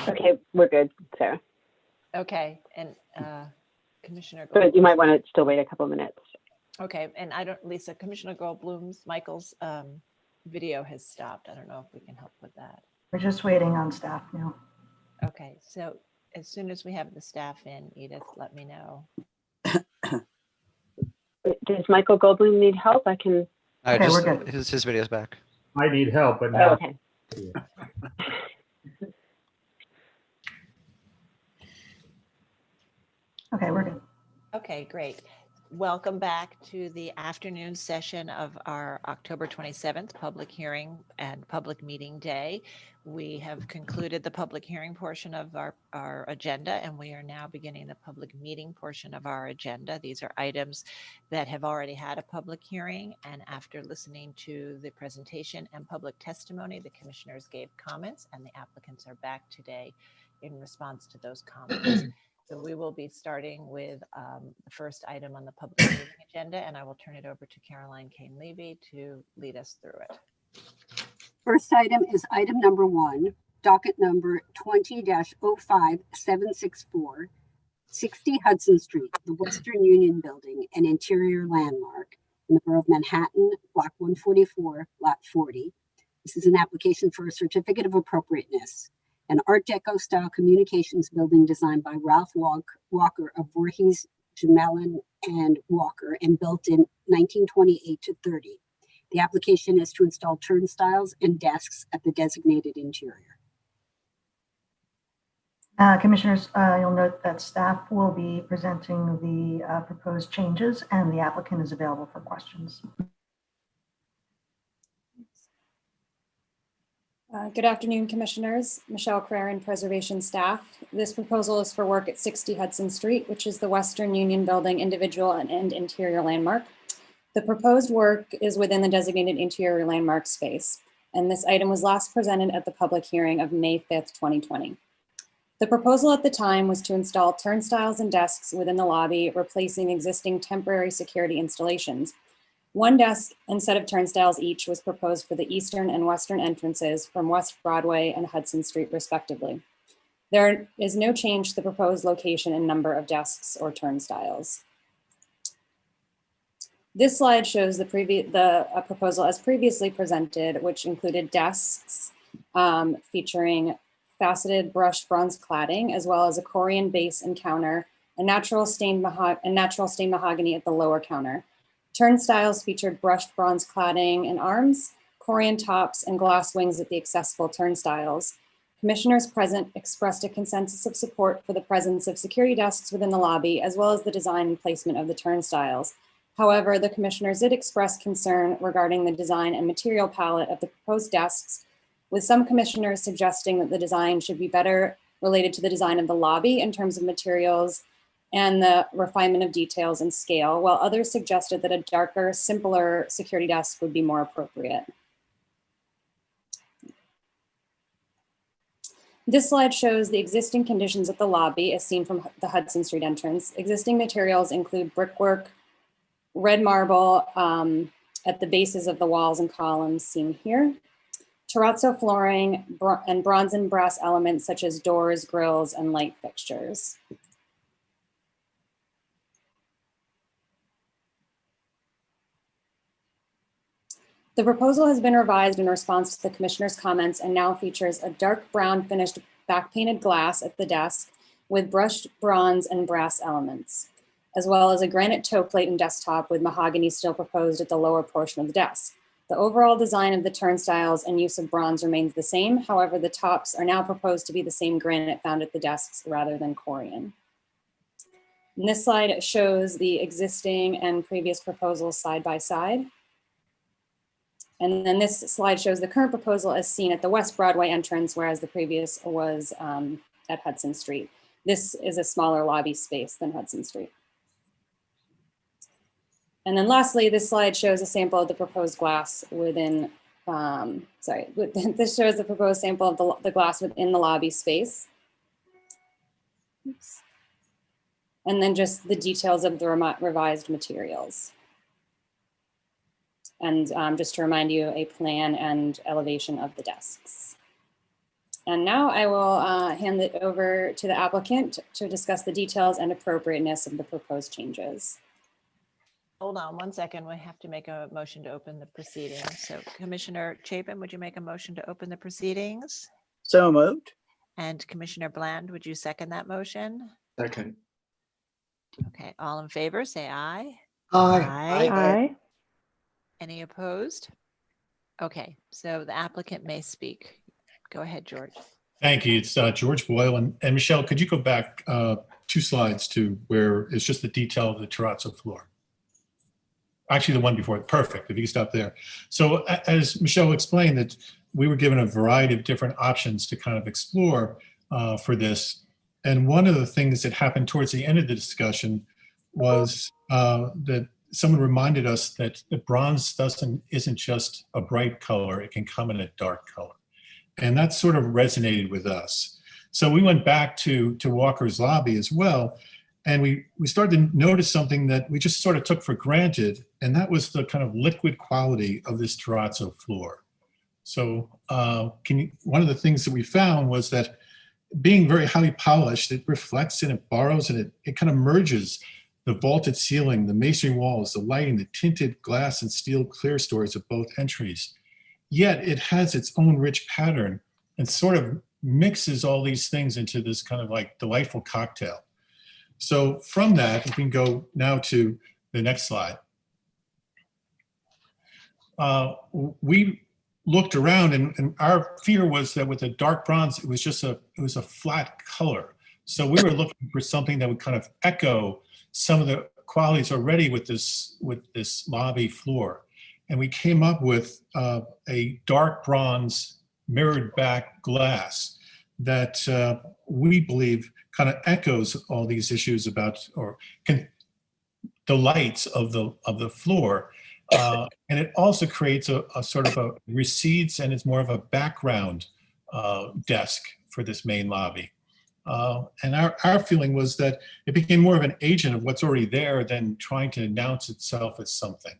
Okay, we're good, Sarah. Okay, and Commissioner But you Goldblum. might want to still wait a couple minutes. Okay, and Lisa, Commissioner Michael's video has stopped. I don't know if we can help with that. We're just waiting on staff now. Okay, so as soon as we have the staff in, Edith, let me know. Does Michael Goldblum need help? I can. Okay, we're good. His video's back. I need help, but Oh, now. okay. Okay, we're good. Okay, great. Welcome back to the afternoon session of our October 27th public hearing and public meeting day. We have concluded the public hearing portion of our agenda, and we are now beginning the public meeting portion of our agenda. These are items that have already had a public hearing, and after listening to the presentation and public testimony, the commissioners gave comments, and the applicants are back today in response to those comments. So we will be starting with the first item on the public meeting agenda, and I will turn it over to Caroline Kane-Levy to lead us through it. First item is item number 1, docket number 20-05764, 60 Hudson Street, the Western Union Building, an interior landmark in the Borough of Manhattan, Block 144, Lot 40. This is an application for a certificate of appropriateness. An Art Deco style communications building designed by Ralph Walker of Voorhees, Gemelin and Walker and built in 1928 to 30. The application is to install turnstiles and desks at the designated interior. Commissioners, you'll note that staff will be presenting the proposed changes and the applicant is available for questions. Good afternoon, Commissioners. Michelle Craren, Preservation Staff. This proposal is for work at 60 Hudson Street, which is the Western Union Building individual and interior landmark. The proposed work is within the designated interior landmark space, and this item was last presented at the public hearing of May 5th, 2020. The proposal at the time was to install turnstiles and desks within the lobby, replacing existing temporary security installations. One desk and set of turnstiles each was proposed for the eastern and western entrances from West Broadway and Hudson Street, respectively. There is no change to the proposed location and number of desks or turnstiles. This slide shows the proposal as previously presented, which included desks featuring faceted brushed bronze cladding, as well as a Corian base and counter, and natural stained mahogany at the lower counter. Turnstiles featured brushed bronze cladding and arms, Corian tops, and glass wings at the accessible turnstiles. Commissioners present expressed a consensus of support for the presence of security desks within the lobby, as well as the design and placement of the turnstiles. However, the commissioners did express concern regarding the design and material palette of the proposed desks, with some commissioners suggesting that the design should be better related to the design of the lobby in terms of materials and the refinement of details and scale, while others suggested that a darker, simpler security desk would be more appropriate. This slide shows the existing conditions at the lobby as seen from the Hudson Street entrance. Existing materials include brickwork, red marble at the bases of the walls and columns seen here, terrazzo flooring, and bronze and brass elements such as doors, grills, and light fixtures. The proposal has been revised in response to the commissioner's comments and now features a dark brown finished back painted glass at the desk with brushed bronze and brass elements, as well as a granite toe plate and desktop with mahogany still proposed at the lower portion of the desk. The overall design of the turnstiles and use of bronze remains the same. However, the tops are now proposed to be the same granite found at the desks rather than Corian. And this slide shows the existing and previous proposals side by side. And then this slide shows the current proposal as seen at the West Broadway entrance, whereas the previous was at Hudson Street. This is a smaller lobby space than Hudson Street. And then lastly, this slide shows a sample of the proposed glass within, this shows the proposed sample of the glass within the lobby space. Oops. And then just the details of the revised materials. And just to remind you, a plan and elevation of the desks. And now I will hand it over to the applicant to discuss the details and appropriateness of the proposed changes. Hold on one second. We have to make a motion to open the proceedings. So Commissioner Chapin, would you make a motion to open the proceedings? So moved. And Commissioner Bland, would you second that motion? Second. Okay, all in favor, say aye. Aye. Aye. Any opposed? Okay, so the applicant may speak. Go ahead, George. Thank you. It's George Boyle. And Michelle, could you go back 2 slides to where it's just the detail of the terrazzo floor? Actually, the one before. Perfect. If you can stop there. So as Michelle explained, that we were given a variety of different options to kind of explore for this. And one of the things that happened towards the end of the discussion was that someone reminded us that the bronze isn't just a bright color. It can come in a dark color. And that sort of resonated with us. So we went back to Walker's Lobby as well. And we started to notice something that we just sort of took for granted. And that was the kind of liquid quality of this terrazzo floor. So one of the things that we found was that being very highly polished, it reflects and it borrows and it kind of merges the vaulted ceiling, the masonry walls, the lighting, the tinted glass and steel clear stories of both entries. Yet it has its own rich pattern and sort of mixes all these things into this kind of like delightful cocktail. So from that, we can go now to the next slide. We looked around and our fear was that with the dark bronze, it was a flat color. So we were looking for something that would kind of echo some of the qualities already with this lobby floor. And we came up with a dark bronze mirrored back glass that we believe kind of echoes all these issues about the lights of the floor. And it also creates a sort of a recedes and it's more of a background desk for this main lobby. And our feeling was that it became more of an agent of what's already there than trying to announce itself as something.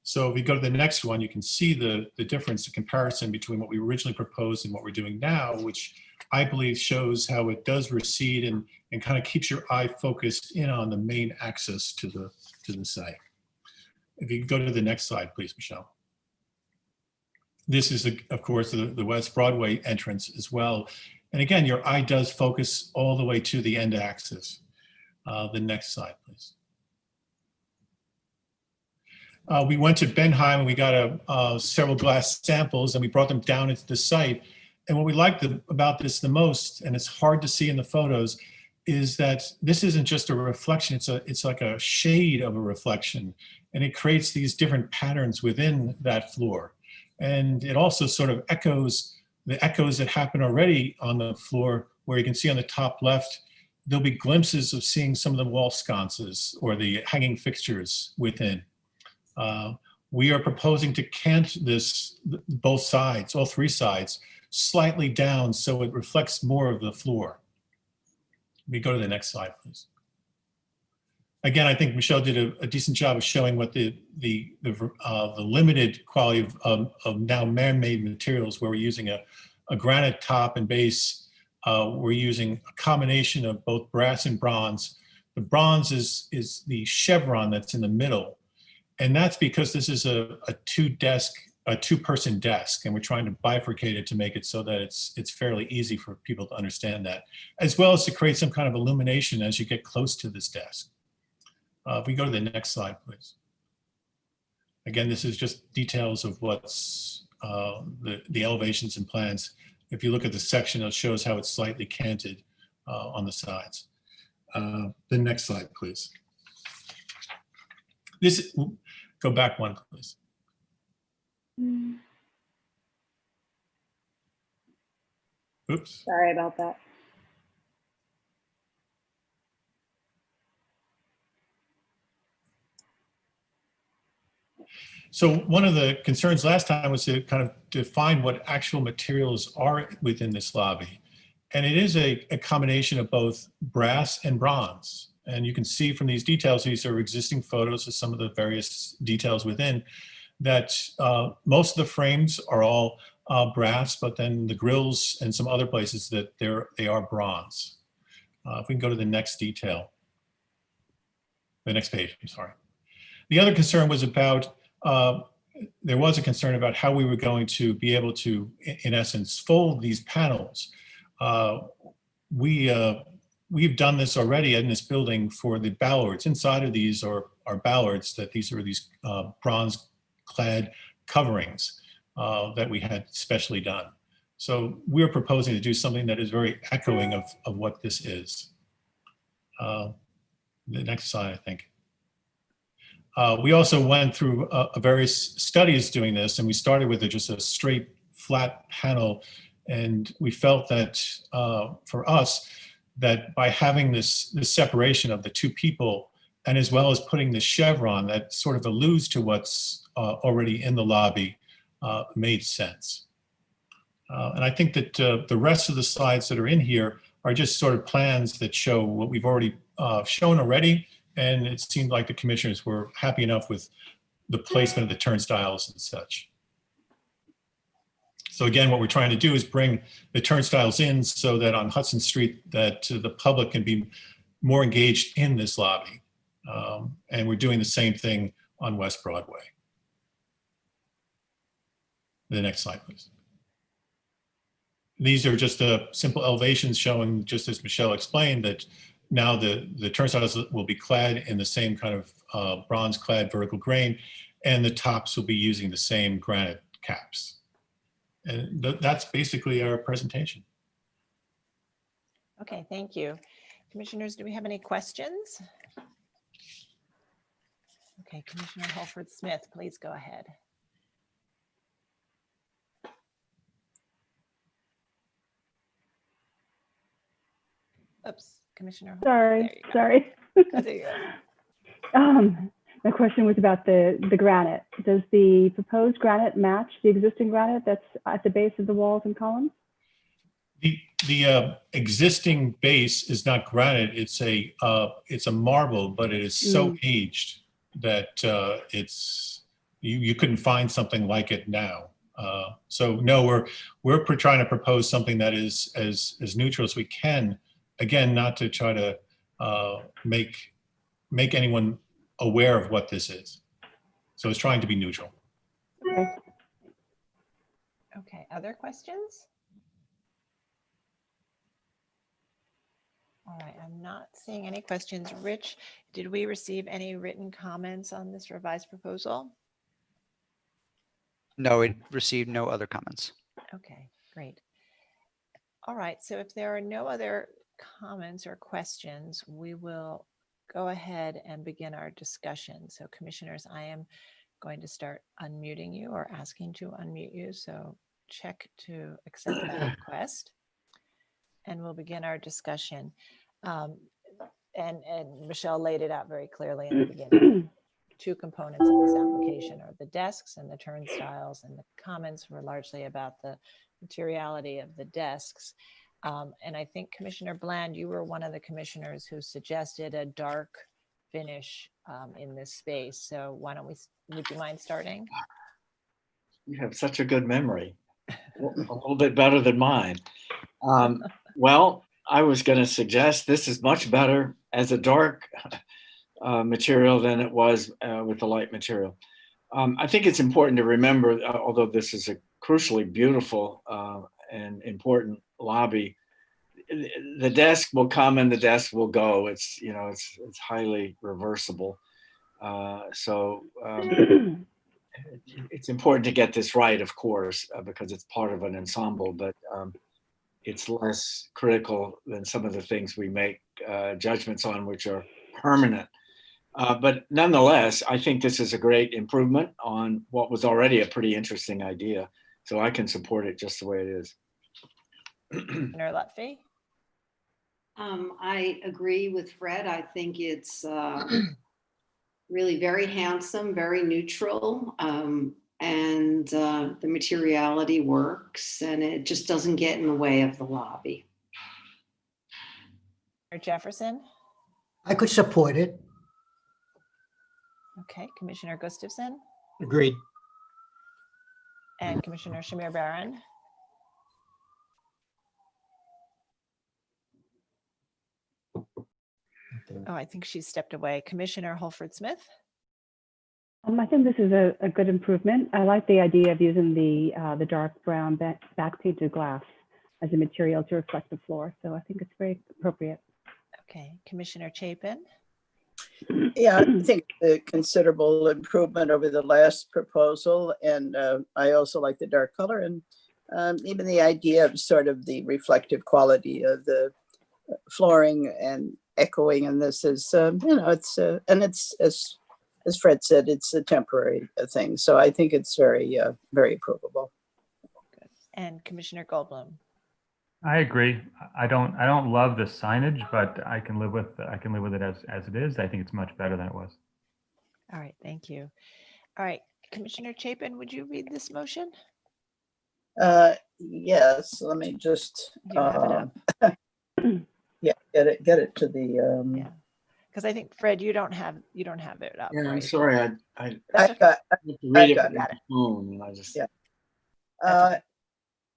So if we go to the next one, you can see the difference, the comparison between what we originally proposed and what we're doing now, which I believe shows how it does recede and kind of keeps your eye focused in on the main access to the site. If you go to the next slide, please, Michelle. This is, of course, the West Broadway entrance as well. And again, your eye does focus all the way to the end axis. The next slide, please. We went to Benheim and we got several glass samples and we brought them down into the site. And what we liked about this the most, and it's hard to see in the photos, is that this isn't just a reflection, it's like a shade of a reflection. And it creates these different patterns within that floor. And it also sort of echoes the echoes that happen already on the floor, where you can see on the top left, there'll be glimpses of seeing some of the wall sconces or the hanging fixtures within. We are proposing to cant this, both sides, all 3 sides, slightly down so it reflects more of the floor. We go to the next slide, please. Again, I think Michelle did a decent job of showing what the limited quality of now man-made materials, where we're using a granite top and base. We're using a combination of both brass and bronze. The bronze is the chevron that's in the middle. And that's because this is a two-person desk, and we're trying to bifurcate it to make it so that it's fairly easy for people to understand that, as well as to create some kind of illumination as you get close to this desk. If we go to the next slide, please. Again, this is just details of what's the elevations and plans. If you look at the section, it shows how it's slightly canted on the sides. The next slide, please. Go back one, please. Oops. Sorry about that. So one of the concerns last time was to kind of define what actual materials are within this lobby. And it is a combination of both brass and bronze. And you can see from these details, these are existing photos of some of the various details within, that most of the frames are all brass, but then the grills and some other places that they are bronze. If we can go to the next detail, the next page, I'm sorry. The other concern was about, there was a concern about how we were going to be able to, in essence, fold these panels. We've done this already in this building for the ballards. Inside of these are ballards, that these are these bronze clad coverings that we had specially done. So we're proposing to do something that is very echoing of what this is. The next slide, I think. We also went through various studies doing this, and we started with just a straight flat panel. And we felt that for us, that by having this separation of the two people, and as well as putting the chevron that sort of alludes to what's already in the lobby, made sense. And I think that the rest of the slides that are in here are just sort of plans that show what we've already shown already. And it seemed like the commissioners were happy enough with the placement of the turnstiles and such. So again, what we're trying to do is bring the turnstiles in so that on Hudson Street, that the public can be more engaged in this lobby. And we're doing the same thing on West Broadway. The next slide, please. These are just simple elevations showing, just as Michelle explained, that now the turnstiles will be clad in the same kind of bronze clad vertical grain, and the tops will be using the same granite caps. And that's basically our presentation. Okay, thank you. Commissioners, do we have any questions? Okay, Commissioner Holford Smith, please go ahead. Oops, Commissioner. Sorry. There you go. My question was about the granite. Does the proposed granite match the existing granite that's at the base of the walls and columns? The existing base is not granite. It's a marble, but it is so aged that you couldn't find something like it now. So no, we're trying to propose something that is as neutral as we can. Again, not to try to make anyone aware of what this is. So it's trying to be neutral. Okay, other questions? All right, I'm not seeing any questions. Rich, did we receive any written comments on this revised proposal? No, it received no other comments. Okay, great. All right, so if there are no other comments or questions, we will go ahead and begin our discussion. So commissioners, I am going to start unmuting you or asking to unmute you. So check to accept that request and we'll begin our discussion. And Michelle laid it out very clearly in the beginning. Two components of this application are the desks and the turnstiles, and the comments were largely about the materiality of the desks. And I think Commissioner Bland, you were one of the commissioners who suggested a dark finish in this space. So why don't would you mind starting? You have such a good memory, a little bit better than mine. Well, I was going to suggest this is much better as a dark material than it was with the light material. I think it's important to remember, although this is a crucially beautiful and important lobby, the desk will come and the desk will go. It's highly reversible. So it's important to get this right, of course, because it's part of an ensemble, but it's less critical than some of the things we make judgments on, which are permanent. But nonetheless, I think this is a great improvement on what was already a pretty interesting idea. So I can support it just the way it is. Commissioner Lutfi? I agree with Fred. I think it's really very handsome, very neutral, and the materiality works, and it just doesn't get in the way of the lobby. Jefferson. I could support it. Okay, Commissioner Gustafson Agreed. and Commissioner Shamir Baran. Oh, I think she's stepped away. Commissioner Holford Smith. I think this is a good improvement. I like the idea of using the dark brown back painted glass as a material to reflect the floor. So I think it's very appropriate. Okay, Commissioner Chapin. Yeah, I think a considerable improvement over the last proposal. And I also like the dark color and even the idea of sort of the reflective quality of the flooring and echoing. And this is, and it's, as Fred said, it's a temporary thing. So I think it's very, very approvable. Good. And Commissioner Goldblum. I agree. I don't love the signage, but I can live with it as it is. I think it's much better than it was. All right, thank you. All right, Commissioner Chapin, would you read this motion? Yes, let me just Do you have it up? yeah, get it to the Yeah, because I think Fred, you don't have it up. Yeah, I'm right? sorry. I That's okay. have to read it got from my phone, and I just Yeah.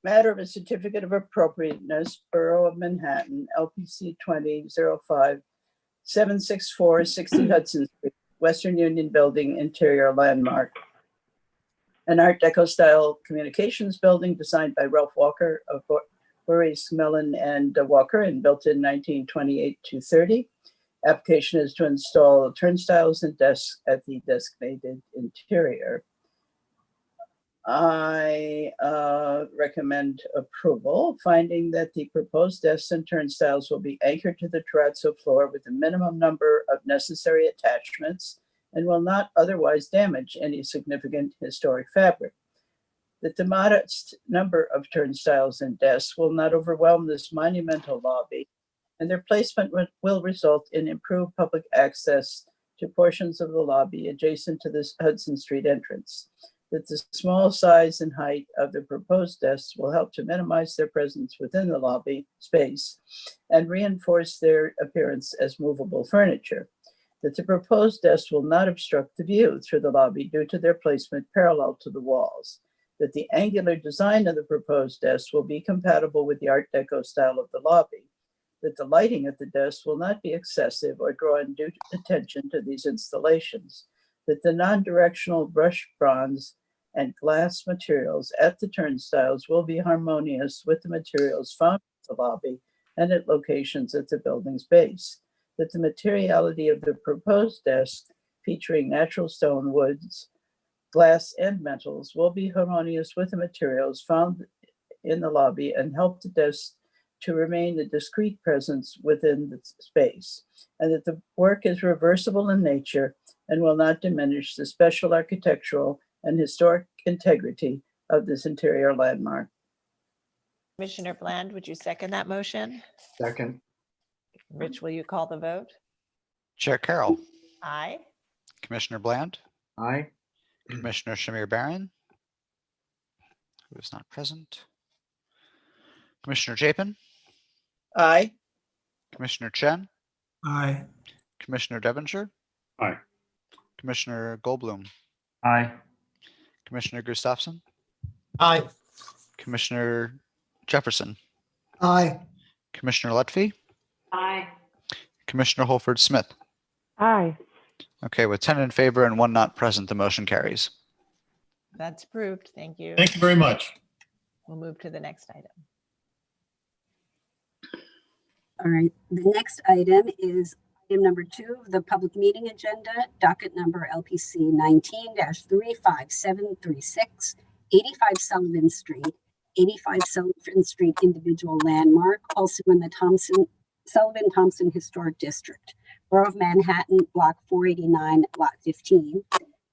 Matter of a certificate of appropriateness, Borough of Manhattan, LPC 2005 764 60 Hudson Street, Western Union Building, interior landmark. An Art Deco style communications building designed by Ralph Walker of Boris Mellon and Walker and built in 1928-30. Application is to install turnstiles and desks at the designated interior. I recommend approval, finding that the proposed desks and turnstiles will be anchored to the terrazzo floor with a minimum number of necessary attachments and will not otherwise damage any significant historic fabric. That the modest number of turnstiles and desks will not overwhelm this monumental lobby, and their placement will result in improved public access to portions of the lobby adjacent to this Hudson Street entrance. That the small size and height of the proposed desks will help to minimize their presence within the lobby space and reinforce their appearance as movable furniture. That the proposed desks will not obstruct the view through the lobby due to their placement parallel to the walls. That the angular design of the proposed desks will be compatible with the Art Deco style of the lobby. That the lighting at the desks will not be excessive or draw undue attention to these installations. That the non-directional brushed bronze and glass materials at the turnstiles will be harmonious with the materials found at the lobby and at locations at the building's base. That the materiality of the proposed desk, featuring natural stone, woods, glass, and metals, will be harmonious with the materials found in the lobby and help the desk to remain a discrete presence within the space. And that the work is reversible in nature and will not diminish the special architectural and historic integrity of this interior landmark. Commissioner Bland, would you second that motion? second. Rich, will you call the vote? Chair Carroll, Aye. Commissioner Bland, Aye. Commissioner Shamir Baran, who is not present, Commissioner Chapin, Aye. Commissioner Chen, Aye. Commissioner Devonshire, Aye. Commissioner Goldblum, Aye. Commissioner Gustafson, Aye. Commissioner Jefferson, Aye. Commissioner Lutfi, Aye. Commissioner Holford Smith. Aye. Okay, with 10 in favor and 1 not present, the motion carries. That's approved. Thank you. Thank you very much. We'll move to the next item. All right, the next item is item number 2 of the public meeting agenda, docket number LPC 19-35736, 85 Sullivan Street, 85 Sullivan Street individual landmark, also in the Sullivan-Thompson Historic District, Borough of Manhattan, Block 489, Lot 15,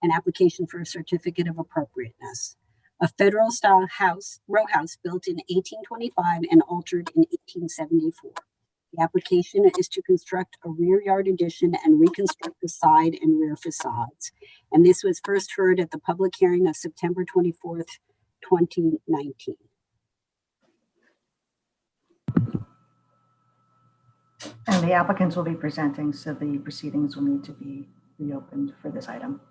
an application for a certificate of appropriateness. A federal style row house built in 1825 and altered in 1874. The application is to construct a rear yard addition and reconstruct the side and rear facades. And this was first heard at the public hearing of September 24th, 2019. And the applicants will be presenting, so the proceedings will need to be reopened for this item.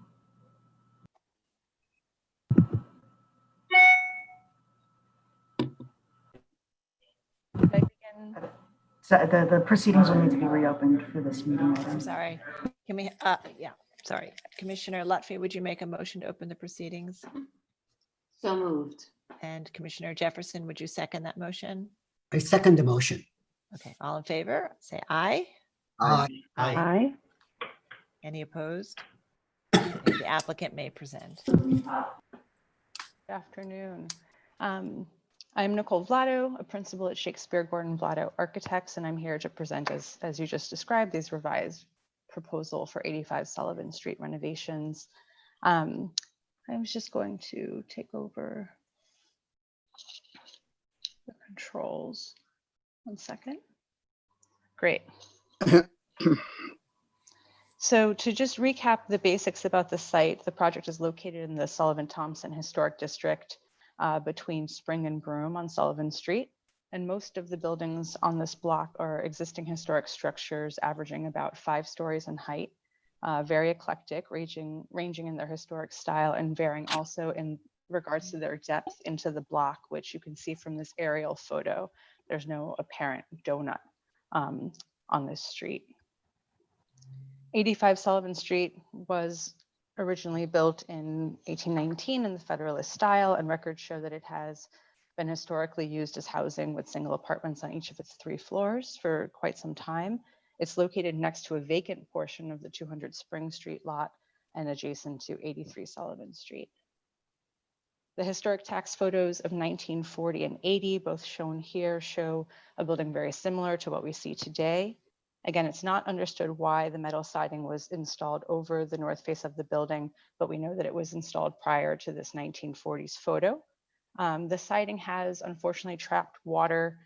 So the proceedings will need to be reopened for this meeting item. I'm sorry. Can we, yeah, sorry. Commissioner Lutfi, would you make a motion to open the proceedings? So moved. And Commissioner Jefferson, would you second that motion? I second the motion. Okay, all in favor, say aye. Aye. Aye. Any opposed? Okay, the applicant may present. Good afternoon. I'm Nicole Vlado, a principal at Shakespeare Gordon Vlado Architects, and I'm here to present, as you just described, these revised proposal for 85 Sullivan Street renovations. I was just going to take over the controls. 1 second. Great. So to just recap the basics about the site, the project is located in the Sullivan-Thompson Historic District between Spring and Broome on Sullivan Street. And most of the buildings on this block are existing historic structures averaging about 5 stories in height, very eclectic, ranging in their historic style and varying also in regards to their depth into the block, which you can see from this aerial photo. There's no apparent donut on this street. 85 Sullivan Street was originally built in 1819 in the Federalist style, and records show that it has been historically used as housing with single apartments on each of its 3 floors for quite some time. It's located next to a vacant portion of the 200 Spring Street lot and adjacent to 83 Sullivan Street. The historic tax photos of 1940 and 80, both shown here, show a building very similar to what we see today. Again, it's not understood why the metal siding was installed over the north face of the building, but we know that it was installed prior to this 1940s photo. The siding has unfortunately trapped water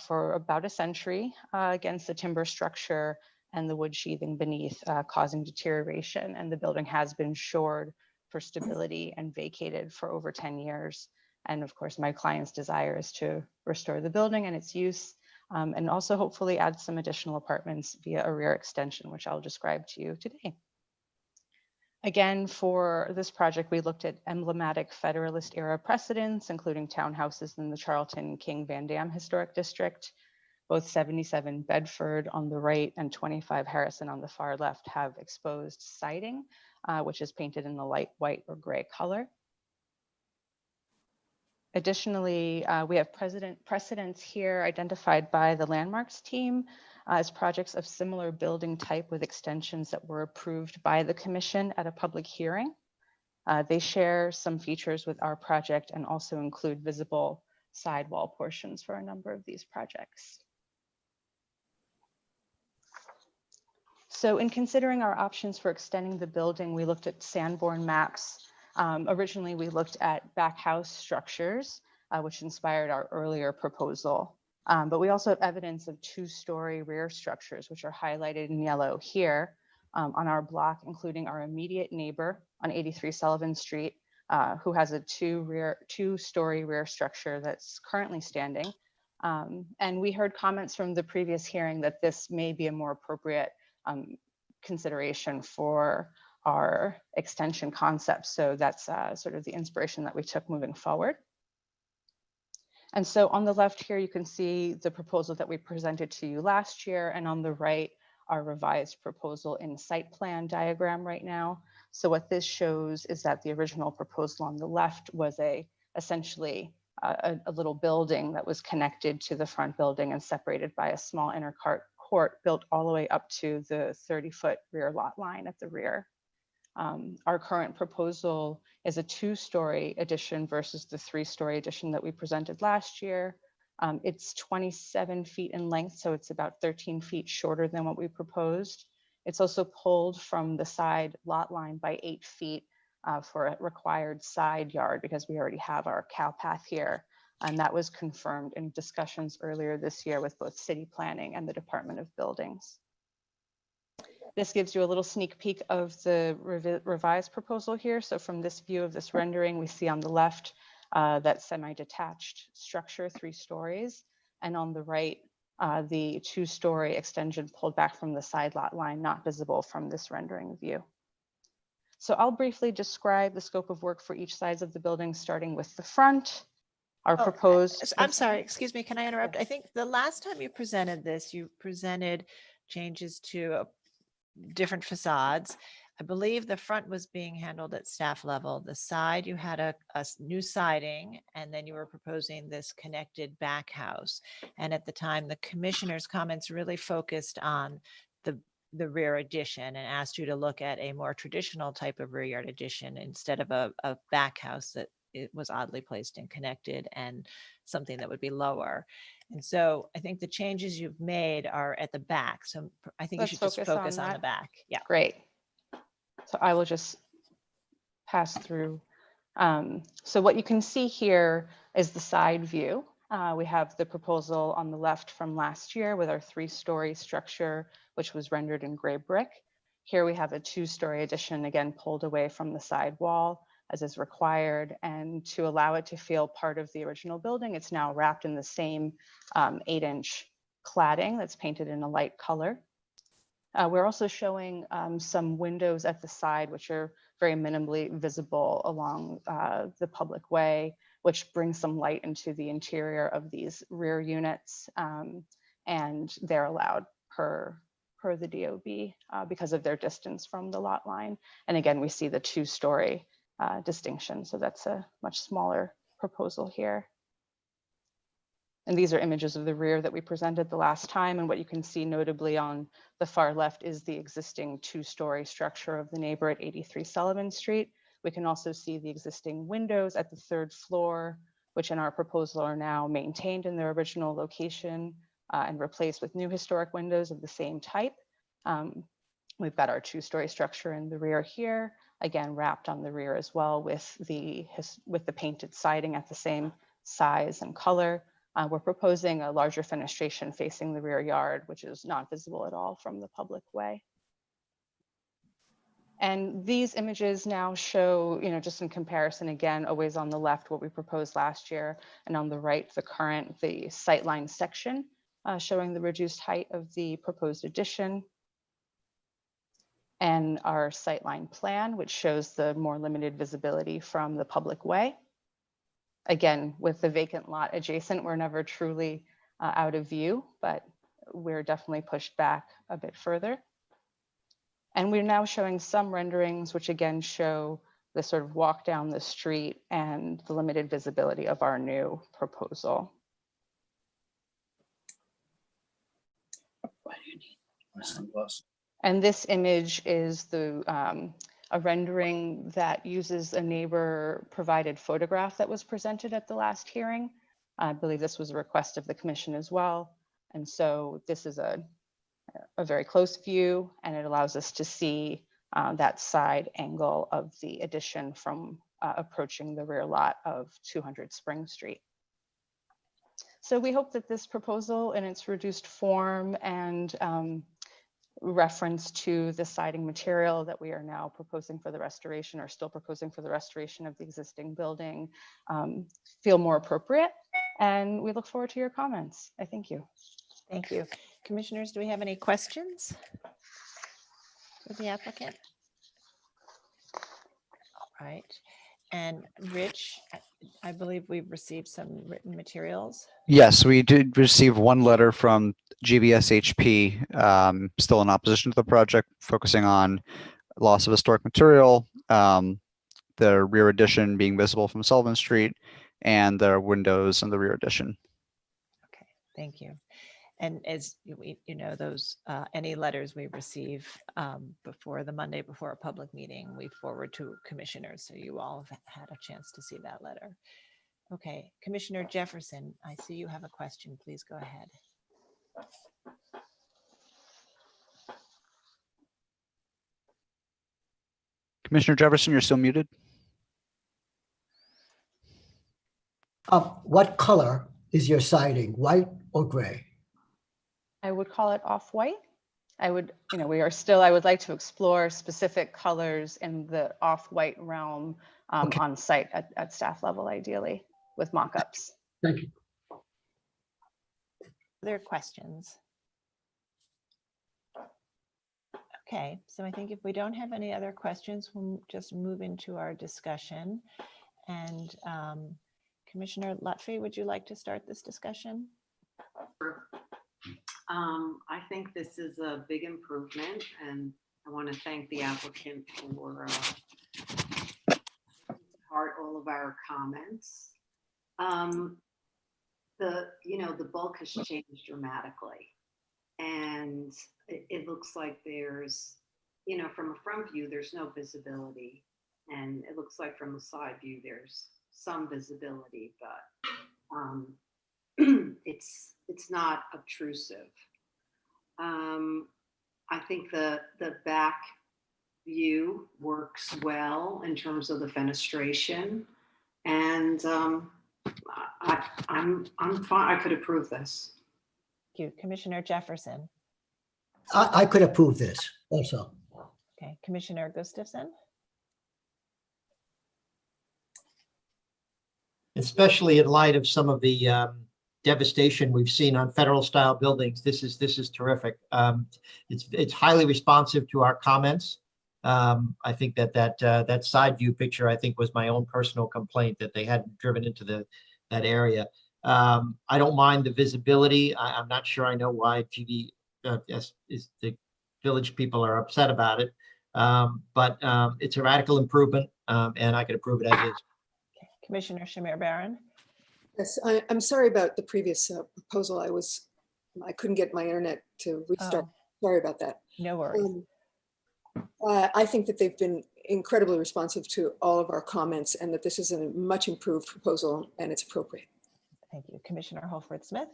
for about a century against the timber structure and the wood sheathing beneath, causing deterioration, and the building has been shored for stability and vacated for over 10 years. And of course, my client's desire is to restore the building and its use, and also hopefully add some additional apartments via a rear extension, which I'll describe to you today. Again, for this project, we looked at emblematic Federalist era precedents, including townhouses in the Charlton King Van Dam Historic District. Both 77 Bedford on the right and 25 Harrison on the far left have exposed siding, which is painted in the light white or gray color. Additionally, we have precedents here identified by the landmarks team as projects of similar building type with extensions that were approved by the commission at a public hearing. They share some features with our project and also include visible sidewall portions for a number of these projects. So in considering our options for extending the building, we looked at Sanborn maps. Originally, we looked at back house structures, which inspired our earlier proposal. But we also have evidence of 2-story rear structures, which are highlighted in yellow here on our block, including our immediate neighbor on 83 Sullivan Street, who has a 2-story rear structure that's currently standing. And we heard comments from the previous hearing that this may be a more appropriate consideration for our extension concept. So that's sort of the inspiration that we took moving forward. And so on the left here, you can see the proposal that we presented to you last year, and on the right, our revised proposal in site plan diagram right now. So what this shows is that the original proposal on the left was essentially a little building that was connected to the front building and separated by a small inner court built all the way up to the 30-foot rear lot line at the rear. Our current proposal is a 2-story addition versus the 3-story addition that we presented last year. It's 27 feet in length, so it's about 13 feet shorter than what we proposed. It's also pulled from the side lot line by 8 feet for a required side yard because we already have our cow path here. And that was confirmed in discussions earlier this year with both city planning and the Department of Buildings. This gives you a little sneak peek of the revised proposal here. So from this view of this rendering, we see on the left that semi-detached structure, 3 stories, and on the right, the two-story extension pulled back from the side lot line, not visible from this rendering view. So I'll briefly describe the scope of work for each sides of the building, starting with the front. Our proposed. I'm sorry, excuse me, can I interrupt? I think the last time you presented this, you presented changes to different facades. I believe the front was being handled at staff level. The side, you had a new siding, and then you were proposing this connected back house. And at the time, the commissioner's comments really focused on the rear addition and asked you to look at a more traditional type of rear yard addition instead of a back house that it was oddly placed and connected and something that would be lower. And so I think the changes you've made are at the back. So I think you should just focus on the back. Yeah. Great. So I will just pass through. So what you can see here is the side view. We have the proposal on the left from last year with our 3-story structure, which was rendered in gray brick. Here we have a 2-story addition, again, pulled away from the side wall as is required. And to allow it to feel part of the original building, it's now wrapped in the same 8-inch cladding that's painted in a light color. We're also showing some windows at the side, which are very minimally visible along the public way, which brings some light into the interior of these rear units. And they're allowed per the DOB because of their distance from the lot line. And again, we see the 2-story distinction. So that's a much smaller proposal here. And these are images of the rear that we presented the last time. And what you can see notably on the far left is the existing 2-story structure of the neighbor at 83 Sullivan Street. We can also see the existing windows at the 3rd floor, which in our proposal are now maintained in their original location and replaced with new historic windows of the same type. We've got our 2-story structure in the rear here, again, wrapped on the rear as well with the painted siding at the same size and color. We're proposing a larger fenestration facing the rear yard, which is not visible at all from the public way. And these images now show, just in comparison, again, always on the left, what we proposed last year, and on the right, the sightline section, showing the reduced height of the proposed addition. And our sightline plan, which shows the more limited visibility from the public way. Again, with the vacant lot adjacent, we're never truly out of view, but we're definitely pushed back a bit further. And we're now showing some renderings, which again show the sort of walk down the street and the limited visibility of our new proposal. Why do you need my sunglasses? And this image is a rendering that uses a neighbor provided photograph that was presented at the last hearing. I believe this was a request of the commission as well. And so this is a very close view, and it allows us to see that side angle of the addition from approaching the rear lot of 200 Spring Street. So we hope that this proposal in its reduced form and reference to the siding material that we are now proposing for the restoration, or still proposing for the restoration of the existing building, feel more appropriate. And we look forward to your comments. I thank you. Thank you. Commissioners, do we have any questions for the applicant? All right. And Rich, I believe we've received some written materials. Yes, we did receive one letter from GBSHP, still in opposition to the project, focusing on loss of historic material, the rear addition being visible from Sullivan Street, and the windows in the rear addition. Okay, thank you. And as you know, those any letters we receive before the Monday before a public meeting, we forward to commissioners. So you all have had a chance to see that letter. Okay, Commissioner Jefferson, I see you have a question. Please go ahead. Commissioner Jefferson, you're still muted. What color is your siding, white or gray? I would call it off-white. I would like to explore specific colors in the off-white realm on site at staff level, ideally, with mock-ups. Thank you. other questions? Okay, so I think if we don't have any other questions, we'll just move into our discussion. And Commissioner Lutfi, would you like to start this discussion? I think this is a big improvement, and I want to thank the applicant for heart all of our comments. The bulk has changed dramatically, and it looks like there's, from a front view, there's no visibility, and it looks like from the side view, there's some visibility, but it's not obtrusive. I think the back view works well in terms of the fenestration, and I'm fine. I could approve this. Thank you. Commissioner Jefferson. I could approve this also. Okay, Commissioner Gustafson. Especially in light of some of the devastation we've seen on federal style buildings. This is terrific. It's highly responsive to our comments. I think that side view picture, I think, was my own personal complaint that they hadn't driven into that area. I don't mind the visibility. I'm not sure I know why the village people are upset about it, but it's a radical improvement, and I could approve it as is. Okay. Commissioner Shamir Baran. Yes, I'm sorry about the previous proposal. I couldn't get my internet to restart. Oh. Sorry about that. No worries. I think that they've been incredibly responsive to all of our comments, and that this is a much improved proposal and it's appropriate. Thank you. Commissioner Holford Smith.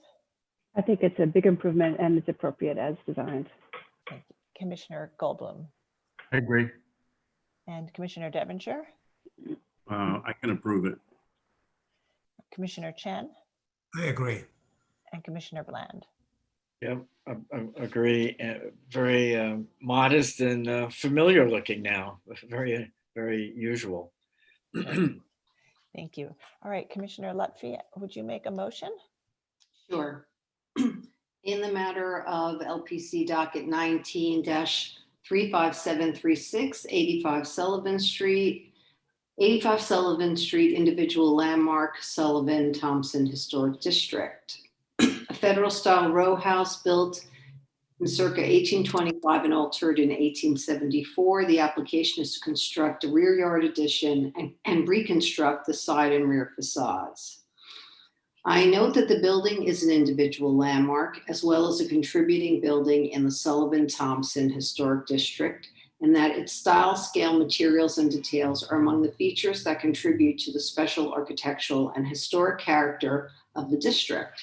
I think it's a big improvement and it's appropriate as designed. Thank you. Commissioner Goldblum. I agree. And Commissioner Devonshire. I can approve it. Commissioner Chen. I agree. And Commissioner Bland. Yep, I agree. Very modest and familiar looking now. Very, very usual. Thank you. All right, Commissioner Lutfi, would you make a motion? Sure. In the matter of LPC docket 19-35736, 85 Sullivan Street, individual landmark, Sullivan Thompson Historic District. A federal style row house built in circa 1825 and altered in 1874. The application is to construct a rear yard addition and reconstruct the side and rear facades. I note that the building is an individual landmark as well as a contributing building in the Sullivan Thompson Historic District, and that its style, scale, materials, and details are among the features that contribute to the special architectural and historic character of the district.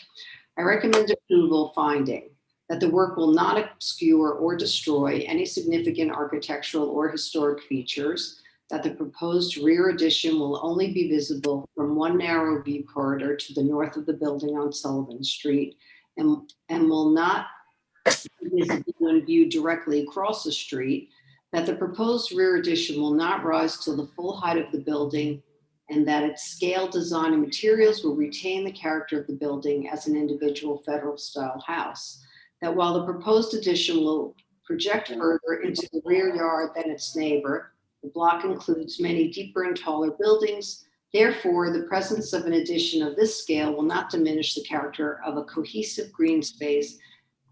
I recommend approval, finding that the work will not obscure or destroy any significant architectural or historic features, that the proposed rear addition will only be visible from one narrow view corridor to the north of the building on Sullivan Street, and will not be visible when viewed directly across the street, that the proposed rear addition will not rise to the full height of the building, and that its scale, design, and materials will retain the character of the building as an individual federal style house. That while the proposed addition will project further into the rear yard than its neighbor, the block includes many deeper and taller buildings. Therefore, the presence of an addition of this scale will not diminish the character of a cohesive green space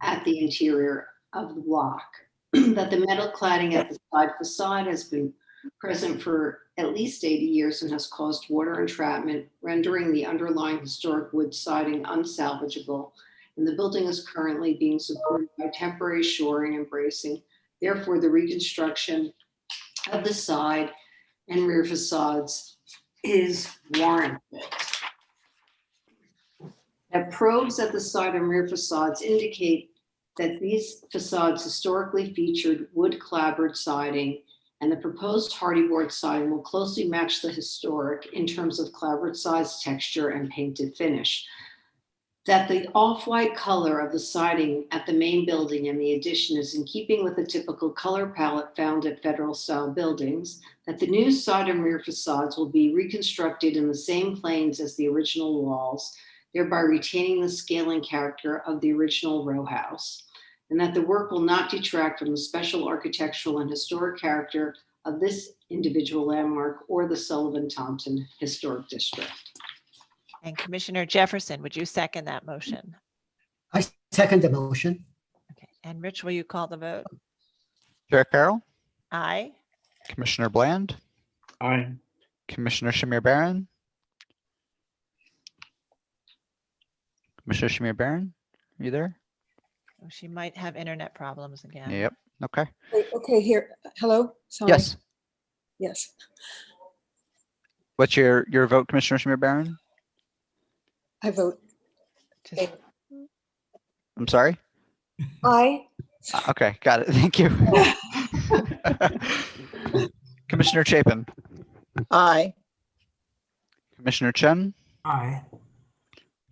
at the interior of the block. That the metal cladding at the side facade has been present for at least 80 years and has caused water entrapment, rendering the underlying historic wood siding unsalvageable. And the building is currently being supported by temporary shoring and bracing. Therefore, the reconstruction of the side and rear facades is warranted. That probes at the side and rear facades indicate that these facades historically featured wood clapboard siding, and the proposed hardy board siding will closely match the historic in terms of clapboard size, texture, and painted finish. That the off-white color of the siding at the main building and the addition is in keeping with the typical color palette found at federal style buildings. That the new side and rear facades will be reconstructed in the same planes as the original walls. thereby retaining the scale and character of the original row house, and that the work will not detract from the special architectural and historic character of this individual landmark or the Sullivan-Thompson Historic District. And Commissioner Jefferson, would you second that motion? I second the motion. Okay. And Rich, will you call the vote? Chair Carroll, Aye. Commissioner Bland, Aye. Commissioner Shamir Barron, Commissioner Shamir Barron, are you there? Oh, she might have internet problems again. Yep. Okay. Wait, okay, here, hello? Sorry. Yes. Yes. What's your vote, Commissioner Shamir Barron? I vote Just- I'm sorry. aye. Okay, got it. Thank you. Commissioner Chapin, Aye. Commissioner Chen, Aye.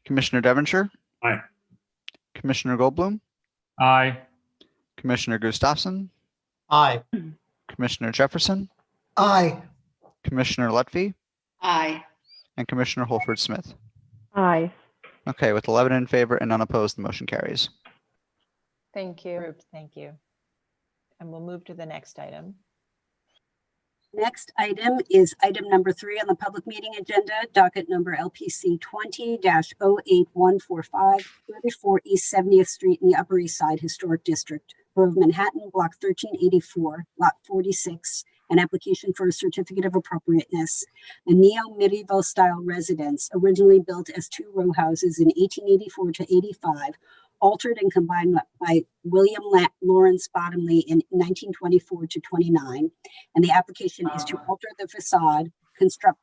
Commissioner Devonshire, Aye. Commissioner Goldblum, Aye. Commissioner Gustafson, Aye. Commissioner Jefferson, Aye. Commissioner Lutfi, Aye. and Commissioner Holford Smith. Aye. Okay, with 11 in favor and none opposed, the motion carries. Thank you. Approved. Thank you. And we'll move to the next item. Next item is item number 3 on the public meeting agenda, docket number LPC 20-08145, 34 East 70th Street in the Upper East Side Historic District, Borough of Manhattan, Block 1384, Lot 46, an application for a certificate of appropriateness, a neo-medieval style residence originally built as 2 row houses in 1884 to 85, altered and combined by William Lawrence Bottomley in 1924 to 29. And the application is to alter the facade, construct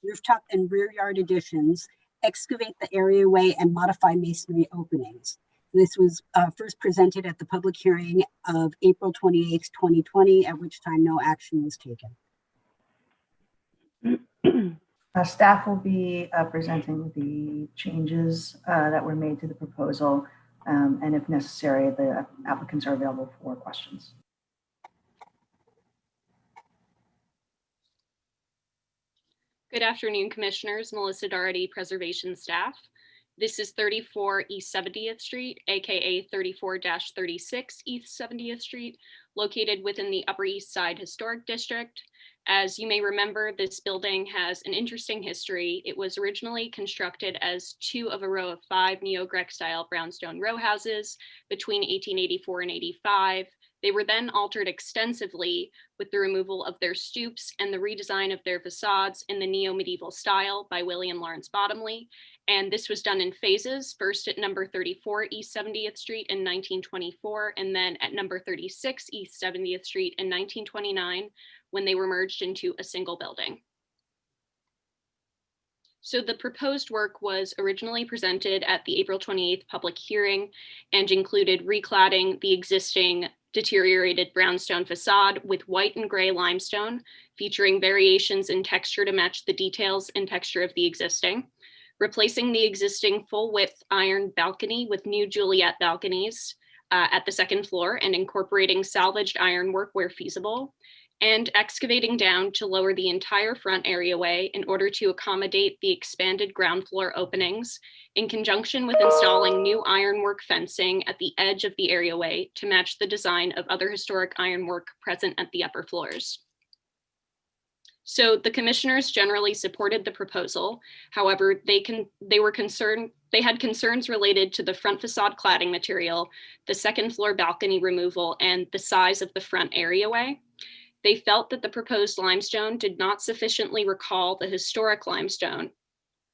rooftop and rear yard additions, excavate the areaway, and modify masonry openings. This was first presented at the public hearing of April 28, 2020, at which time no action was taken. Staff will be presenting the changes that were made to the proposal, and if necessary, the applicants are available for questions. Good afternoon, Commissioners. Melissa Doherty, Preservation Staff. This is 34 East 70th Street, aka 34-36 East 70th Street, located within the Upper East Side Historic District. As you may remember, this building has an interesting history. It was originally constructed as 2 of a row of 5 neo-Grec style brownstone row houses between 1884 and 85. They were then altered extensively with the removal of their stoops and the redesign of their facades in the neo-medieval style by William Lawrence Bottomley. And this was done in phases, first at number 34 East 70th Street in 1924, and then at number 36 East 70th Street in 1929, when they were merged into a single building. So the proposed work was originally presented at the April 28th public hearing and included recladding the existing deteriorated brownstone facade with white and gray limestone, featuring variations in texture to match the details and texture of the existing, replacing the existing full-width iron balcony with new Juliet balconies at the second floor and incorporating salvaged ironwork where feasible, and excavating down to lower the entire front areaway in order to accommodate the expanded ground floor openings, in conjunction with installing new ironwork fencing at the edge of the areaway to match the design of other historic ironwork present at the upper floors. So the commissioners generally supported the proposal. However, they had concerns related to the front facade cladding material, the second floor balcony removal, and the size of the front areaway. They felt that the proposed limestone did not sufficiently recall the historic limestone,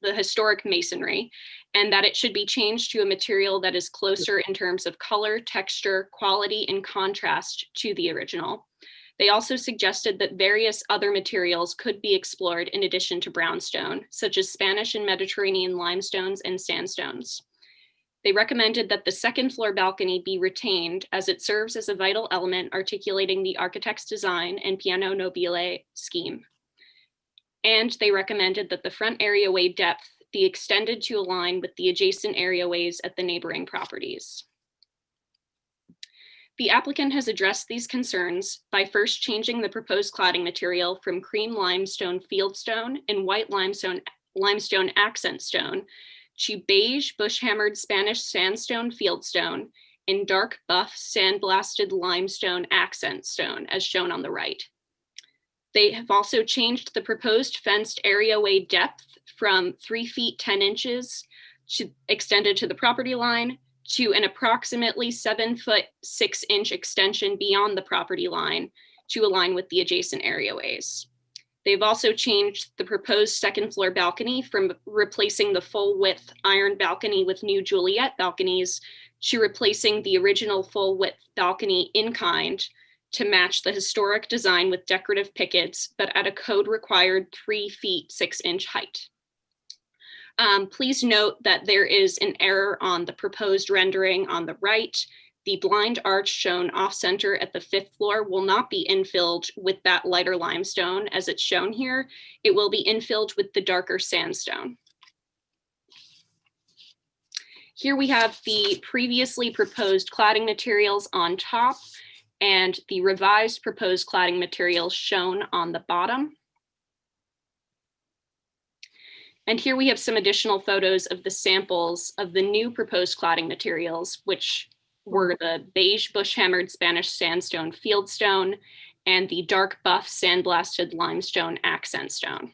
the historic masonry, and that it should be changed to a material that is closer in terms of color, texture, quality, and contrast to the original. They also suggested that various other materials could be explored in addition to brownstone, such as Spanish and Mediterranean limestones and sandstones. They recommended that the second floor balcony be retained as it serves as a vital element articulating the architect's design and piano nobile scheme. And they recommended that the front areaway depth be extended to align with the adjacent areaways at the neighboring properties. The applicant has addressed these concerns by first changing the proposed cladding material from cream limestone fieldstone and white limestone accent stone to beige bush-hammered Spanish sandstone fieldstone and dark buff sandblasted limestone accent stone, as shown on the right. They have also changed the proposed fenced areaway depth from 3 feet 10 inches extended to the property line to an approximately 7 foot 6 inch extension beyond the property line to align with the adjacent areaways. They've also changed the proposed second floor balcony from replacing the full width iron balcony with new Juliet balconies to replacing the original full width balcony in kind to match the historic design with decorative pickets, but at a code required 3 feet 6 inch height. Please note that there is an error on the proposed rendering on the right. The blind arch shown off center at the 5th floor will not be infilled with that lighter limestone as it's shown here. It will be infilled with the darker sandstone. Here we have the previously proposed cladding materials on top and the revised proposed cladding materials shown on the bottom. And here we have some additional photos of the samples of the new proposed cladding materials, which were the beige bush-hammered Spanish sandstone fieldstone and the dark buff sandblasted limestone accent stone.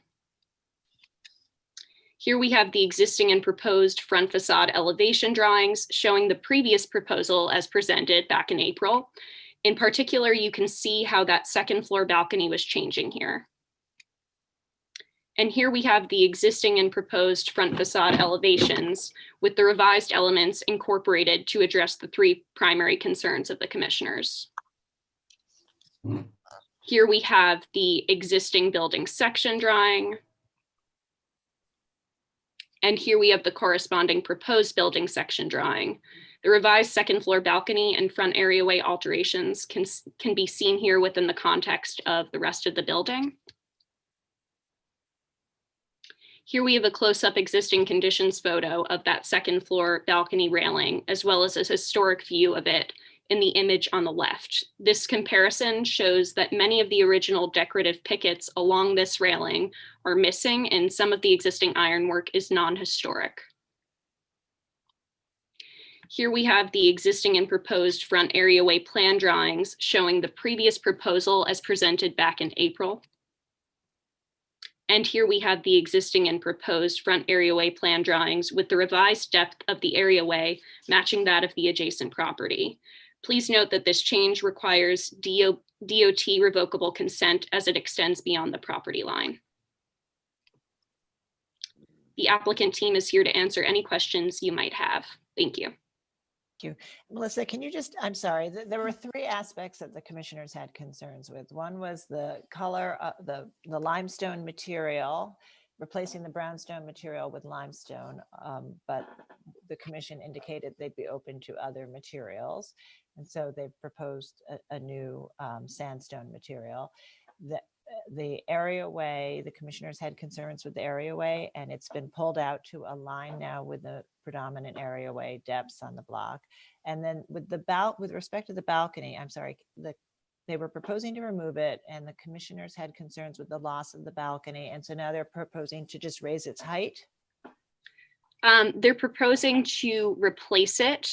Here we have the existing and proposed front facade elevation drawings showing the previous proposal as presented back in April. In particular, you can see how that second floor balcony was changing here. And here we have the existing and proposed front facade elevations with the revised elements incorporated to address the 3 primary concerns of the commissioners. Here we have the existing building section drawing. And here we have the corresponding proposed building section drawing. The revised second floor balcony and front areaway alterations can be seen here within the context of the rest of the building. Here we have a close-up existing conditions photo of that second floor balcony railing, as well as a historic view of it in the image on the left. This comparison shows that many of the original decorative pickets along this railing are missing, and some of the existing ironwork is non-historic. Here we have the existing and proposed front areaway plan drawings showing the previous proposal as presented back in April. And here we have the existing and proposed front areaway plan drawings with the revised depth of the areaway matching that of the adjacent property. Please note that this change requires DOT revocable consent as it extends beyond the property line. The applicant team is here to answer any questions you might have. Thank you. Thank you. Melissa, can you just, I'm sorry, there were 3 aspects that the commissioners had concerns with. One was the color, the limestone material, replacing the brownstone material with limestone, but the commission indicated they'd be open to other materials. And so they've proposed a new sandstone material. The areaway, the commissioners had concerns with the areaway, and it's been pulled out to align now with the predominant areaway depths on the block. And then with respect to the balcony, I'm sorry, they were proposing to remove it, and the commissioners had concerns with the loss of the balcony, and so now they're proposing to just raise its height. They're proposing to replace it.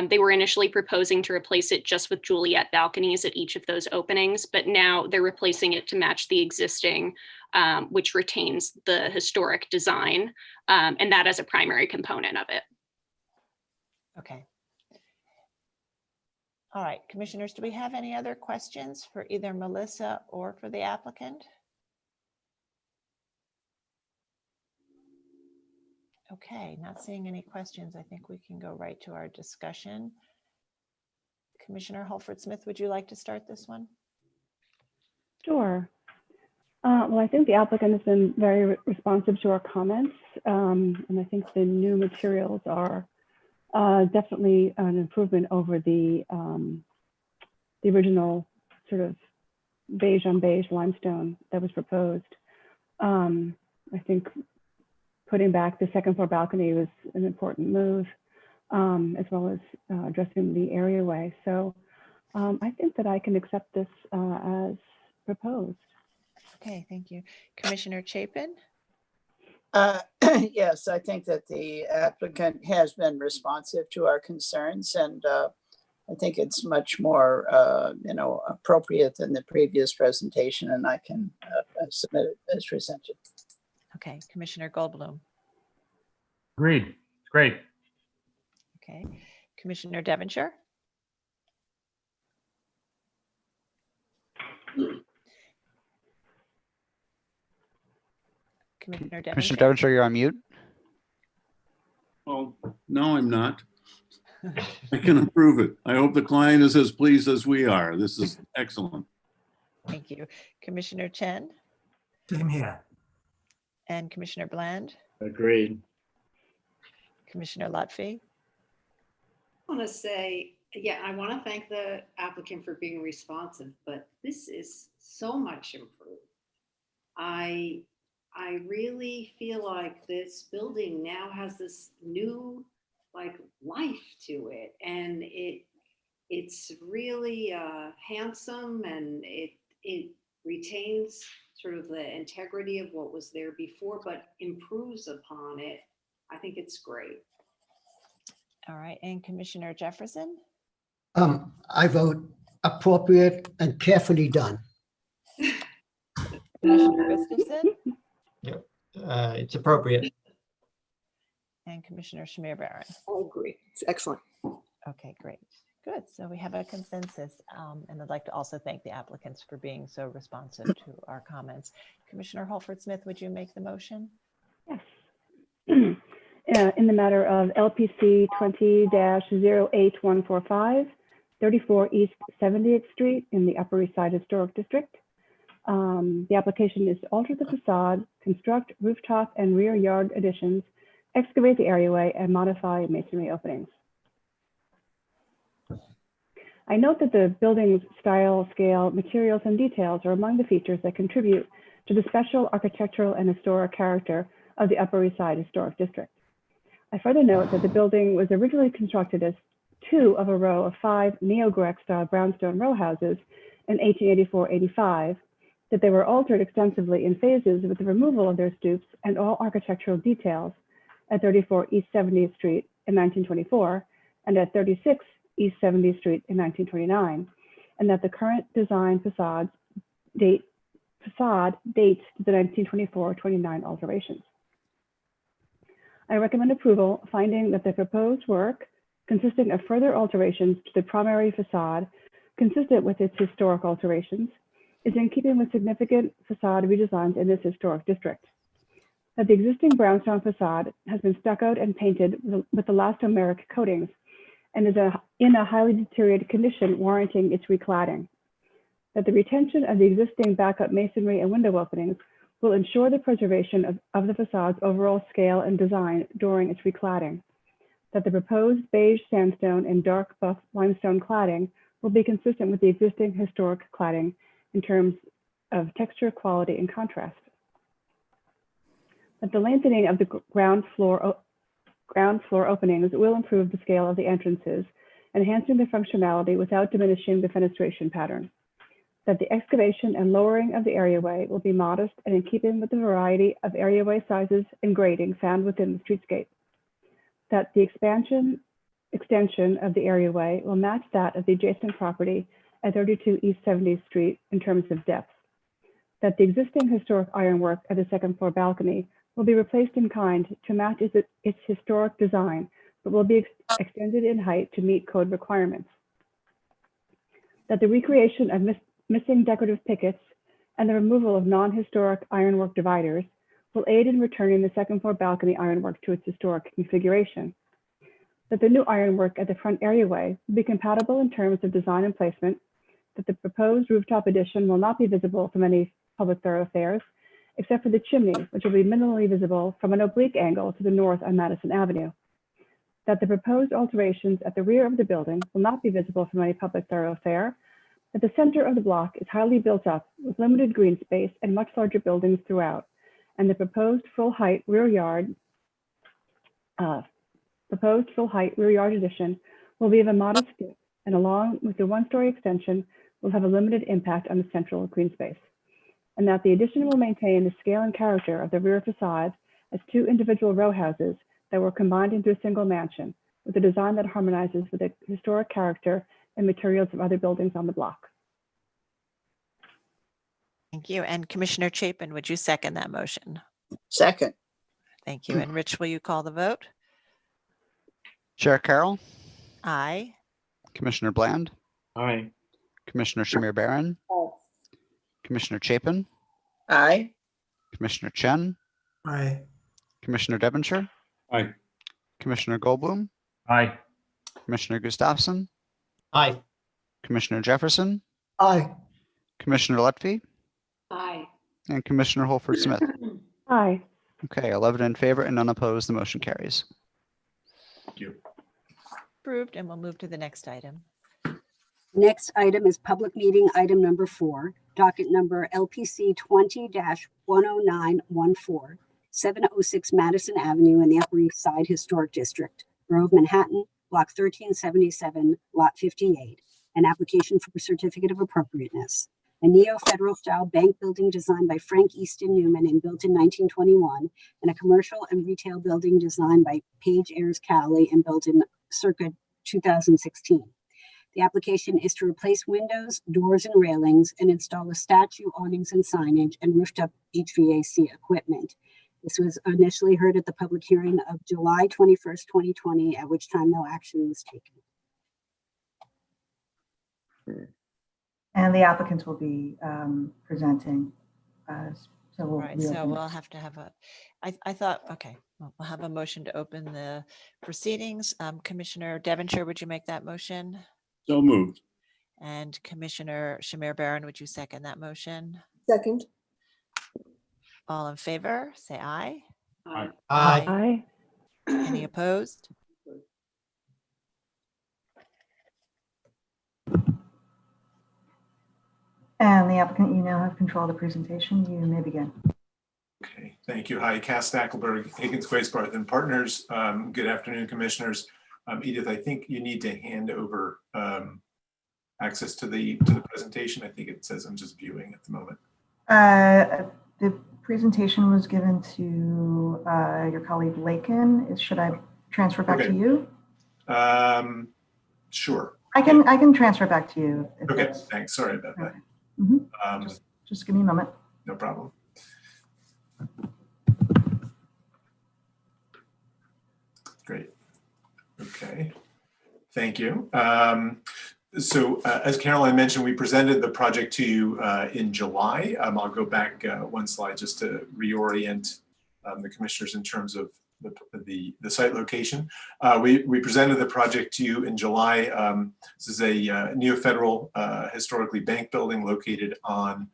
They were initially proposing to replace it just with Juliet balconies at each of those openings, but now they're replacing it to match the existing, which retains the historic design, and that as a primary component of it. Okay. All right, commissioners, do we have any other questions for either Melissa or for the applicant? Okay, not seeing any questions. I think we can go right to our discussion. Commissioner Holford-Smith, would you like to start this one? Sure. Well, I think the applicant has been very responsive to our comments, and I think the new materials are definitely an improvement over the original sort of beige on beige limestone that was proposed. I think putting back the second floor balcony was an important move, as well as addressing the areaway. So I think that I can accept this as proposed. Okay, thank you. Commissioner Chapin? Yes, I think that the applicant has been responsive to our concerns, and I think it's much more, appropriate than the previous presentation, and I can submit it as presented. Okay, Commissioner Goldblum. Agreed. It's great. Okay, Commissioner Devonshire. Commissioner Commissioner Devonshire, you're on mute. Oh, no, I'm not. I can approve it. I hope the client is as pleased as we are. This is excellent. Thank you. Commissioner Chen Same here. and Commissioner Bland, Agreed. Commissioner Lutfi. I want to say, yeah, I want to thank the applicant for being responsive, but this is so much improved. I really feel like this building now has this new life to it, and it's really handsome, and it retains sort of the integrity of what was there before, but improves upon it. I think it's great. All right, and Commissioner Jefferson. I vote appropriate and carefully done. Commissioner Gustafson Yep. It's appropriate. and Commissioner Schmierbaron. I agree. It's excellent. Okay, great. Good. So we have a consensus. And I'd like to also thank the applicants for being so responsive to our comments. Commissioner Holford-Smith, would you make the motion? Yes. In the matter of LPC 20-08145, 34 East 70th Street in the Upper East Side Historic District. The application is to alter the facade, construct rooftop and rear yard additions, excavate the areaway, and modify masonry openings. I note that the building's style, scale, materials, and details are among the features that contribute to the special architectural and historic character of the Upper East Side Historic District. I further note that the building was originally constructed as two of a row of 5 neo-Greek style brownstone row houses in 1884-85, that they were altered extensively in phases with the removal of their stoops and all architectural details at 34 East 70th Street in 1924 and at 36 East 70th Street in 1929, and that the current design facade dates to the 1924-29 alterations. I recommend approval, finding that the proposed work, consisting of further alterations to the primary facade, consistent with its historic alterations, is in keeping with significant facade redesigns in this historic district. That the existing brownstone facade has been stuccoed and painted with elastomeric coatings and is in a highly deteriorated condition, warranting its recladding. That the retention of the existing backup masonry and window openings will ensure the preservation of the facade's overall scale and design during its recladding. That the proposed beige sandstone and dark buff limestone cladding will be consistent with the existing historic cladding in terms of texture, quality, and contrast. That the lengthening of the ground floor openings will improve the scale of the entrances, enhancing the functionality without diminishing the fenestration pattern. That the excavation and lowering of the areaway will be modest and in keeping with the variety of areaway sizes and grading found within the streetscape. That the extension of the areaway will match that of the adjacent property at 32 East 70th Street in terms of depth. That the existing historic ironwork at the second floor balcony will be replaced in kind to match its historic design, but will be extended in height to meet code requirements. That the recreation of missing decorative pickets and the removal of non-historic ironwork dividers will aid in returning the second floor balcony ironwork to its historic configuration. That the new ironwork at the front areaway will be compatible in terms of design and placement. That the proposed rooftop addition will not be visible from any public thoroughfares, except for the chimney, which will be minimally visible from an oblique angle to the north on Madison Avenue. That the proposed alterations at the rear of the building will not be visible from any public thoroughfare. That the center of the block is highly built up with limited green space and much larger buildings throughout, and the proposed full height rear yard addition will be of a modest scale, and along with the one-story extension will have a limited impact on the central green space. And that the addition will maintain the scale and character of the rear facade as 2 individual row houses that were combined into a single mansion with a design that harmonizes with the historic character and materials of other buildings on the block. Thank you. And Commissioner Chapin, would you second that motion? Second. Thank you. And Rich, will you call the vote? Chair Carroll, Aye. Commissioner Bland, Aye. Commissioner Shamir Barron, Commissioner Chapin, Aye. Commissioner Chen, Aye. Commissioner Devonshire, Aye. Commissioner Goldblum, Aye. Commissioner Gustafson, Aye. Commissioner Jefferson, Aye. Commissioner Lutfi, Aye. and Commissioner Holford Smith. Aye. Okay, 11 in favor and none opposed. The motion carries. Thank you. Approved, and we'll move to the next item. Next item is public meeting item number 4, docket number LPC 20-10914, 706 Madison Avenue in the Upper East Side Historic District, Borough of Manhattan, Block 1377, Lot 58, an application for a certificate of appropriateness. A neo-federal style bank building designed by Frank Easton Newman and built in 1921, and a commercial and retail building designed by Page Ayers Cowley and built in circa 2016. The application is to replace windows, doors, and railings and install a statue, awnings, and signage and roofed-up HVAC equipment. This was initially heard at the public hearing of July 21st, 2020, at which time no action was taken. And the applicants will be presenting. So we'll Right, so we'll have to have a, I thought, okay, well, we'll have a motion to open the proceedings. Commissioner Devonshire, would you make that motion? So moved. And Commissioner Shamir Barron, would you second that motion? Second. All in favor, say aye. Aye. Aye. Aye. Any opposed? And the applicant, you now have control of the presentation. You may begin. Okay, thank you. Hi, Cass Stackelberg, Higgins Quays Barth and Partners. Good afternoon, commissioners. Edith, I think you need to hand over access to the presentation. I think it says I'm just viewing at the moment. The presentation was given to your colleague Lakin. Should I transfer back to you? Sure. I can transfer back to you. Okay, thanks. Sorry about that. Just give me a moment. No problem. Great. Okay. Thank you. So as Caroline mentioned, we presented the project to you in July. I'll go back one slide just to reorient the commissioners in terms of the site location. We presented the project to you in July. This is a neo-federal historically bank building located on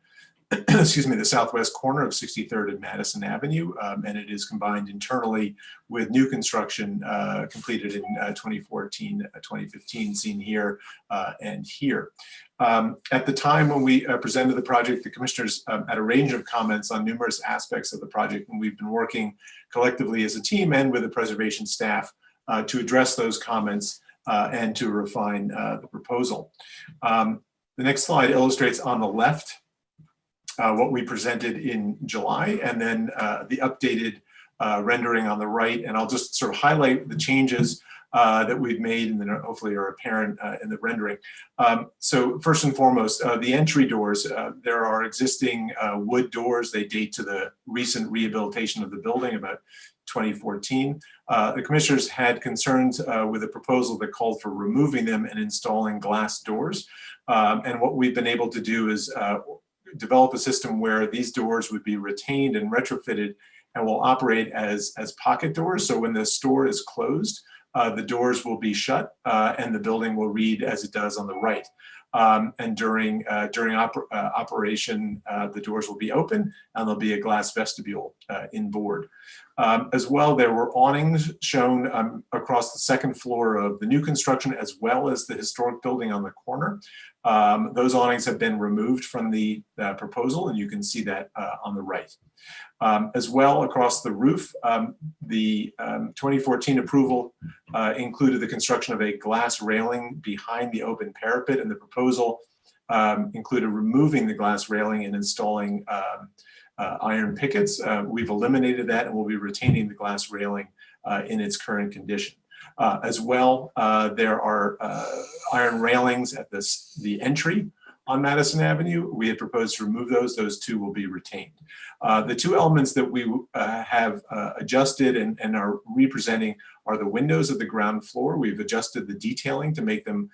excuse me, the southwest corner of 63rd and Madison Avenue, and it is combined internally with new construction completed in 2014, 2015, seen here and here. At the time when we presented the project, the commissioners had a range of comments on numerous aspects of the project, and we've been working collectively as a team and with the preservation staff to address those comments and to refine the proposal. The next slide illustrates on the left what we presented in July, and then the updated rendering on the right. And I'll just sort of highlight the changes that we've made and then hopefully are apparent in the rendering. So first and foremost, the entry doors, there are existing wood doors. They date to the recent rehabilitation of the building, about 2014. The commissioners had concerns with a proposal that called for removing them and installing glass doors. And what we've been able to do is develop a system where these doors would be retained and retrofitted and will operate as pocket doors. So when the store is closed, the doors will be shut and the building will read as it does on the right. And during operation, the doors will be open and there'll be a glass vestibule inboard. As well, there were awnings shown across the second floor of the new construction, as well as the historic building on the corner. Those awnings have been removed from the proposal, and you can see that on the right. As well, across the roof, the 2014 approval included the construction of a glass railing behind the open parapet, and the proposal included removing the glass railing and installing iron pickets. We've eliminated that and we'll be retaining the glass railing in its current condition. As well, there are iron railings at the entry on Madison Avenue. We had proposed to remove those. Those two will be retained. The two elements that we have adjusted and are representing are the windows of the ground floor. We've adjusted the detailing to make them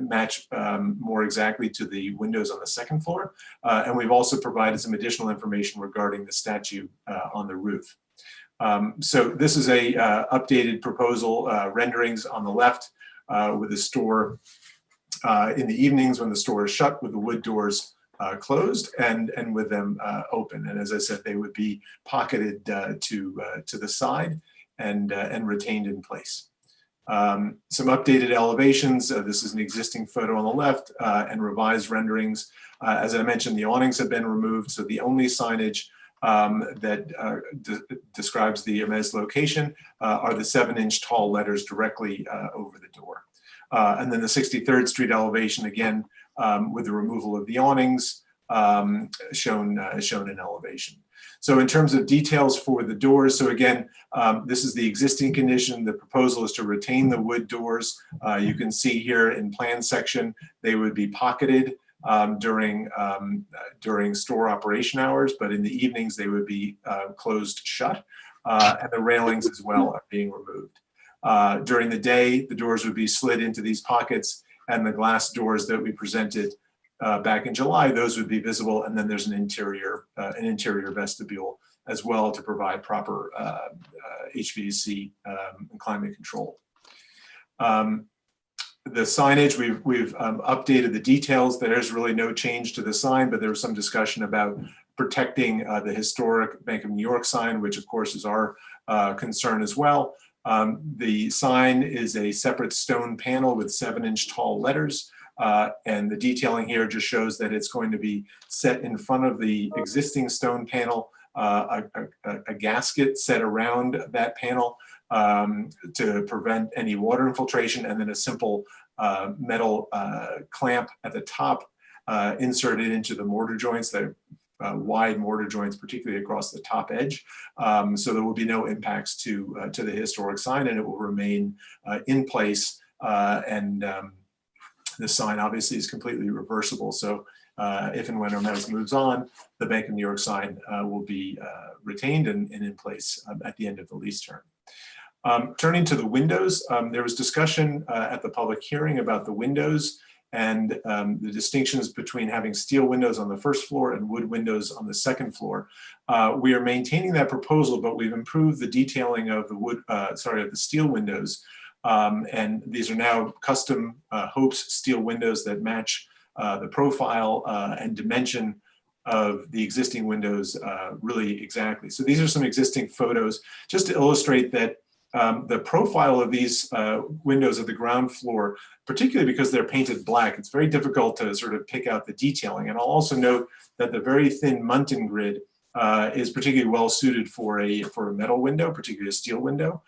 match more exactly to the windows on the second floor. And we've also provided some additional information regarding the statue on the roof. So this is a updated proposal renderings on the left with the store in the evenings when the store is shut with the wood doors closed and with them open. And as I said, they would be pocketed to the side and retained in place. Some updated elevations. This is an existing photo on the left and revised renderings. As I mentioned, the awnings have been removed, so the only signage that describes the Hermes location are the 7-inch tall letters directly over the door. And then the 63rd Street elevation, again, with the removal of the awnings shown in elevation. So in terms of details for the doors, so again, this is the existing condition. The proposal is to retain the wood doors. You can see here in plan section, they would be pocketed during store operation hours, but in the evenings they would be closed shut, and the railings as well are being removed. During the day, the doors would be slid into these pockets, and the glass doors that we presented back in July, those would be visible, and then there's an interior vestibule as well to provide proper HVAC and climate control. The signage, we've updated the details. There's really no change to the sign, but there was some discussion about protecting the historic Bank of New York sign, which of course is our concern as well. The sign is a separate stone panel with 7-inch tall letters. And the detailing here just shows that it's going to be set in front of the existing stone panel, a gasket set around that panel to prevent any water infiltration, and then a simple metal clamp at the top inserted into the mortar joints, the wide mortar joints, particularly across the top edge. So there will be no impacts to the historic sign, and it will remain in place. The sign obviously is completely reversible. So if and when Hermes moves on, the Bank of New York sign will be retained and in place at the end of the lease term. Turning to the windows, there was discussion at the public hearing about the windows and the distinctions between having steel windows on the first floor and wood windows on the second floor. We are maintaining that proposal, but we've improved the detailing of the steel windows. And these are now custom Hopes steel windows that match the profile and dimension of the existing windows really exactly. So these are some existing photos just to illustrate that the profile of these windows at the ground floor, particularly because they're painted black, it's very difficult to sort of pick out the detailing. And I'll also note that the very thin muntin grid is particularly well suited for a metal window, particularly a steel window.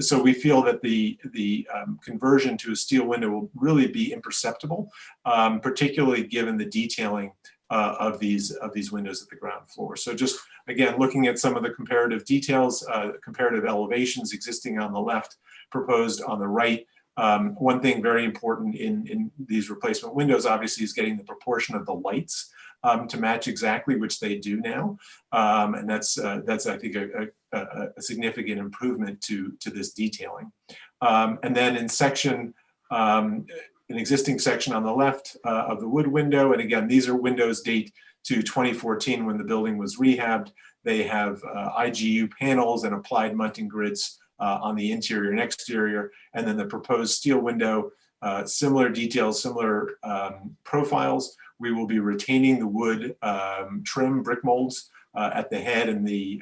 So we feel that the conversion to a steel window will really be imperceptible, particularly given the detailing of these windows at the ground floor. So just again, looking at some of the comparative details, comparative elevations existing on the left, proposed on the right. One thing very important in these replacement windows, obviously, is getting the proportion of the lights to match exactly, which they do now. And that's I think, a significant improvement to this detailing. And then in section, an existing section on the left of the wood window, and again, these are windows date to 2014 when the building was rehabbed. They have IGU panels and applied muntin grids on the interior and exterior, and then the proposed steel window, similar details, similar profiles. We will be retaining the wood trim brick molds at the head and the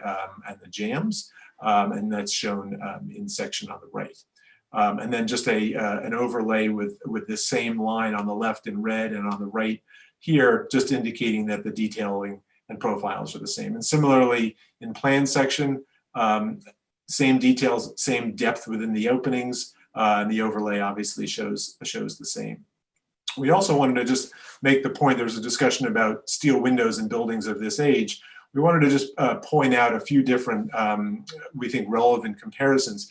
jambs, and that's shown in section on the right. And then just an overlay with the same line on the left in red and on the right here, just indicating that the detailing and profiles are the same. And similarly, in plan section, same details, same depth within the openings, and the overlay obviously shows the same. We also wanted to just make the point, there was a discussion about steel windows in buildings of this age. We wanted to just point out a few different, we think, relevant comparisons.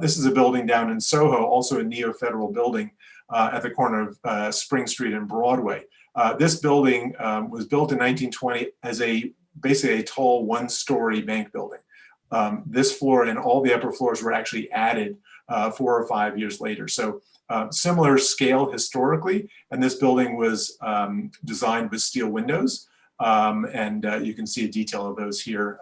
This is a building down in Soho, also a neo-federal building at the corner of Spring Street and Broadway. This building was built in 1920 as basically a tall one-story bank building. This floor and all the upper floors were actually added 4 or 5 years later. So similar scale historically, and this building was designed with steel windows. And you can see a detail of those here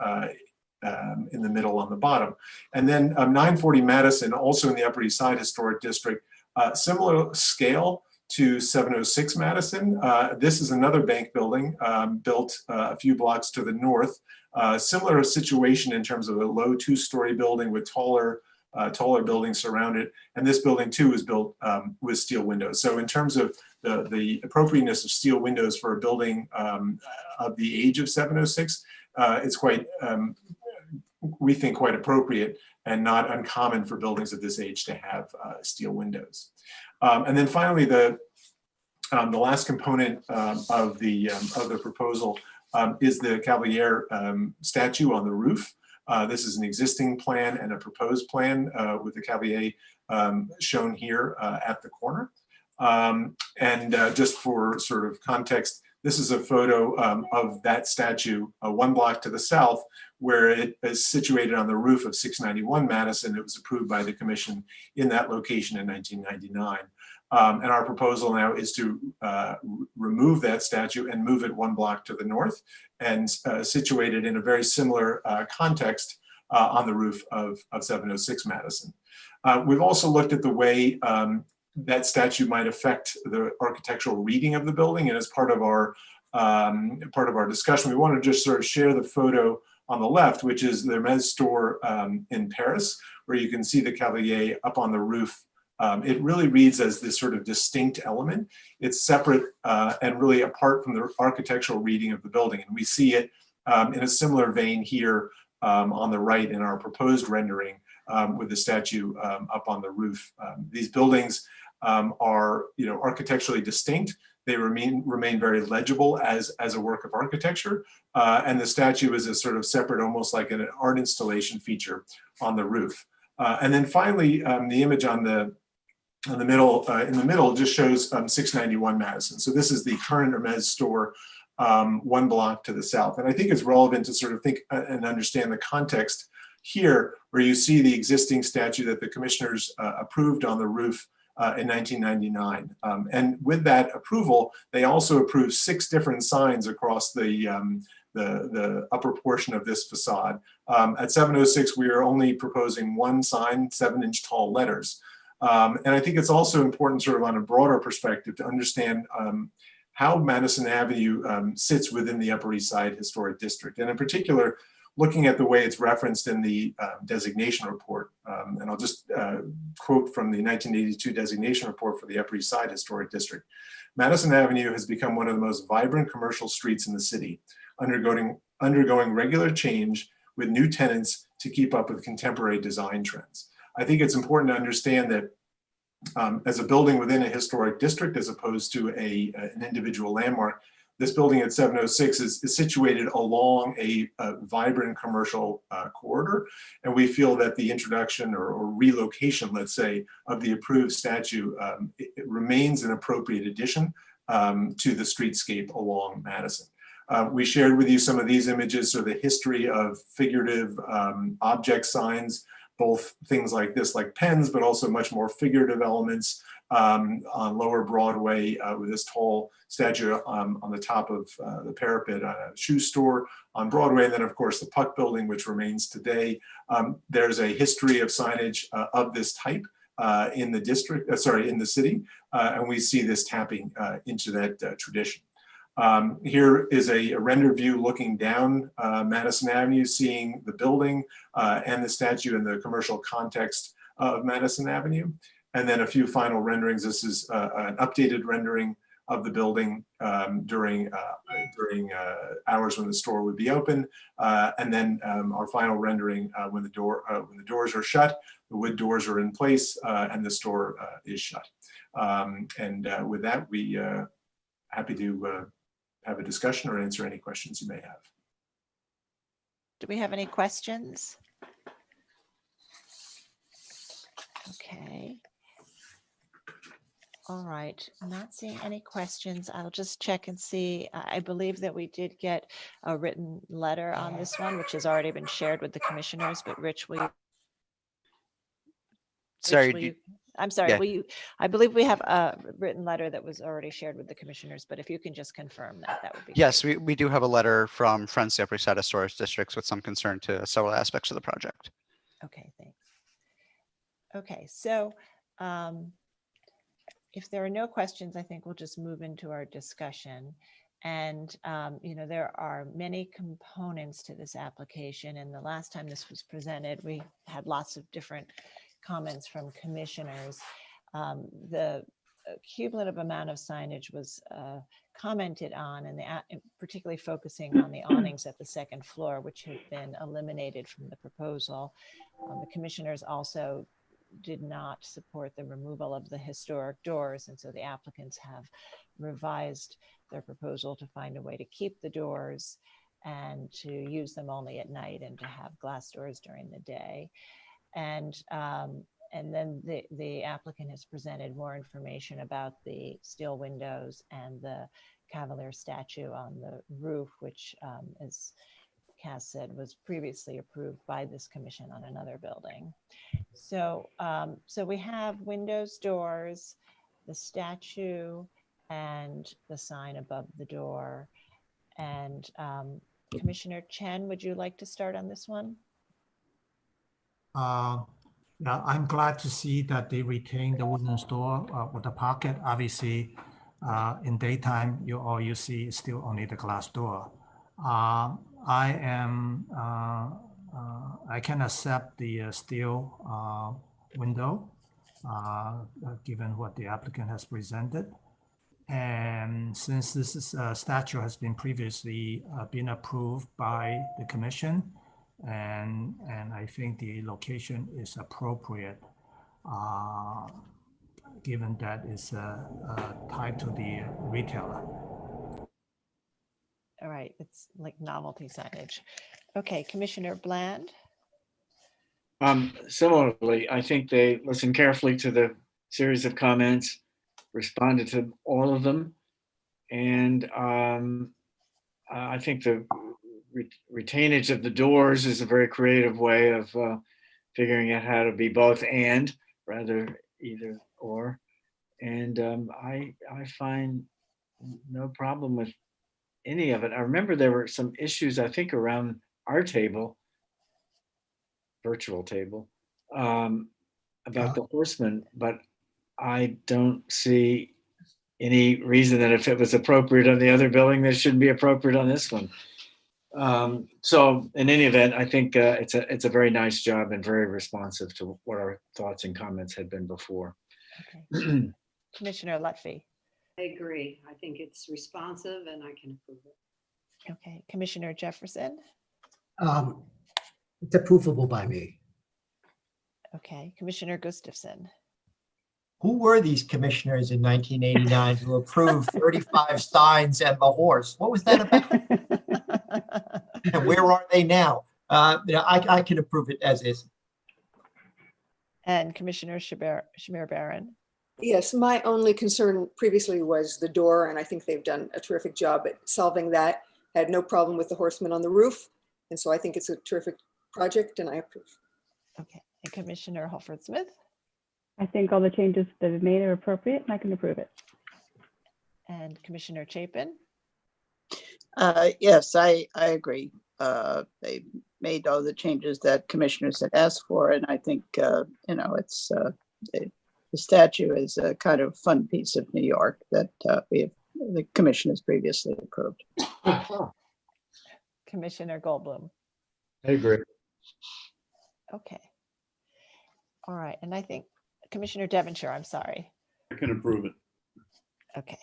in the middle on the bottom. And then 940 Madison, also in the Upper East Side Historic District, similar scale to 706 Madison. This is another bank building built a few blocks to the north. Similar situation in terms of a low 2-story building with taller buildings surrounded. And this building too was built with steel windows. So in terms of the appropriateness of steel windows for a building of the age of 706, it's quite, we think, quite appropriate and not uncommon for buildings of this age to have steel windows. And then finally, the last component of the proposal is the Cavalier statue on the roof. This is an existing plan and a proposed plan with the Cavalier shown here at the corner. And just for sort of context, this is a photo of that statue 1 block to the south, where it is situated on the roof of 691 Madison. It was approved by the commission in that location in 1999. And our proposal now is to remove that statue and move it 1 block to the north and situate it in a very similar context on the roof of 706 Madison. We've also looked at the way that statue might affect the architectural reading of the building, and as part of our discussion, we want to just sort of share the photo on the left, which is the Hermes store in Paris, where you can see the Cavalier up on the roof. It really reads as this sort of distinct element. It's separate and really apart from the architectural reading of the building, and we see it in a similar vein here on the right in our proposed rendering with the statue up on the roof. These buildings are, architecturally distinct. They remain very legible as a work of architecture, and the statue is a sort of separate, almost like an art installation feature on the roof. And then finally, the image in the middle just shows 691 Madison. So this is the current Hermes store 1 block to the south. And I think it's relevant to sort of think and understand the context here, where you see the existing statue that the commissioners approved on the roof in 1999. And with that approval, they also approved 6 different signs across the upper portion of this facade. At 706, we are only proposing 1 sign, 7-inch tall letters. And I think it's also important sort of on a broader perspective to understand how Madison Avenue sits within the Upper East Side Historic District. And in particular, looking at the way it's referenced in the designation report. And I'll just quote from the 1982 designation report for the Upper East Side Historic District. Madison Avenue has become one of the most vibrant commercial streets in the city, undergoing regular change with new tenants to keep up with contemporary design trends. I think it's important to understand that as a building within a historic district, as opposed to an individual landmark, this building at 706 is situated along a vibrant commercial corridor. And we feel that the introduction or relocation, let's say, of the approved statue, it remains an appropriate addition to the streetscape along Madison. We shared with you some of these images, so the history of figurative object signs, both things like this, like pens, but also much more figurative elements on Lower Broadway with this tall statue on the top of the parapet, a shoe store on Broadway, and then of course the Puck Building, which remains today. There's a history of signage of this type in the district, in the city, and we see this tapping into that tradition. Here is a render view looking down Madison Avenue, seeing the building and the statue in the commercial context of Madison Avenue. And then a few final renderings. This is an updated rendering of the building during hours when the store would be open, and then our final rendering when the doors are shut, the wood doors are in place, and the store is shut. With that, we happy to have a discussion or answer any questions you may have. Do we have any questions? Okay. All right, not seeing any questions. I'll just check and see. I believe that we did get a written letter on this one, which has already been shared with the commissioners, but Rich, will you? Sorry, I'm sorry, yeah. will you? I believe we have a written letter that was already shared with the commissioners, but if you can just confirm that, that would be Yes, we do have a letter from Friends of the Upper East Side Historic Districts with some concern to several aspects of the project. Okay, thanks. Okay, so if there are no questions, I think we'll just move into our discussion. And, you know, there are many components to this application. And the last time this was presented, we had lots of different comments from commissioners. The cumulative amount of signage was commented on, and particularly focusing on the awnings at the second floor, which have been eliminated from the proposal. The commissioners also did not support the removal of the historic doors, and so the applicants have revised their proposal to find a way to keep the doors and to use them only at night and to have glass doors during the day. And then the applicant has presented more information about the steel windows and the Cavalier statue on the roof, which, as Cass said, was previously approved by this commission on another building. So, so we have windows, doors, the statue, and the sign above the door. And Commissioner Chen, would you like to start on this one? Yeah, I'm glad to see that they retain the wooden store with the pocket. Obviously, in daytime, all you see is still only the glass door. I can accept the steel window, given what the applicant has presented. And since this statue has been previously been approved by the commission, and I think the location is appropriate, given that it's tied to the retailer. All right, it's like novelty signage. Okay, Commissioner Bland. Similarly, I think they listened carefully to the series of comments, responded to all of them, and I think the retainage of the doors is a very creative way of figuring out how to be both and rather either or. And I find no problem with any of it. I remember there were some issues, I think, around our table, virtual table, about the horsemen, but I don't see any reason that if it was appropriate on the other building, that shouldn't be appropriate on this one. So in any event, I think it's a very nice job and very responsive to what our thoughts and comments had been before. Okay. Commissioner Lutfi. I agree. I think it's responsive and I can approve it. Okay. Commissioner Jefferson. It's approvable by me. Okay. Commissioner Gustafson. Who were these commissioners in 1989 who approved 35 signs and the horse? What was that about? And where are they now? I can approve it as is. And Commissioner Shamir Barron. Yes, my only concern previously was the door, and I think they've done a terrific job at solving that. Had no problem with the horsemen on the roof, and so I think it's a terrific project, and I approve. Okay, and Commissioner Holford Smith. I think all the changes that have made are appropriate, and I can approve it. And Commissioner Chapin. Yes, I agree. They made all the changes that commissioners had asked for, and I think it's the statue is a kind of fun piece of New York that the commission has previously approved. Commissioner Goldblum. I agree. Okay. All right, and I think Commissioner Devonshire, I'm sorry. I can approve it. Okay.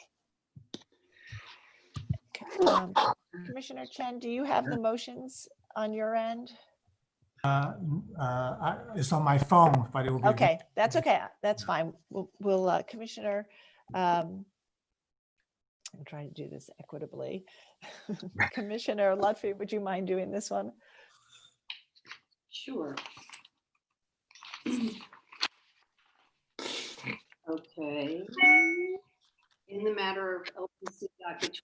Commissioner Chen, do you have the motions on your end? It's on my phone, but it will be. Okay, that's okay. That's fine. We'll Commissioner, I'm trying to do this equitably. Commissioner Lutfi, would you mind doing this one? Sure. Okay. In the matter of LPC docket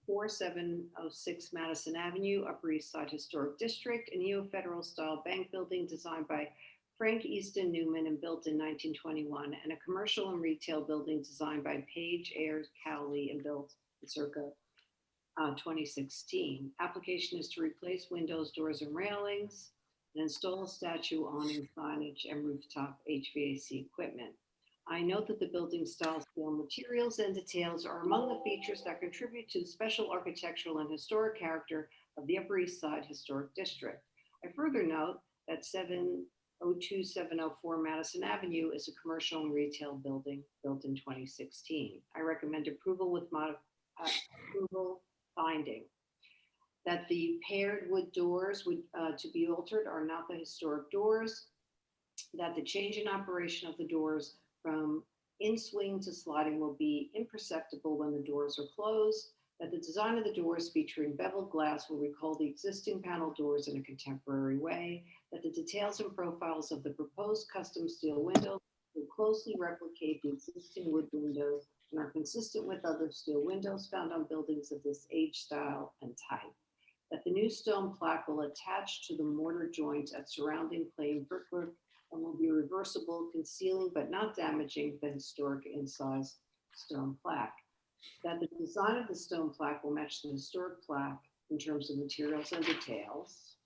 4706 Madison Avenue, Upper East Side Historic District, a neo-federal style bank building designed by Frank Easton Newman and built in 1921, and a commercial and retail building designed by Page Ayers Cowley and built in circa 2016. Application is to replace windows, doors, and railings, and install a statue, awning, signage, and rooftop HVAC equipment. I note that the building style, scale, materials, and details are among the features that contribute to the special architectural and historic character of the Upper East Side Historic District. I further note that 702704 Madison Avenue is a commercial and retail building built in 2016. I recommend approval with approval finding that the paired wood doors to be altered are not the historic doors, that the change in operation of the doors from in-swing to sliding will be imperceptible when the doors are closed, that the design of the doors featuring beveled glass will recall the existing panel doors in a contemporary way, that the details and profiles of the proposed custom steel windows will closely replicate the existing wood windows and are consistent with other steel windows found on buildings of this age, style, and type, that the new stone plaque will attach to the mortar joints at surrounding plain brickwork and will be reversible, concealing but not damaging the historic incised stone plaque. That the design of the stone plaque will match the historic plaque in terms of materials and details.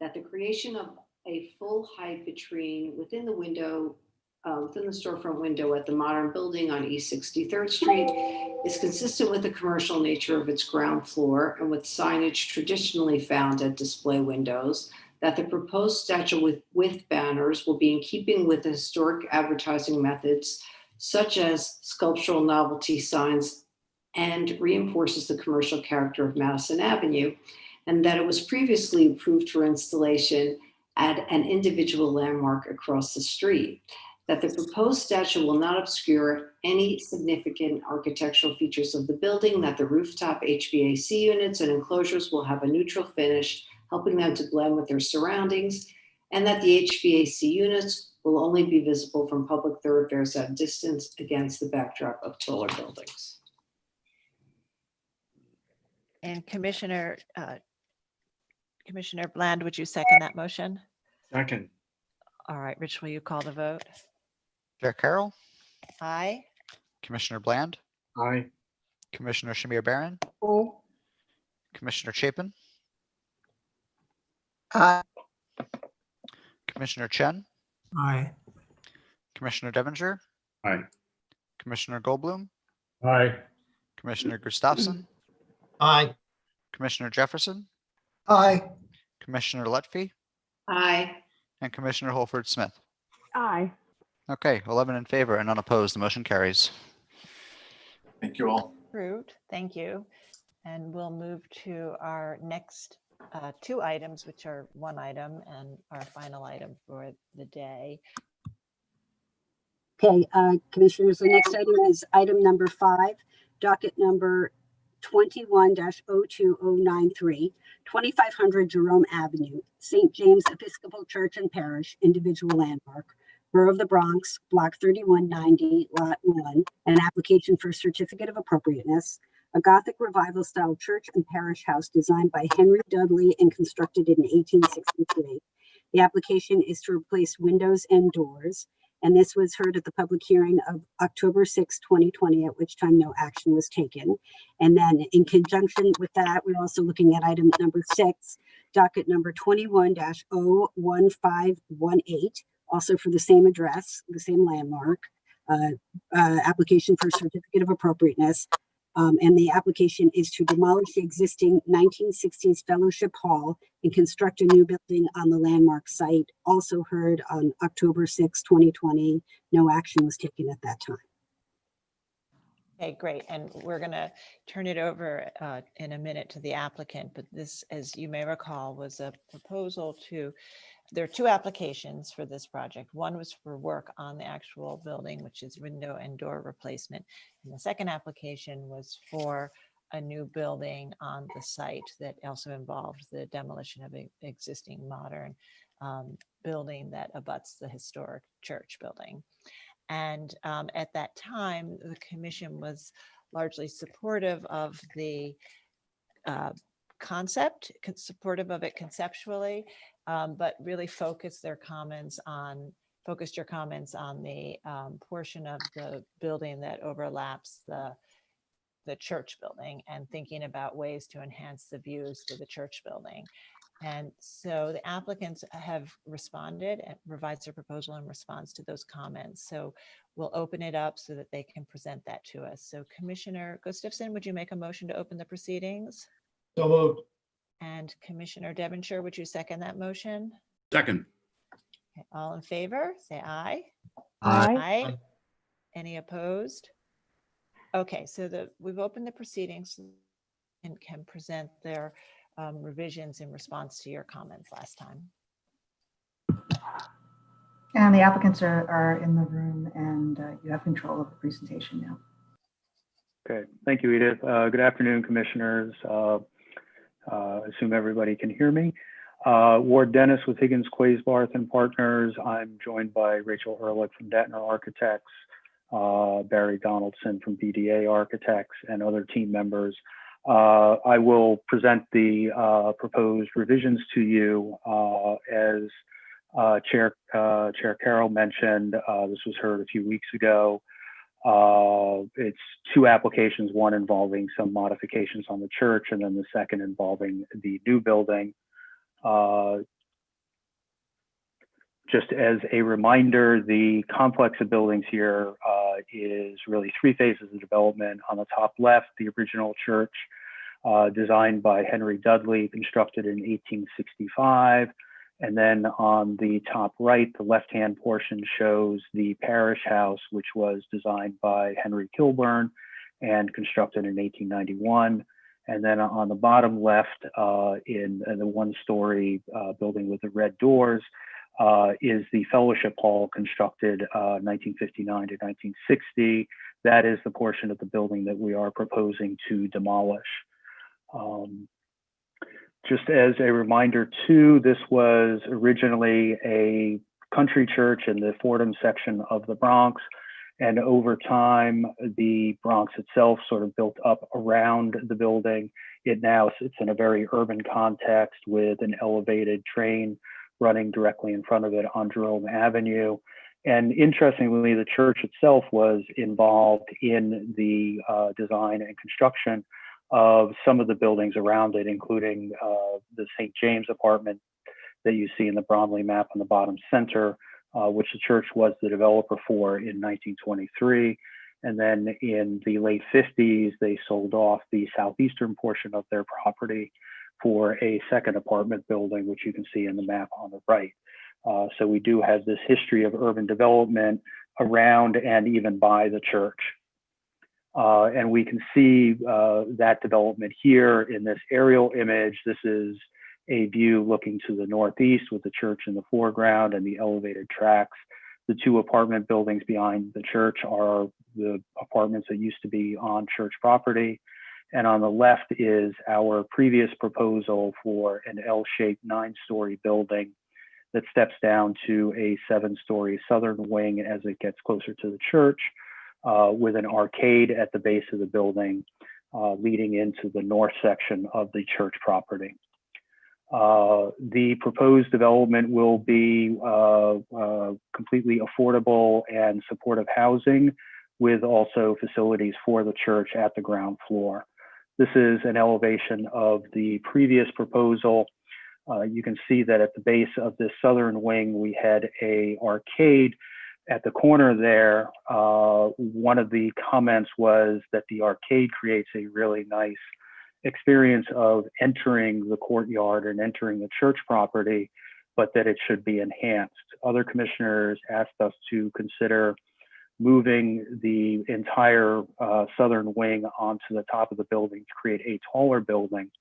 That the creation of a full height vitrine within the window, within the storefront window at the modern building on East 63rd Street is consistent with the commercial nature of its ground floor and with signage traditionally found at display windows. That the proposed statue with banners will be in keeping with the historic advertising methods, such as sculptural novelty signs, and reinforces the commercial character of Madison Avenue, and that it was previously approved for installation at an individual landmark across the street. That the proposed statue will not obscure any significant architectural features of the building, that the rooftop HVAC units and enclosures will have a neutral finish, helping them to blend with their surroundings, and that the HVAC units will only be visible from public thoroughfares at a distance against the backdrop of taller buildings. And Commissioner Bland, would you second that motion? Second. All right, Rich, will you call the vote? Chair Carroll, Aye. Commissioner Bland, Aye. Commissioner Shamir Barron, Aye. Commissioner Chapin, Aye. Commissioner Chen, Aye. Commissioner Devinger, Aye. Commissioner Goldblum, Aye. Commissioner Gustafson, Aye. Commissioner Jefferson, Aye. Commissioner Lutfi, Aye. and Commissioner Holford Smith. Aye. Okay, 11 in favor and none opposed. The motion carries. Thank you all. Approved. Thank you. And we'll move to our next two items, which are one item and our final item for the day. Okay, Commissioners, the next item is item number 5, docket number 21-02093, 2500 Jerome Avenue, St. James Episcopal Church and Parish, individual landmark, Borough of the Bronx, Block 3190, Lot 1, an application for certificate of appropriateness, a Gothic Revival style church and parish house designed by Henry Dudley and constructed in 1863. The application is to replace windows and doors, and this was heard at the public hearing of October 6, 2020, at which time no action was taken. And then in conjunction with that, we're also looking at item number 6, docket number 21-01518, also for the same address, the same landmark, application for certificate of appropriateness. And the application is to demolish the existing 1960s Fellowship Hall and construct a new building on the landmark site, also heard on October 6, 2020. No action was taken at that time. Okay, great. And we're going to turn it over in a minute to the applicant, but this, as you may recall, was a proposal to, there are two applications for this project. One was for work on the actual building, which is window and door replacement. And the second application was for a new building on the site that also involved the demolition of an existing modern building that abuts the historic church building. And at that time, the commission was largely supportive of the concept, supportive of it conceptually, but really focused your comments on the portion of the building that overlaps the church building and thinking about ways to enhance the views to the church building. And so the applicants have responded and revised their proposal in response to those comments. So we'll open it up so that they can present that to us. So Commissioner Gustafson, would you make a motion to open the proceedings? So moved. And Commissioner Devonshire, would you second that motion? Second. Okay, all in favor, say aye. Aye. Any opposed? Okay, so we've opened the proceedings and can present their revisions in response to your comments last time. And the applicants are in the room, and you have control of the presentation now. Okay, thank you, Edith. Good afternoon, commissioners. Assume everybody can hear me. Ward Dennis with Higgins, Quays, Barth and Partners. I'm joined by Rachel Ehrlich from Datner Architects, Barry Donaldson from BDA Architects, and other team members. I will present the proposed revisions to you. As Chair Carroll mentioned, this was heard a few weeks ago. It's two applications, one involving some modifications on the church, and then the second involving the new building. Just as a reminder, the complex of buildings here is really three phases of development. On the top left, the original church, designed by Henry Dudley, constructed in 1865. And then on the top right, the left-hand portion shows the parish house, which was designed by Henry Kilburn and constructed in 1891. And then on the bottom left, in the one-story building with the red doors, is the Fellowship Hall, constructed 1959 to 1960. That is the portion of the building that we are proposing to demolish. Just as a reminder too, this was originally a country church in the Fordham section of the Bronx. And over time, the Bronx itself sort of built up around the building. It now sits in a very urban context with an elevated train running directly in front of it on Jerome Avenue. And interestingly, the church itself was involved in the design and construction of some of the buildings around it, including the St. James apartment that you see in the Bromley map on the bottom center, which the church was the developer for in 1923. And then in the late 50s, they sold off the southeastern portion of their property for a second apartment building, which you can see in the map on the right. So we do have this history of urban development around and even by the church. And we can see that development here in this aerial image. This is a view looking to the northeast with the church in the foreground and the elevated tracks. The two apartment buildings behind the church are the apartments that used to be on church property. And on the left is our previous proposal for an L-shaped 9-story building that steps down to a 7-story southern wing as it gets closer to the church, with an arcade at the base of the building leading into the north section of the church property. The proposed development will be completely affordable and supportive housing, with also facilities for the church at the ground floor. This is an elevation of the previous proposal. You can see that at the base of this southern wing, we had an arcade. At the corner there, one of the comments was that the arcade creates a really nice experience of entering the courtyard and entering the church property, but that it should be enhanced. Other commissioners asked us to consider moving the entire southern wing onto the top of the building to create a taller building.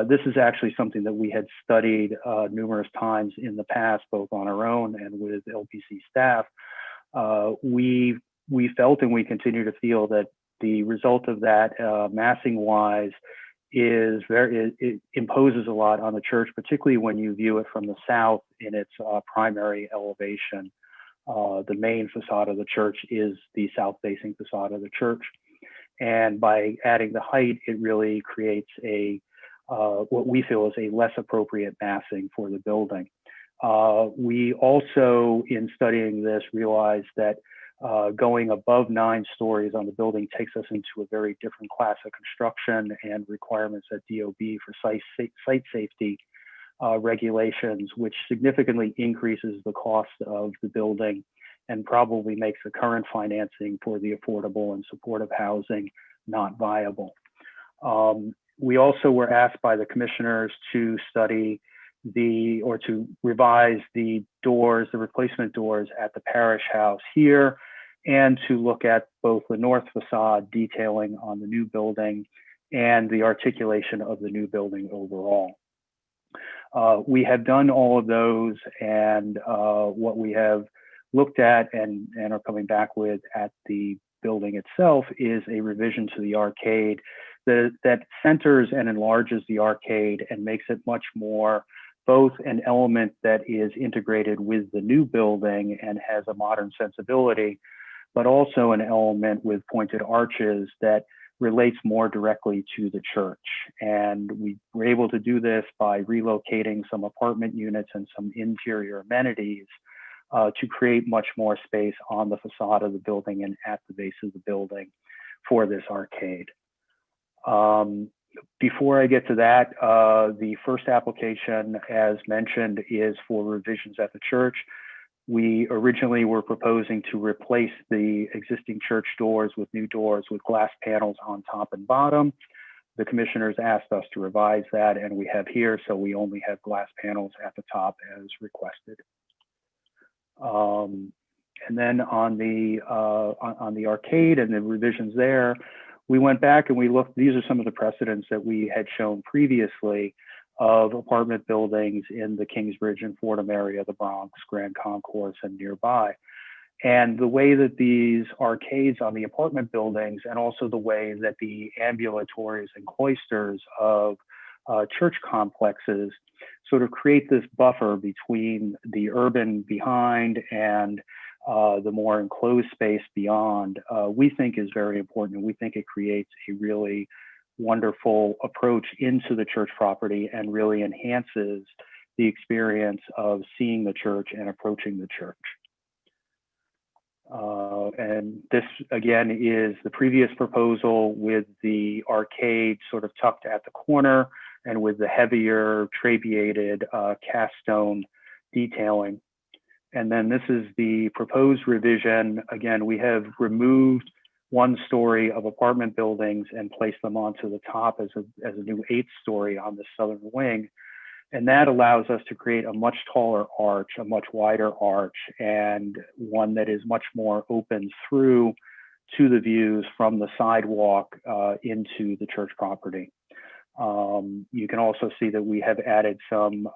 This is actually something that we had studied numerous times in the past, both on our own and with LPC staff. We felt, and we continue to feel, that the result of that, massing wise, it imposes a lot on the church, particularly when you view it from the south in its primary elevation. The main facade of the church is the south-facing facade of the church, and by adding the height, it really creates a what we feel is a less appropriate massing for the building. We also, in studying this, realized that going above 9 stories on the building takes us into a very different class of construction and requirements at DOB for site safety regulations, which significantly increases the cost of the building and probably makes the current financing for the affordable and supportive housing not viable. We also were asked by the commissioners to study to revise the doors, the replacement doors at the parish house here, and to look at both the north facade detailing on the new building and the articulation of the new building overall. We have done all of those, and what we have looked at and are coming back with at the building itself is a revision to the arcade that centers and enlarges the arcade and makes it much more both an element that is integrated with the new building and has a modern sensibility, but also an element with pointed arches that relates more directly to the church. And we were able to do this by relocating some apartment units and some interior amenities to create much more space on the facade of the building and at the base of the building for this arcade. Before I get to that, the first application, as mentioned, is for revisions at the church. We originally were proposing to replace the existing church doors with new doors with glass panels on top and bottom. The commissioners asked us to revise that, and we have here, so we only have glass panels at the top as requested. And then on the arcade and the revisions there, we went back and we looked. These are some of the precedents that we had shown previously of apartment buildings in the Kingsbridge and Fordham area, the Bronx, Grand Concourse, and nearby. And the way that these arcades on the apartment buildings, and also the way that the ambulatories and cloisters of church complexes sort of create this buffer between the urban behind and the more enclosed space beyond, we think is very important. And we think it creates a really wonderful approach into the church property and really enhances the experience of seeing the church and approaching the church. And this, again, is the previous proposal with the arcade sort of tucked at the corner and with the heavier trabeated cast stone detailing. And then this is the proposed revision. Again, we have removed 1 story of apartment buildings and placed them onto the top as a new 8th story on the southern wing. And that allows us to create a much taller arch, a much wider arch, and one that is much more open through to the views from the sidewalk into the church property. You can also see that we have added some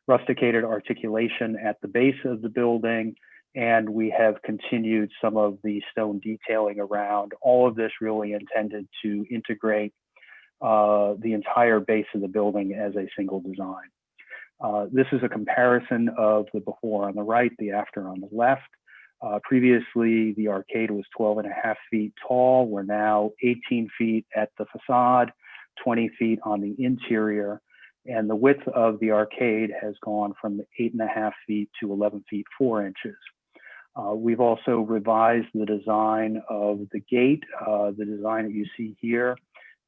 rusticated articulation at the base of the building, and we have continued some of the stone detailing around. All of this really intended to integrate the entire base of the building as a single design. This is a comparison of the before on the right, the after on the left. Previously, the arcade was 12.5 feet tall. We're now 18 feet at the facade, 20 feet on the interior. And the width of the arcade has gone from 8.5 feet to 11 feet 4 inches. We've also revised the design of the gate. The design that you see here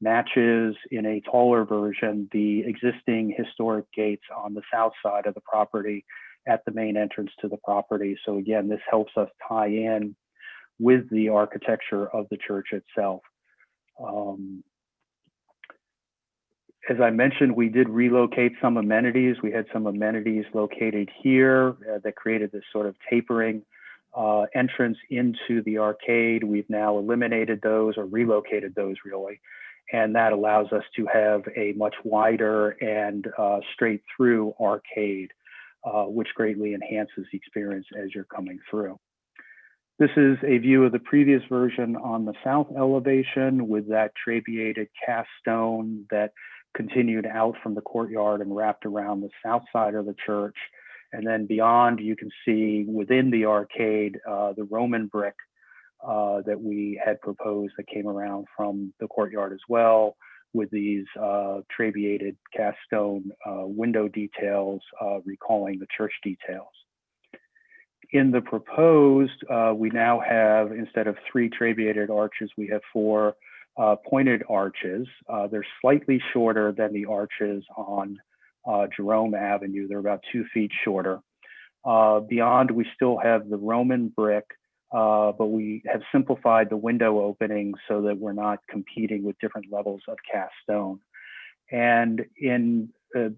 matches in a taller version the existing historic gates on the south side of the property at the main entrance to the property. So again, this helps us tie in with the architecture of the church itself. As I mentioned, we did relocate some amenities. We had some amenities located here that created this sort of tapering entrance into the arcade. We've now eliminated those or relocated those really. And that allows us to have a much wider and straight through arcade, which greatly enhances the experience as you're coming through. This is a view of the previous version on the south elevation with that trabeated cast stone that continued out from the courtyard and wrapped around the south side of the church. And then beyond, you can see within the arcade, the Roman brick that we had proposed that came around from the courtyard as well, with these trabeated cast stone window details recalling the church details. In the proposed, we now have, instead of 3 trabeated arches, we have 4 pointed arches. They're slightly shorter than the arches on Jerome Avenue. They're about 2 feet shorter. Beyond, we still have the Roman brick, but we have simplified the window openings so that we're not competing with different levels of cast stone. And in a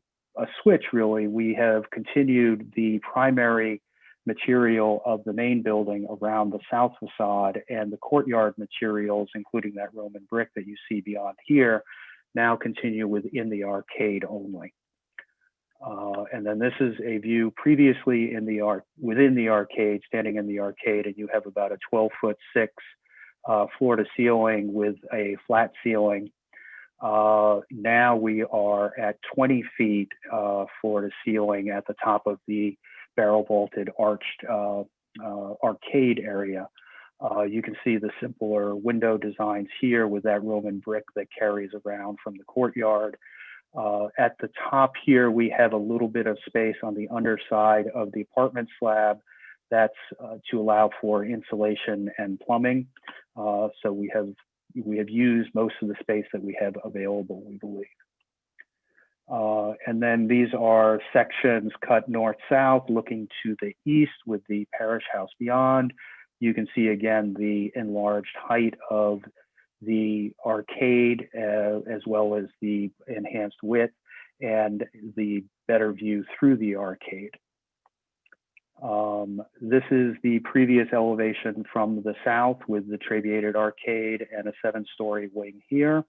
switch, really, we have continued the primary material of the main building around the south facade, and the courtyard materials, including that Roman brick that you see beyond here, now continue within the arcade only. And then this is a view previously in the within the arcade, standing in the arcade, and you have about a 12'6" floor to ceiling with a flat ceiling. Now we are at 20 feet floor to ceiling at the top of the barrel vaulted arched arcade area. You can see the simpler window designs here with that Roman brick that carries around from the courtyard. At the top here, we have a little bit of space on the underside of the apartment slab. That's to allow for insulation and plumbing. So we have used most of the space that we have available, we believe. And then these are sections cut north-south looking to the east with the parish house beyond. You can see again the enlarged height of the arcade as well as the enhanced width and the better view through the arcade. This is the previous elevation from the south with the trabeated arcade and a 7-story wing here.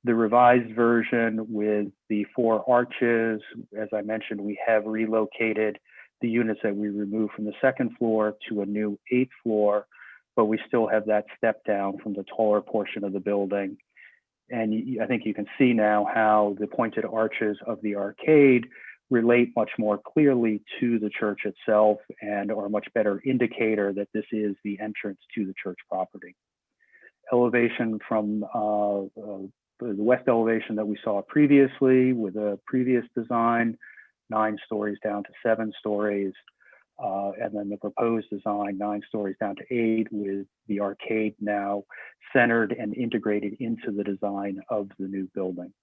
The revised version with the 4 arches, as I mentioned, we have relocated the units that we removed from the 2nd floor to a new 8th floor, but we still have that step down from the taller portion of the building. And I think you can see now how the pointed arches of the arcade relate much more clearly to the church itself and are a much better indicator that this is the entrance to the church property. Elevation from the west elevation that we saw previously with a previous design, 9 stories down to 7 stories. And then the proposed design, 9 stories down to 8, with the arcade now centered and integrated into the design of the new building.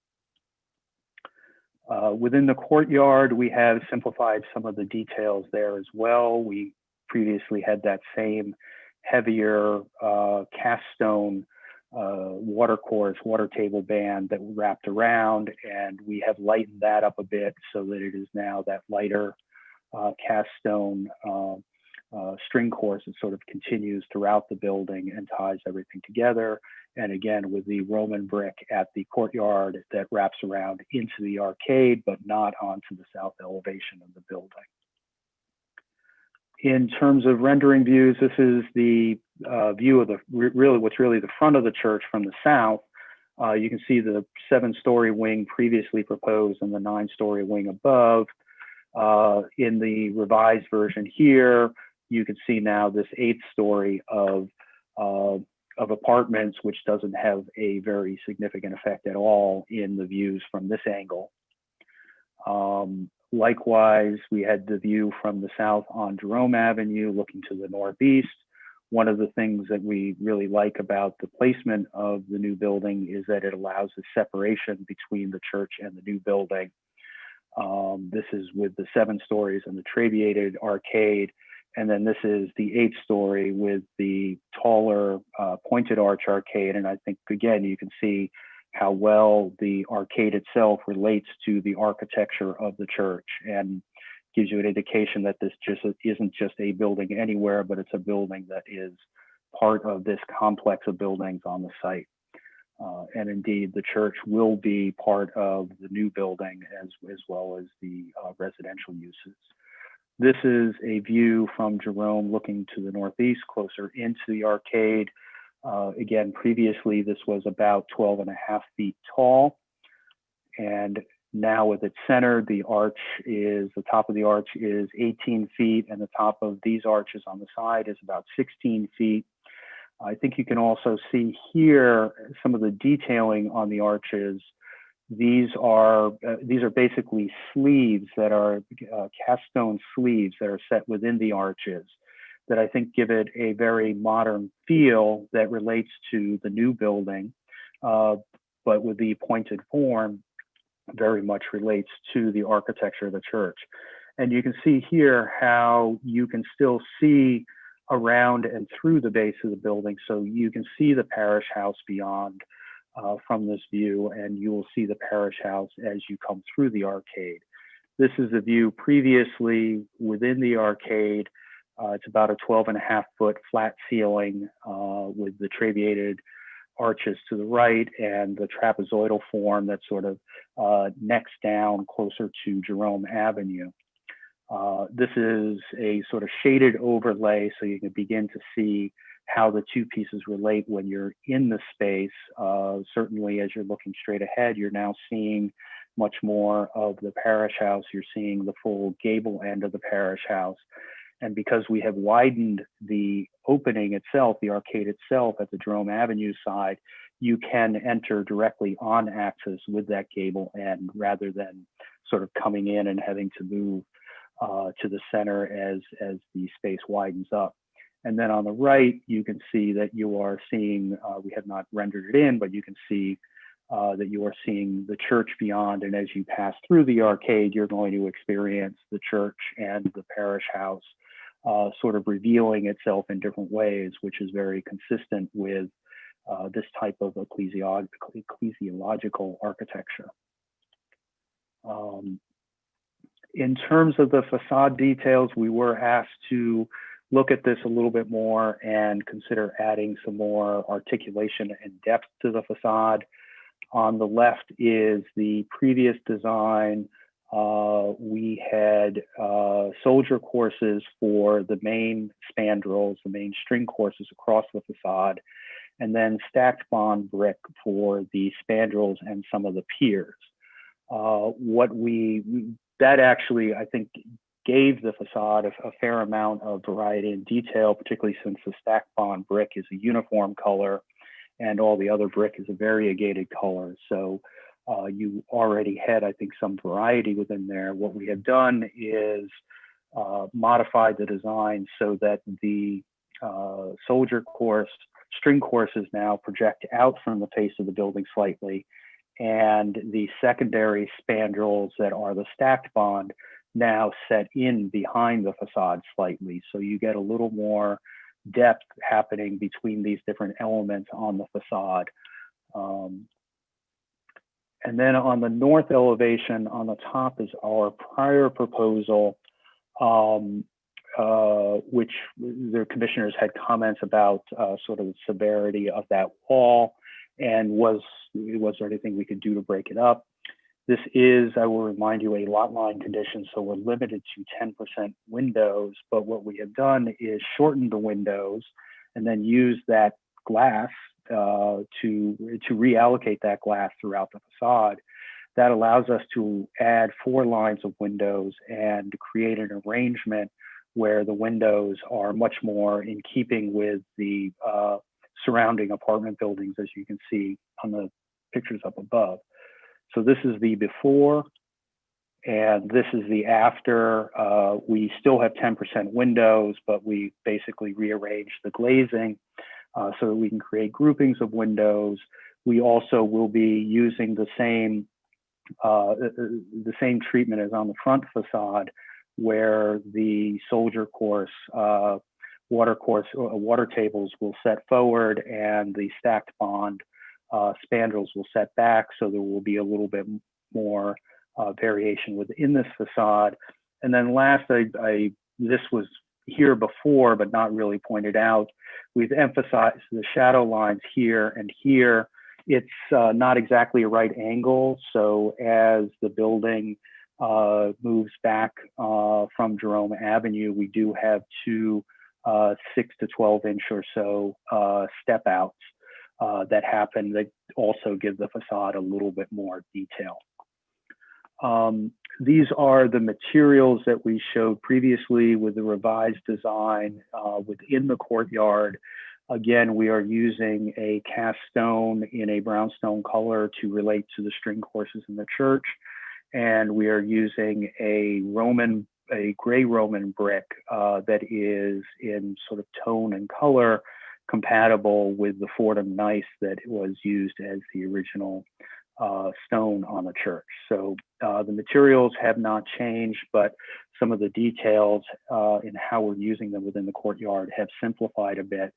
Within the courtyard, we have simplified some of the details there as well. We previously had that same heavier cast stone water course, water table band that wrapped around, and we have lightened that up a bit so that it is now that lighter cast stone string course that sort of continues throughout the building and ties everything together. And again, with the Roman brick at the courtyard that wraps around into the arcade, but not onto the south elevation of the building. In terms of rendering views, this is the view of the what's really the front of the church from the south. You can see the 7-story wing previously proposed and the 9-story wing above. In the revised version here, you can see now this 8th story of apartments, which doesn't have a very significant effect at all in the views from this angle. Likewise, we had the view from the south on Jerome Avenue looking to the northeast. One of the things that we really like about the placement of the new building is that it allows the separation between the church and the new building. This is with the 7 stories and the trabeated arcade. And then this is the 8th story with the taller pointed arch arcade. And I think, again, you can see how well the arcade itself relates to the architecture of the church. And gives you an indication that this just isn't just a building anywhere, but it's a building that is part of this complex of buildings on the site. And indeed, the church will be part of the new building as well as the residential uses. This is a view from Jerome looking to the northeast, closer into the arcade. Again, previously, this was about 12.5 feet tall. And now with it centered, the top of the arch is 18 feet, and the top of these arches on the side is about 16 feet. I think you can also see here some of the detailing on the arches. These are basically sleeves that are cast stone sleeves that are set within the arches that I think give it a very modern feel that relates to the new building, but with the pointed form very much relates to the architecture of the church. And you can see here how you can still see around and through the base of the building. So you can see the parish house beyond from this view, and you will see the parish house as you come through the arcade. This is the view previously within the arcade. It's about a 12.5 foot flat ceiling with the trabeated arches to the right and the trapezoidal form that sort of necks down closer to Jerome Avenue. This is a sort of shaded overlay so you can begin to see how the two pieces relate when you're in the space. Certainly as you're looking straight ahead, you're now seeing much more of the parish house. You're seeing the full gable end of the parish house. And because we have widened the opening itself, the arcade itself at the Jerome Avenue side, you can enter directly on axis with that gable end rather than sort of coming in and having to move to the center as the space widens up. And then on the right, you can see that you are seeing, we have not rendered it in, but you can see that you are seeing the church beyond. And as you pass through the arcade, you're going to experience the church and the parish house sort of revealing itself in different ways, which is very consistent with this type of ecclesiological architecture. In terms of the facade details, we were asked to look at this a little bit more and consider adding some more articulation and depth to the facade. On the left is the previous design. We had soldier courses for the main spandrels, the main string courses across the facade, and then stacked bond brick for the spandrels and some of the piers. That actually, I think, gave the facade a fair amount of variety and detail, particularly since the stacked bond brick is a uniform color and all the other brick is a variegated color. So you already had, I think, some variety within there. What we have done is modified the design so that the soldier course, string courses now project out from the face of the building slightly, and the secondary spandrels that are the stacked bond now set in behind the facade slightly. So you get a little more depth happening between these different elements on the facade. And then on the north elevation, on the top is our prior proposal, which the commissioners had comments about sort of the severity of that wall and was there anything we could do to break it up. This is, I will remind you, a lot line condition, so we're limited to 10% windows, but what we have done is shorten the windows and then use that glass to reallocate that glass throughout the facade. That allows us to add 4 lines of windows and create an arrangement where the windows are much more in keeping with the surrounding apartment buildings, as you can see on the pictures up above. So this is the before, and this is the after. We still have 10% windows, but we basically rearranged the glazing so that we can create groupings of windows. We also will be using the same treatment as on the front facade, where the soldier course, water tables will set forward and the stacked bond spandrels will set back, so there will be a little bit more variation within this facade. And then last, this was here before, but not really pointed out. We've emphasized the shadow lines here and here. It's not exactly a right angle. So as the building moves back from Jerome Avenue, we do have two 6 to 12 inch or so step outs that happen that also give the facade a little bit more detail. These are the materials that we showed previously with the revised design within the courtyard. Again, we are using a cast stone in a brownstone color to relate to the string courses in the church. And we are using a gray Roman brick that is in sort of tone and color compatible with the Fordham gneiss that was used as the original stone on the church. So the materials have not changed, but some of the details in how we're using them within the courtyard have simplified a bit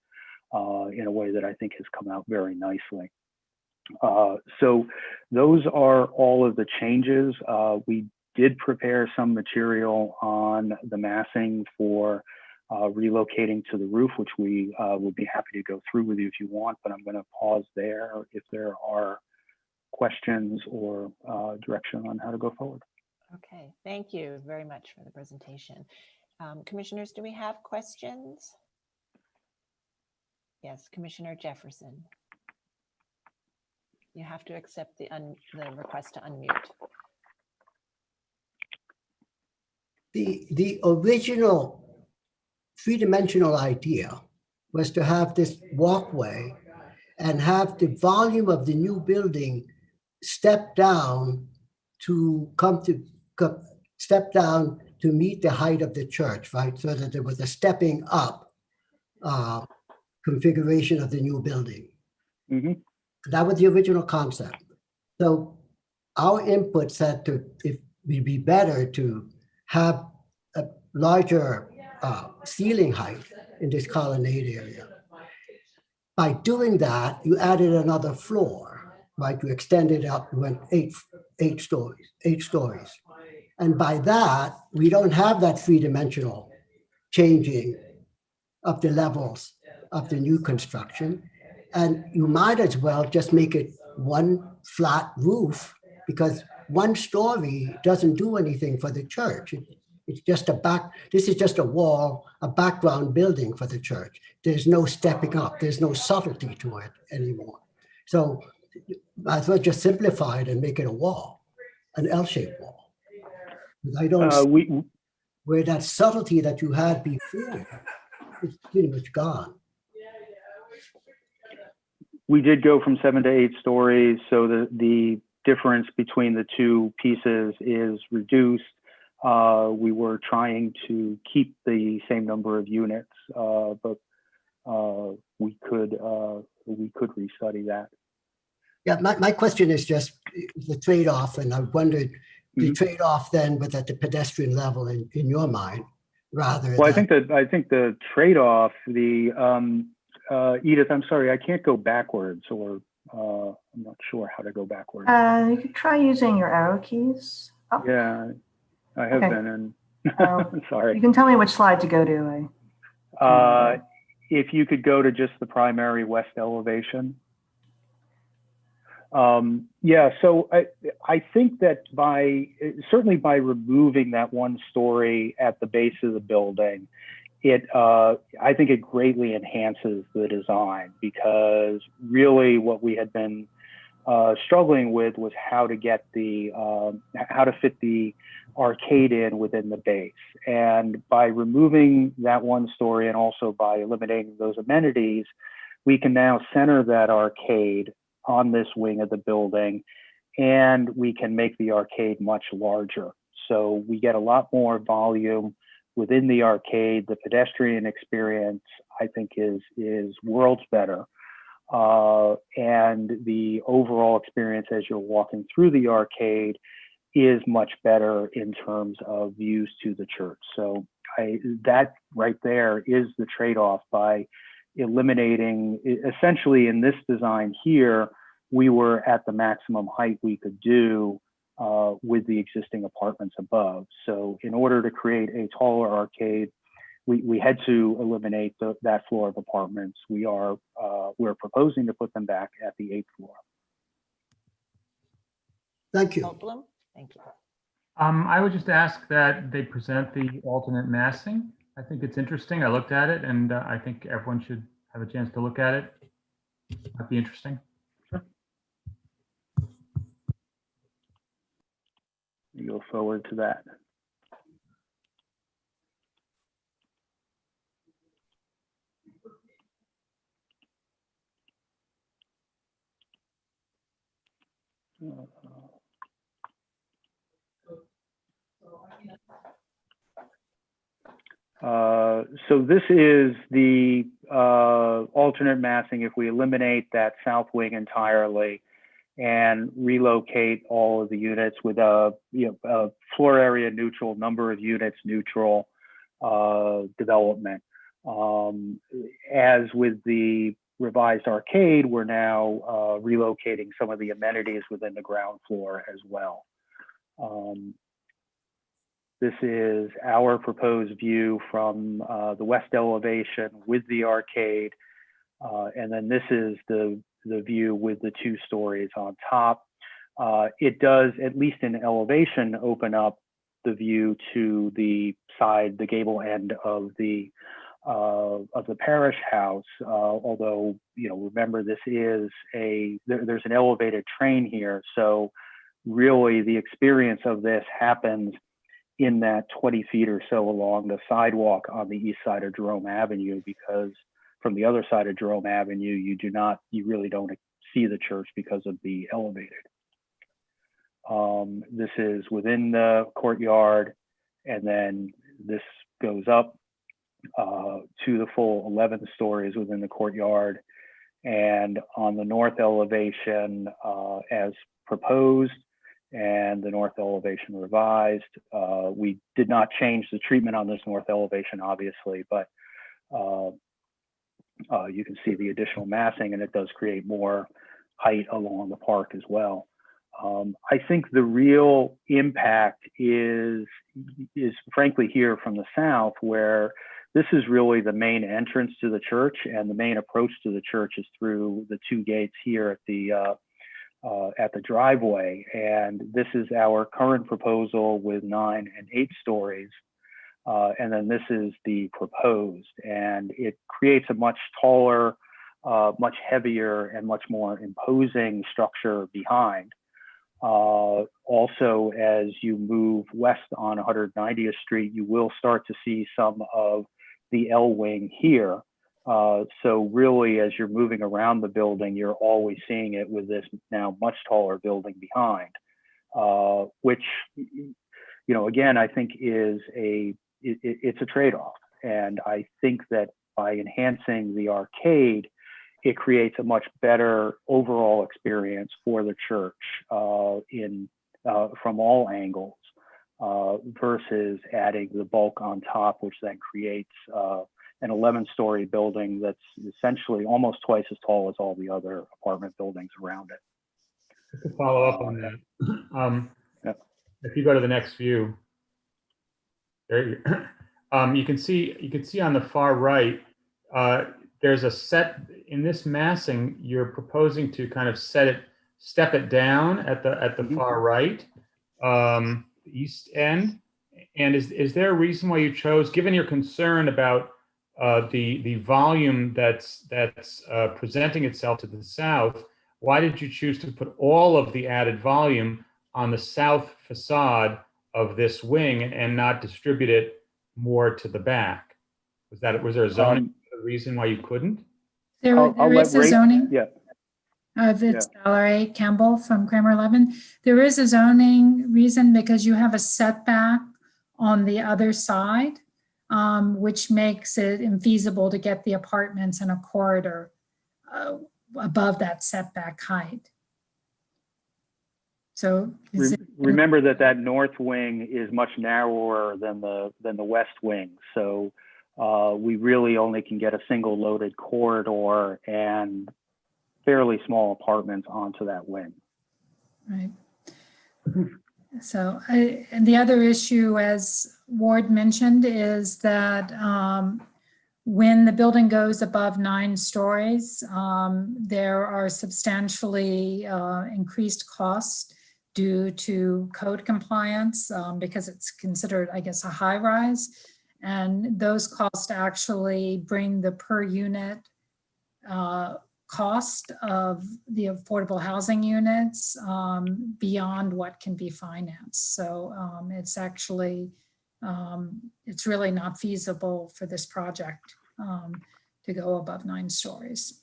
in a way that I think has come out very nicely. So those are all of the changes. We did prepare some material on the massing for relocating to the roof, which we would be happy to go through with you if you want, but I'm going to pause there if there are questions or direction on how to go forward. Okay, thank you very much for the presentation. Commissioners, do we have questions? Yes, Commissioner Jefferson. You have to accept the request to unmute. The original three-dimensional idea was to have this walkway and have the volume of the new building step down to meet the height of the church, right? So that there was a stepping up configuration of the new building. Mm-hmm. That was the original concept. So our input said it would be better to have a larger ceiling height in this colonnade area. By doing that, you added another floor, right? You extended up, went eight stories. And by that, we don't have that three-dimensional changing of the levels of the new construction. And you might as well just make it one flat roof, because one story doesn't do anything for the church. It's just this is just a wall, a background building for the church. There's no stepping up. There's no subtlety to it anymore. So I thought just simplify it and make it a wall, an L-shaped wall. I don't see where that subtlety that you had before is pretty much gone. We did go from 7 to 8 stories, so the difference between the two pieces is reduced. We were trying to keep the same number of units, but we could restudy that. Yeah, my question is just the trade-off, and I wondered the trade-off then was at the pedestrian level in your mind, rather. Well, I think the trade-off, Edith, I'm sorry, I can't go backwards, or I'm not sure how to go backwards. You could try using your arrow keys. Up. Yeah, I have been, and sorry. You can tell me which slide to go to. If you could go to just the primary west elevation. Yeah, so I think that certainly by removing that one story at the base of the building, I think it greatly enhances the design, because really what we had been struggling with was how to get how to fit the arcade in within the base. And by removing that one story and also by eliminating those amenities, we can now center that arcade on this wing of the building, and we can make the arcade much larger. So we get a lot more volume within the arcade. The pedestrian experience, I think, is worlds better. And the overall experience as you're walking through the arcade is much better in terms of views to the church. So that right there is the trade-off. By eliminating, essentially in this design here, we were at the maximum height we could do with the existing apartments above. So in order to create a taller arcade, we had to eliminate that floor of apartments. We're proposing to put them back at the 8th floor. Thank you. Oblum? Thank you. I would just ask that they present the alternate massing. I think it's interesting. I looked at it, and I think everyone should have a chance to look at it. Might be interesting. We go forward to that. So this is the alternate massing if we eliminate that south wing entirely and relocate all of the units with a floor area neutral, number of units neutral development. As with the revised arcade, we're now relocating some of the amenities within the ground floor as well. This is our proposed view from the west elevation with the arcade. And then this is the view with the 2 stories on top. It does, at least in elevation, open up the view to the side, the gable end of the parish house. Although, remember this is there's an elevated train here. So really the experience of this happens in that 20 feet or so along the sidewalk on the east side of Jerome Avenue, because from the other side of Jerome Avenue, you really don't see the church because of the elevated. This is within the courtyard, and then this goes up to the full 11 stories within the courtyard. And on the north elevation, as proposed, and the north elevation revised, we did not change the treatment on this north elevation, obviously, but you can see the additional massing, and it does create more height along the park as well. I think the real impact is frankly here from the south, where this is really the main entrance to the church, and the main approach to the church is through the 2 gates here at the driveway. And this is our current proposal with 9 and 8 stories. And then this is the proposed, and it creates a much taller, much heavier, and much more imposing structure behind. Also, as you move west on 190th Street, you will start to see some of the L wing here. So really, as you're moving around the building, you're always seeing it with this now much taller building behind, which, again, I think is it's a trade-off. And I think that by enhancing the arcade, it creates a much better overall experience for the church from all angles, versus adding the bulk on top, which then creates an 11-story building that's essentially almost twice as tall as all the other apartment buildings around it. To follow up on that, if you go to the next view, there you can see on the far right, there's a set in this massing. You're proposing to kind of step it down at the far right, east end. And is there a reason why you chose, given your concern about the volume that's presenting itself to the south, why did you choose to put all of the added volume on the south facade of this wing and not distribute it more to the back? Was there a zoning reason why you couldn't? There is a zoning. Yeah. It's Valerie Campbell from Kramer 11. There is a zoning reason because you have a setback on the other side, which makes it infeasible to get the apartments in a corridor above that setback height. So remember that north wing is much narrower than the west wing. So we really only can get a single loaded corridor and fairly small apartments onto that wing. Right. So and the other issue, as Ward mentioned, is that when the building goes above 9 stories, there are substantially increased costs due to code compliance because it's considered, I guess, a high rise. And those costs actually bring the per unit cost of the affordable housing units beyond what can be financed. So it's actually, it's really not feasible for this project to go above 9 stories.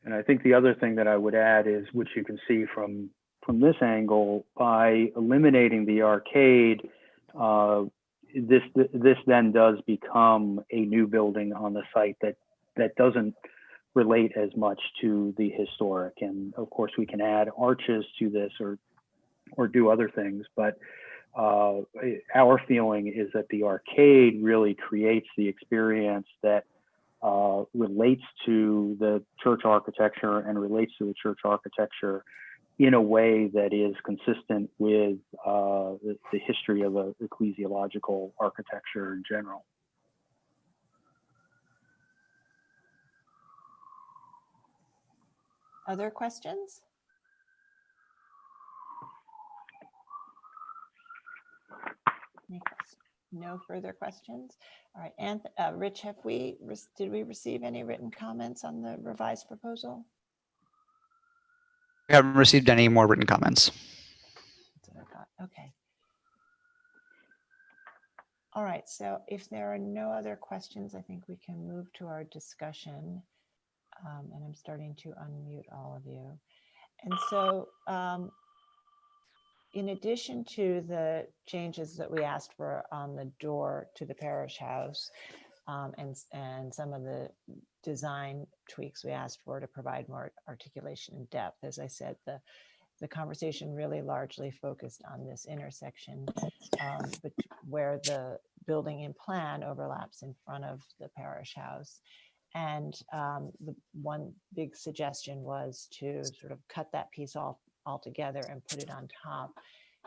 And I think the other thing that I would add is, which you can see from this angle, by eliminating the arcade, this then does become a new building on the site that doesn't relate as much to the historic. And of course, we can add arches to this or do other things, but our feeling is that the arcade really creates the experience that relates to the church architecture and relates to the church architecture in a way that is consistent with the history of ecclesiological architecture in general. Other questions? No further questions? All right, and Rich, did we receive any written comments on the revised proposal? We haven't received any more written comments. That's what I thought. Okay. All right, so if there are no other questions, I think we can move to our discussion. And I'm starting to unmute all of you. And so in addition to the changes that we asked for on the door to the parish house and some of the design tweaks we asked for to provide more articulation and depth, as I said, the conversation really largely focused on this intersection where the building in plan overlaps in front of the parish house. And the one big suggestion was to sort of cut that piece off altogether and put it on top.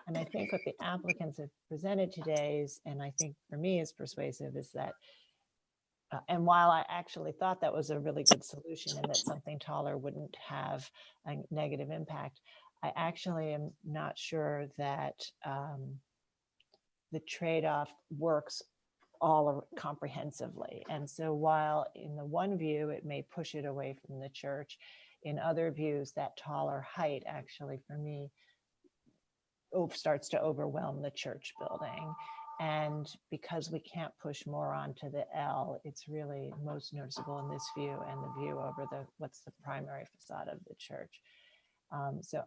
And I think what the applicants have presented today is, and I think for me is persuasive, is that, and while I actually thought that was a really good solution and that something taller wouldn't have a negative impact, I actually am not sure that the trade-off works all comprehensively. And so while in the one view, it may push it away from the church, in other views, that taller height actually, for me, starts to overwhelm the church building. And because we can't push more onto the L, it's really most noticeable in this view and the view over what's the primary facade of the church. So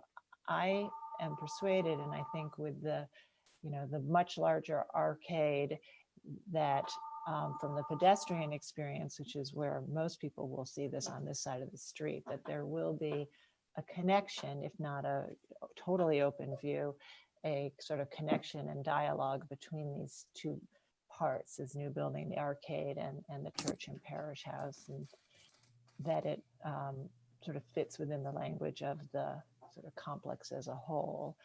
I am persuaded, and I think with the much larger arcade that from the pedestrian experience, which is where most people will see this on this side of the street, that there will be a connection, if not a totally open view, a sort of connection and dialogue between these two parts, this new building, the arcade and the church and parish house, and that it sort of fits within the language of the sort of complex as a whole.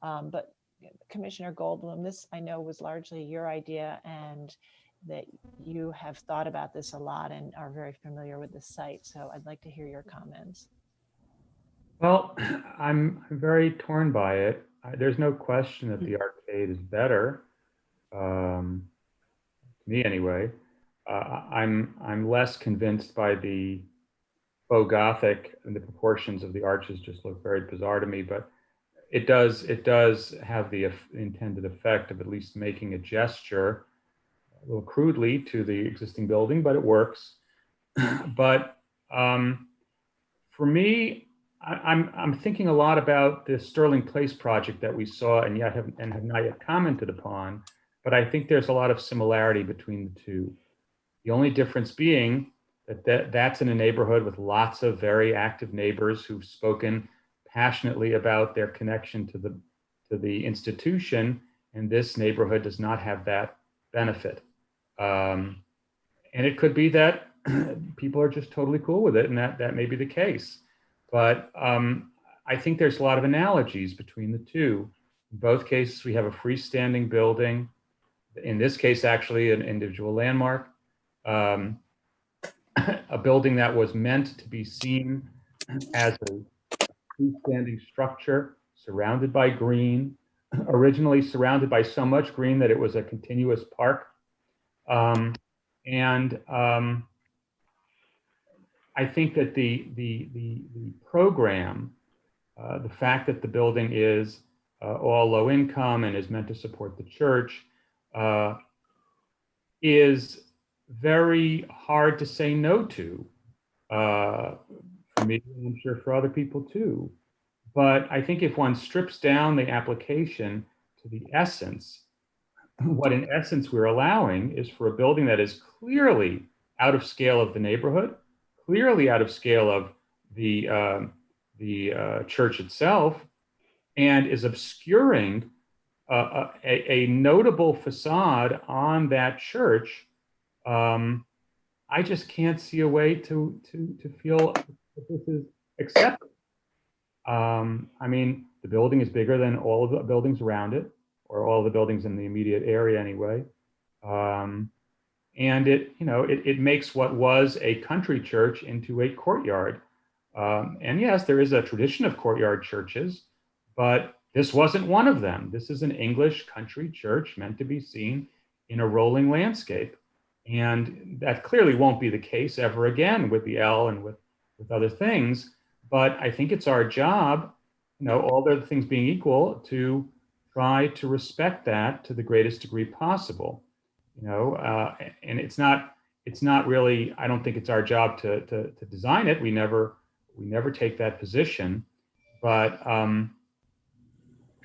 But Commissioner Goldblum, this I know was largely your idea, and that you have thought about this a lot and are very familiar with the site. So I'd like to hear your comments. Well, I'm very torn by it. There's no question that the arcade is better, to me anyway. I'm less convinced by the faux Gothic, and the proportions of the arches just look very bizarre to me, but it does have the intended effect of at least making a gesture, a little crudely, to the existing building, but it works. But for me, I'm thinking a lot about the Sterling Place project that we saw and have not yet commented upon, but I think there's a lot of similarity between the two. The only difference being that's in a neighborhood with lots of very active neighbors who've spoken passionately about their connection to the institution, and this neighborhood does not have that benefit. And it could be that people are just totally cool with it, and that may be the case. But I think there's a lot of analogies between the two. In both cases, we have a freestanding building. In this case, actually, an individual landmark, a building that was meant to be seen as a freestanding structure surrounded by green, originally surrounded by so much green that it was a continuous park. I think that the program, the fact that the building is all low income and is meant to support the church, is very hard to say no to, for me, and I'm sure for other people too. But I think if one strips down the application to the essence, what in essence we're allowing is for a building that is clearly out of scale of the neighborhood, clearly out of scale of the church itself, and is obscuring a notable facade on that church. I just can't see a way to feel that this is acceptable. I mean, the building is bigger than all of the buildings around it, or all the buildings in the immediate area anyway. And it makes what was a country church into a courtyard. And yes, there is a tradition of courtyard churches, but this wasn't one of them. This is an English country church meant to be seen in a rolling landscape. And that clearly won't be the case ever again with the L and with other things. But I think it's our job, all the other things being equal, to try to respect that to the greatest degree possible. And it's not really, I don't think it's our job to design it. We never take that position. But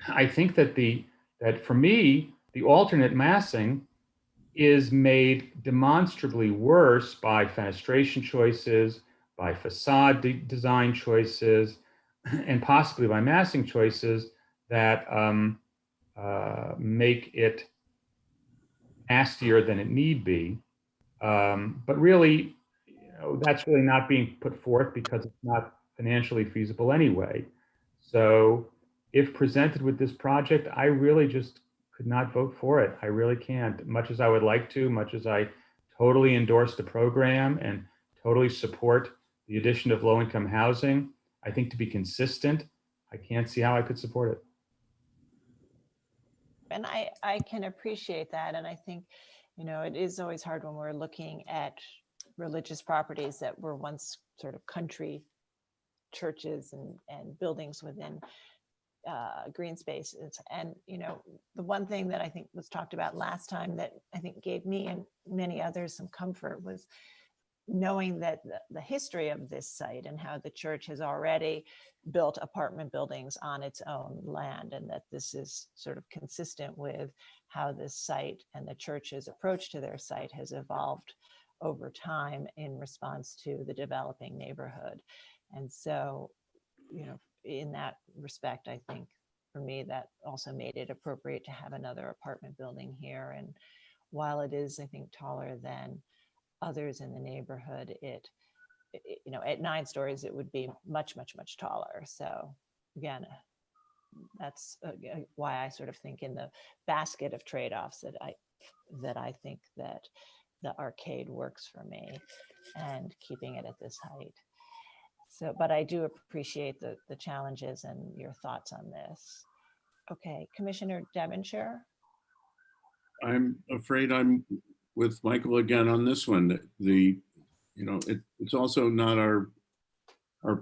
I think that for me, the alternate massing is made demonstrably worse by fenestration choices, by facade design choices, and possibly by massing choices that make it nastier than it need be. But really, that's really not being put forth because it's not financially feasible anyway. So if presented with this project, I really just could not vote for it. I really can't, much as I would like to, much as I totally endorse the program and totally support the addition of low-income housing. I think to be consistent, I can't see how I could support it. And I can appreciate that. And I think, it is always hard when we're looking at religious properties that were once sort of country churches and buildings within green spaces. And, the one thing that I think was talked about last time that I think gave me and many others some comfort was knowing that the history of this site and how the church has already built apartment buildings on its own land, and that this is sort of consistent with how this site and the church's approach to their site has evolved over time in response to the developing neighborhood. And so, in that respect, I think for me, that also made it appropriate to have another apartment building here. And while it is, I think, taller than others in the neighborhood, it at 9 stories, it would be much, much, much taller. So again, that's why I sort of think in the basket of trade-offs that I think that the arcade works for me and keeping it at this height. So, but I do appreciate the challenges and your thoughts on this. Okay, Commissioner Devonshire. I'm afraid I'm with Michael again on this one. It's also not our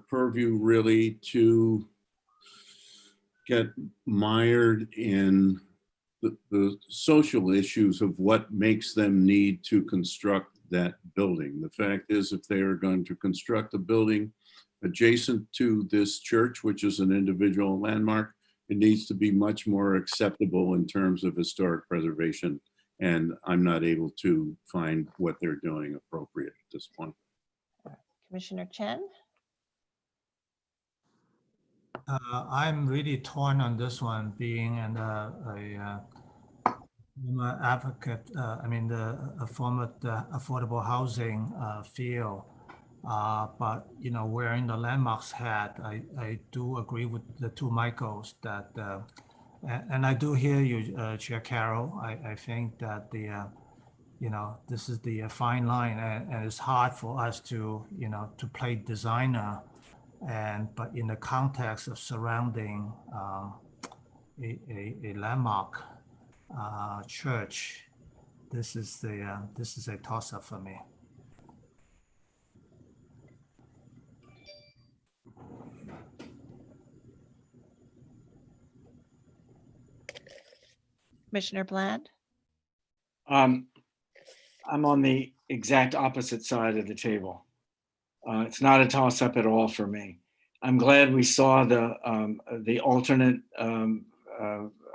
purview really to get mired in the social issues of what makes them need to construct that building. The fact is, if they are going to construct a building adjacent to this church, which is an individual landmark, it needs to be much more acceptable in terms of historic preservation. And I'm not able to find what they're doing appropriate at this point. Commissioner Chen? I'm really torn on this one, being a advocate, a former affordable housing field. But, wearing the landmarks hat, I do agree with the two Michaels that, and I do hear you, Chair Carroll. I think that this is the fine line, and it's hard for us to, to play designer, but in the context of surrounding a landmark church, this is a toss-up for me. Commissioner Bland? I'm on the exact opposite side of the table. It's not a toss-up at all for me. I'm glad we saw the alternate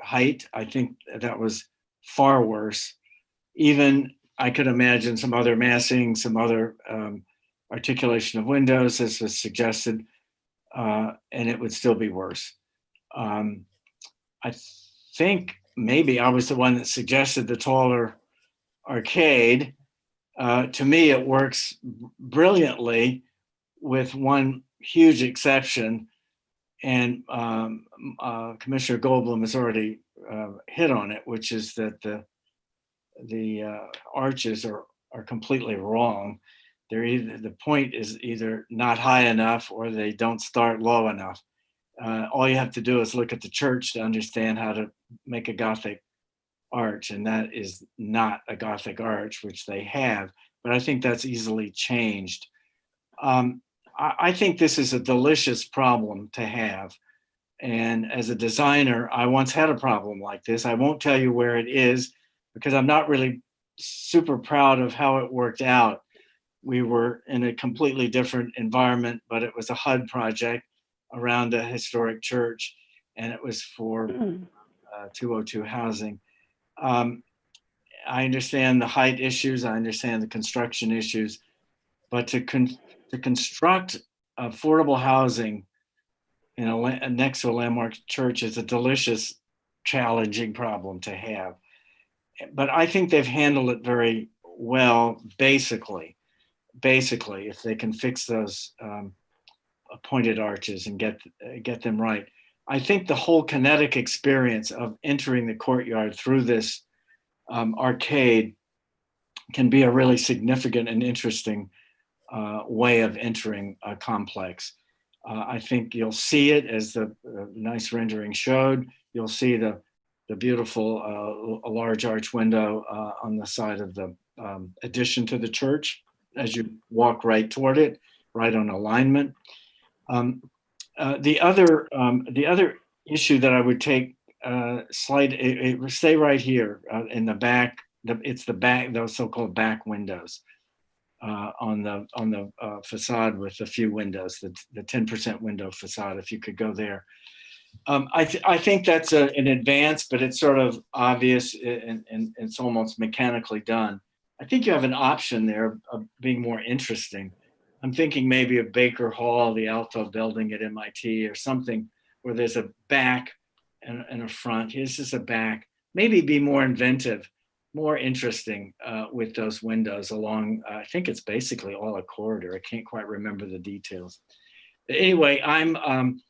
height. I think that was far worse. Even I could imagine some other massing, some other articulation of windows, as was suggested, and it would still be worse. I think maybe I was the one that suggested the taller arcade. To me, it works brilliantly, with one huge exception, and Commissioner Goldblum has already hit on it, which is that the arches are completely wrong. The point is either not high enough or they don't start low enough. All you have to do is look at the church to understand how to make a Gothic arch, and that is not a Gothic arch, which they have, but I think that's easily changed. I think this is a delicious problem to have. And as a designer, I once had a problem like this. I won't tell you where it is because I'm not really super proud of how it worked out. We were in a completely different environment, but it was a HUD project around a historic church, and it was for 202 housing. I understand the height issues, I understand the construction issues, but to construct affordable housing next to a landmark church is a delicious, challenging problem to have. But I think they've handled it very well, basically, if they can fix those pointed arches and get them right. I think the whole kinetic experience of entering the courtyard through this arcade can be a really significant and interesting way of entering a complex. I think you'll see it as the nice rendering showed. You'll see the beautiful large arch window on the side of the addition to the church as you walk right toward it, right on alignment. The other issue that I would take stay right here in the back. It's the back, those so-called back windows on the facade with a few windows, the 10% window facade. If you could go there, I think that's an advance, but it's sort of obvious and it's almost mechanically done. I think you have an option there of being more interesting. I'm thinking maybe of Baker Hall, the Alto building at MIT, or something where there's a back and a front. Here's just a back. Maybe be more inventive, more interesting with those windows along. I think it's basically all a corridor. I can't quite remember the details. But anyway, I'm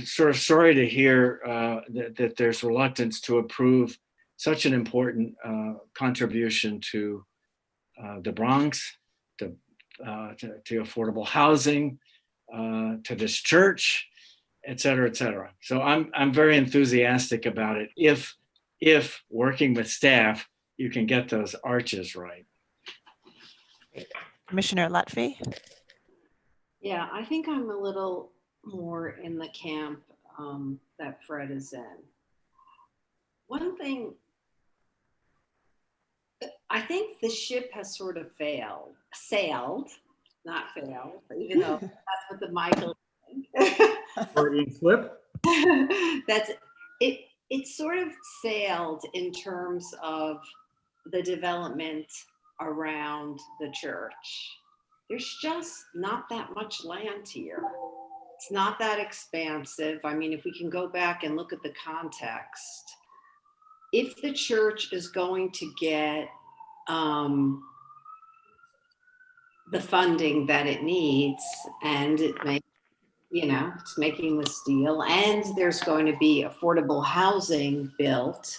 sort of sorry to hear that there's reluctance to approve such an important contribution to the Bronx, to affordable housing, to this church, et cetera, et cetera. So I'm very enthusiastic about it. If working with staff, you can get those arches right. Commissioner Lutfi? Yeah, I think I'm a little more in the camp that Fred is in. One thing, I think the ship has sort of sailed, not failed, even though that's what the Michael Freudian slip. That's it. It sort of sailed in terms of the development around the church. There's just not that much land here. It's not that expansive. I mean, if we can go back and look at the context, if the church is going to get the funding that it needs, and it may, it's making this deal, and there's going to be affordable housing built,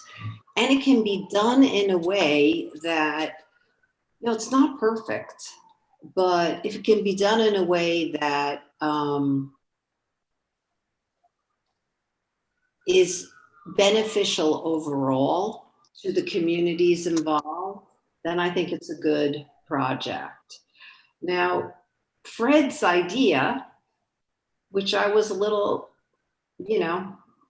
and it can be done in a way that, it's not perfect, but if it can be done in a way that is beneficial overall to the communities involved, then I think it's a good project. Now, Fred's idea, which I was a little,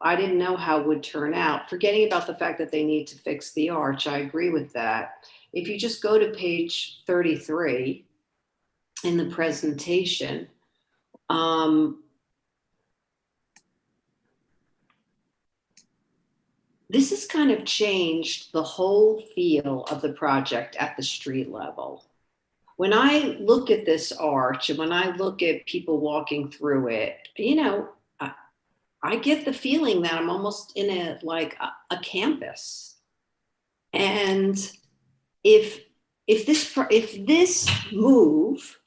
I didn't know how it would turn out, forgetting about the fact that they need to fix the arch, I agree with that. If you just go to page 33 in the presentation, this has kind of changed the whole feel of the project at the street level. When I look at this arch and when I look at people walking through it, I get the feeling that I'm almost in a campus. And if this move,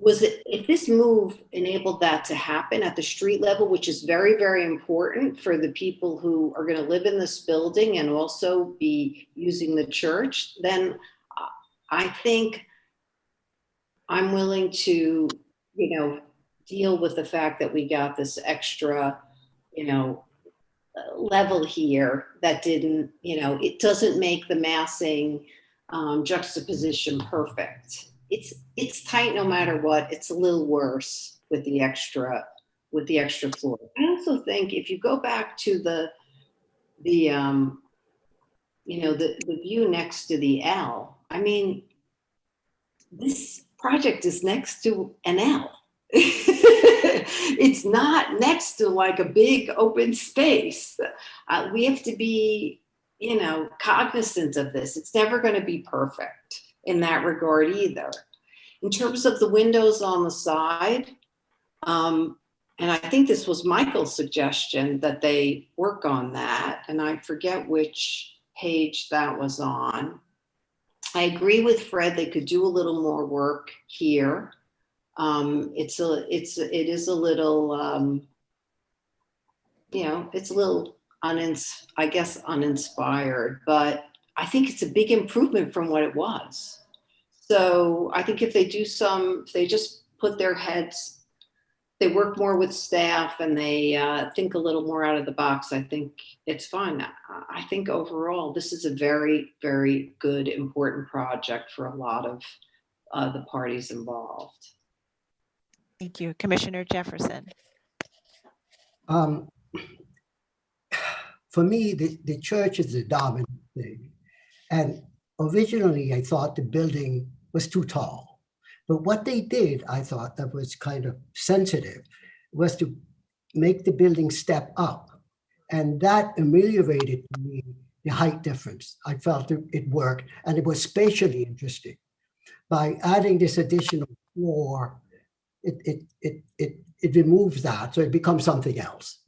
if this move enabled that to happen at the street level, which is very, very important for the people who are going to live in this building and also be using the church, then I think I'm willing to, deal with the fact that we got this extra, level here that didn't, it doesn't make the massing juxtaposition perfect. It's tight no matter what. It's a little worse with the extra floor. I also think if you go back to the view next to the L, I mean, this project is next to an L. It's not next to like a big open space. We have to be, cognizant of this. It's never going to be perfect in that regard either. In terms of the windows on the side, and I think this was Michael's suggestion that they work on that, and I forget which page that was on. I agree with Fred, they could do a little more work here. It is a little, it's a little uninspired, but I think it's a big improvement from what it was. So I think if they just put their heads, they work more with staff and they think a little more out of the box, I think it's fine. I think overall, this is a very, very good, important project for a lot of the parties involved. Thank you. Commissioner Jefferson. For me, the church is the dominant thing. And originally, I thought the building was too tall. But what they did, I thought that was kind of sensitive, was to make the building step up. And that ameliorated to me the height difference. I felt it worked, and it was spatially interesting. By adding this additional floor, it removes that, so it becomes something else.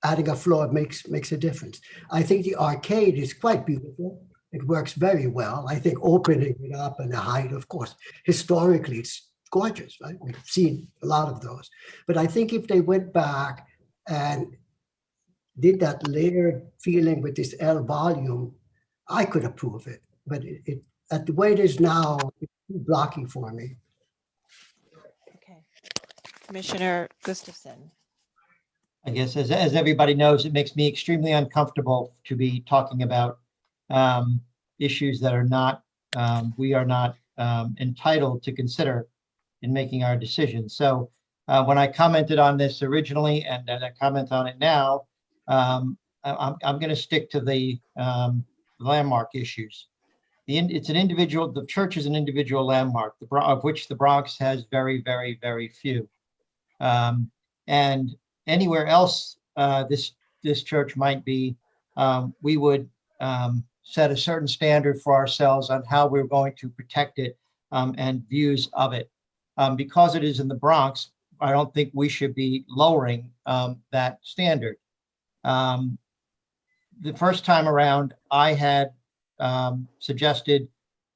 Adding a floor makes a difference. I think the arcade is quite beautiful. It works very well. I think opening it up and the height, of course, historically it's gorgeous, right? We've seen a lot of those. But I think if they went back and did that layered feeling with this L volume, I could approve it. But at the way it is now, it's too blocky for me. Commissioner Gustafson. I guess as everybody knows, it makes me extremely uncomfortable to be talking about issues that are not, we are not entitled to consider in making our decisions. So when I commented on this originally and I comment on it now, I'm going to stick to the landmark issues. It's an individual, the church is an individual landmark, of which the Bronx has very, very, very few. And anywhere else this church might be, we would set a certain standard for ourselves on how we're going to protect it and views of it. Because it is in the Bronx, I don't think we should be lowering that standard. The first time around, I had suggested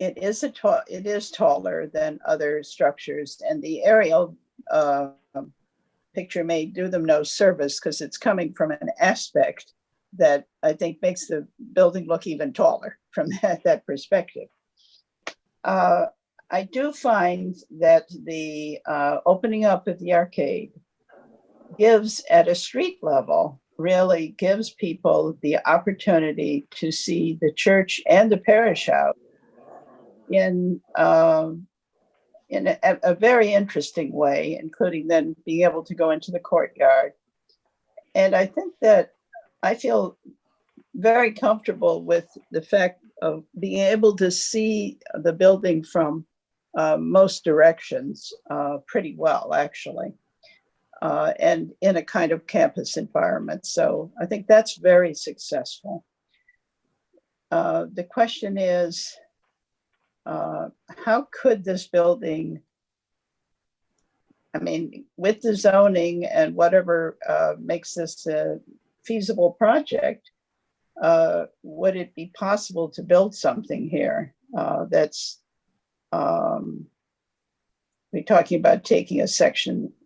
it is taller than other structures, and the aerial picture may do them no service because it's coming from an aspect that I think makes the building look even taller from that perspective. I do find that the opening up of the arcade gives, at a street level, really gives people the opportunity to see the church and the parish house in a very interesting way, including then being able to go into the courtyard. And I think that I feel very comfortable with the fact of being able to see the building from most directions pretty well, actually, and in a kind of campus environment. So I think that's very successful. The question is, how could this building, I mean, with the zoning and whatever makes this a feasible project, would it be possible to build something here that's, we're talking about taking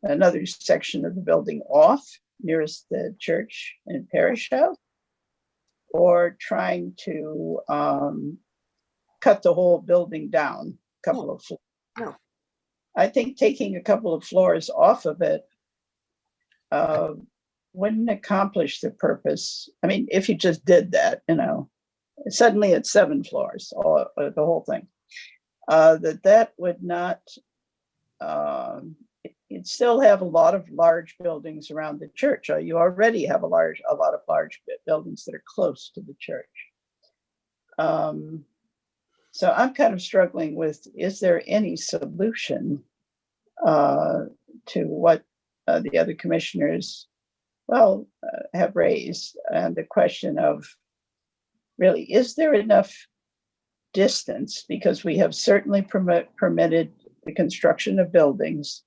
another section of the building off nearest the church and parish house, or trying to cut the whole building down a couple of floors? No. I think taking a couple of floors off of it wouldn't accomplish the purpose. I mean, if you just did that, suddenly it's 7 floors, the whole thing. That would not, you'd still have a lot of large buildings around the church. You already have a lot of large buildings that are close to the church. So I'm kind of struggling with, is there any solution to what the other commissioners, have raised? And the question of, really, is there enough distance? Because we have certainly permitted the construction of buildings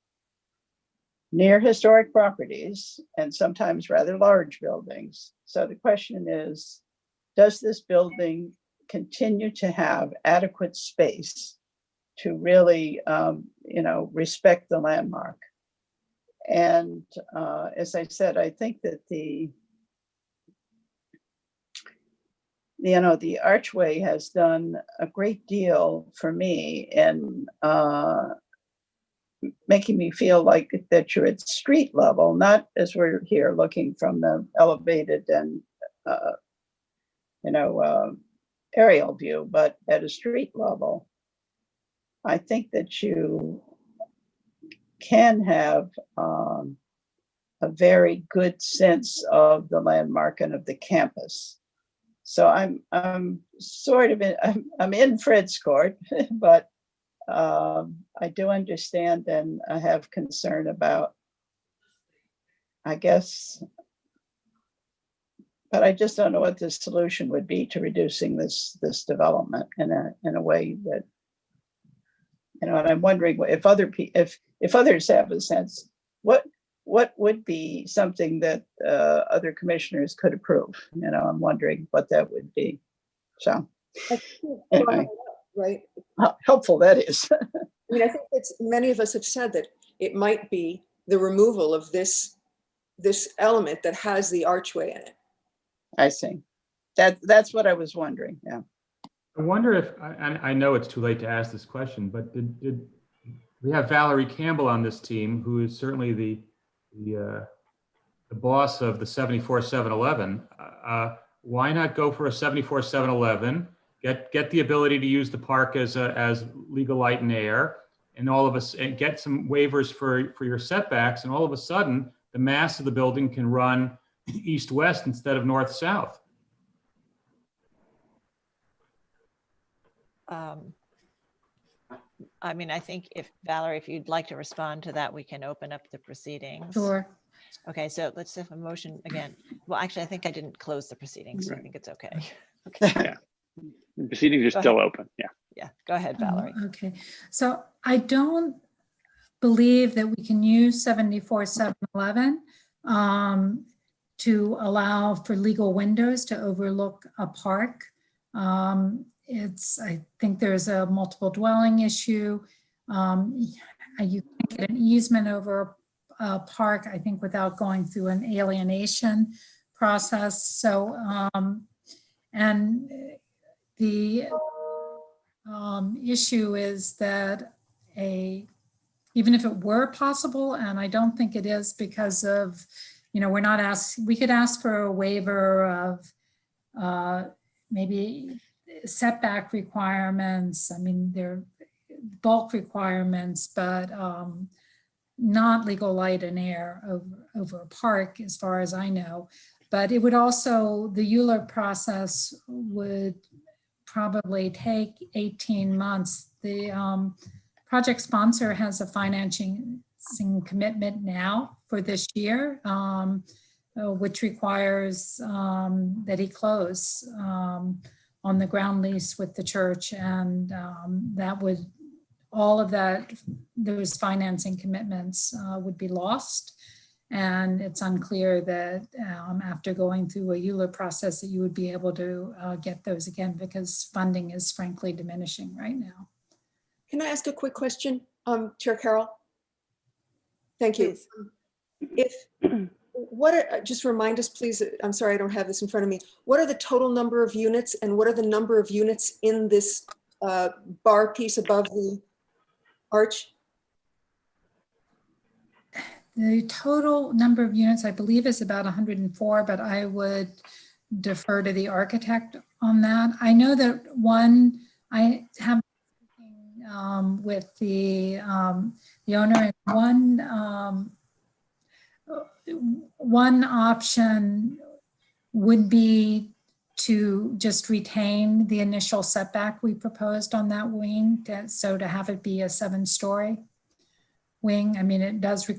near historic properties and sometimes rather large buildings. So the question is, does this building continue to have adequate space to really, respect the landmark? And as I said, I think that the archway has done a great deal for me in making me feel like that you're at street level, not as we're here looking from the elevated and aerial view, but at a street level. I think that you can have a very good sense of the landmark and of the campus. So I'm sort of I'm in Fred's court, but I do understand and I have concern about, I guess, but I just don't know what the solution would be to reducing this development in a way that, and I'm wondering if others have a sense, what would be something that other commissioners could approve? I'm wondering what that would be. So anyway, right? How helpful that is. I mean, I think many of us have said that it might be the removal of this element that has the archway in it. I see. That's what I was wondering. Yeah. I wonder if, I know it's too late to ask this question, but did we have Valerie Campbell on this team, who is certainly the boss of the 74-711. Why not go for a 74-711? Get the ability to use the park as legal light and air, and all of us, and get some waivers for your setbacks, and all of a sudden the mass of the building can run east-west instead of north-south. I mean, I think Valerie, if you'd like to respond to that, we can open up the proceedings. Sure. Okay, so let's have a motion again. Well, actually, I think I didn't close the proceedings, so I think it's okay. Yeah, the proceedings are still open. Yeah. Yeah, go ahead, Valerie. Okay, so I don't believe that we can use 74-711 to allow for legal windows to overlook a park. I think there's a multiple dwelling issue. You can get an easement over a park, I think, without going through an alienation process. So, and the issue is that even if it were possible, and I don't think it is because of, we're not asked, we could ask for a waiver of maybe setback requirements. I mean, they're bulk requirements, but not legal light and air over a park, as far as I know. But it would also, the ULURP process would probably take 18 months. The project sponsor has a financing commitment now for this year, which requires that he close on the ground lease with the church, and that would, all of that, those financing commitments would be lost. And it's unclear that after going through a ULURP process that you would be able to get those again, because funding is frankly diminishing right now. Can I ask a quick question, Chair Carroll? Thank you. Just remind us, please, I'm sorry, I don't have this in front of me. What are the total number of units, and what are the number of units in this bar piece above the arch? The total number of units, I believe, is about 104, but I would defer to the architect on that. I know that I have with the owner, and one option would be to just retain the initial setback we proposed on that wing, so to have it be a 7-story wing. I mean, it does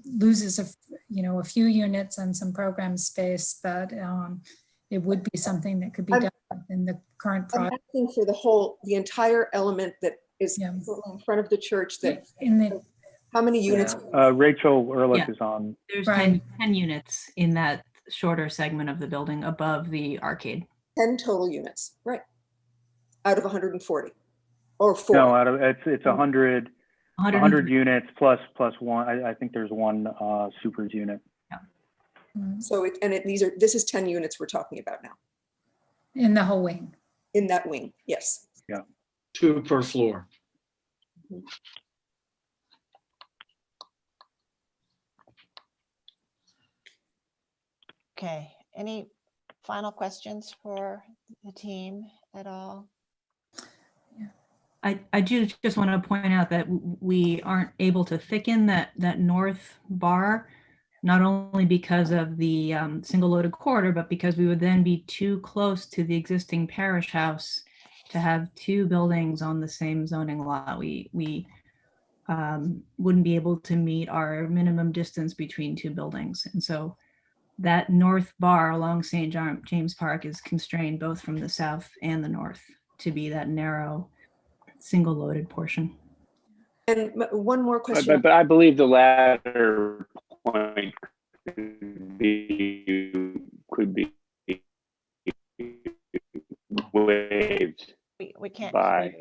loses a few units and some program space, but it would be something that could be done in the current project. I'm asking for the entire element that is in front of the church. That how many units? Rachel Ehrlich is on. There's 10 units in that shorter segment of the building above the arcade. 10 total units, right? Out of 140, or 4? No, it's 100 units plus one. I think there's one supers unit. Yeah. So this is 10 units we're talking about now. In the whole wing. In that wing, yes. Yeah. 2 per floor. Okay, any final questions for the team at all? I do just want to point out that we aren't able to thicken that north bar, not only because of the single loaded corridor, but because we would then be too close to the existing parish house to have 2 buildings on the same zoning lot. We wouldn't be able to meet our minimum distance between 2 buildings. And so that north bar along St. James Park is constrained both from the south and the north to be that narrow single loaded portion. And one more question. But I believe the latter point could be waived. We can't by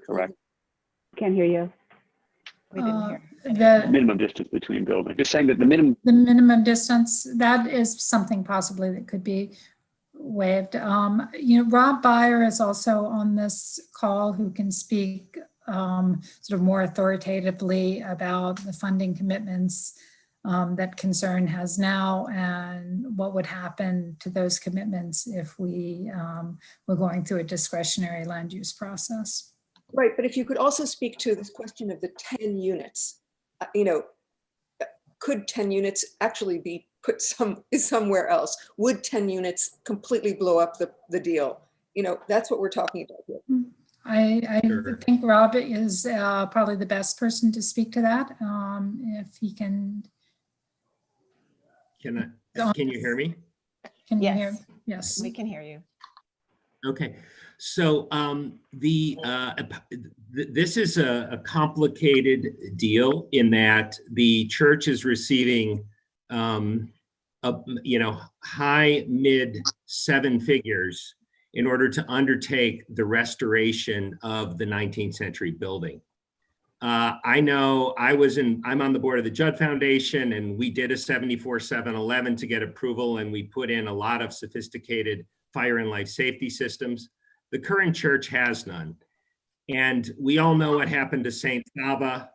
correct. Can't hear you. We didn't hear. The minimum distance between buildings. Just saying that the minimum distance, that is something possibly that could be waived. Rob Byer is also on this call, who can speak sort of more authoritatively about the funding commitments that Concern has now, and what would happen to those commitments if we were going through a discretionary land use process. Right, but if you could also speak to this question of the 10 units, could 10 units actually be put somewhere else? Would 10 units completely blow up the deal? That's what we're talking about here. I think Rob is probably the best person to speak to that. If he can. Can you hear me? Can you hear? Yes, we can hear you. Okay, so this is a complicated deal in that the church is receiving a high mid seven figures in order to undertake the restoration of the 19th century building. I know I'm on the board of the Judd Foundation, and we did a 74-711 to get approval, and we put in a lot of sophisticated fire and life safety systems. The current church has none. And we all know what happened to St. Saba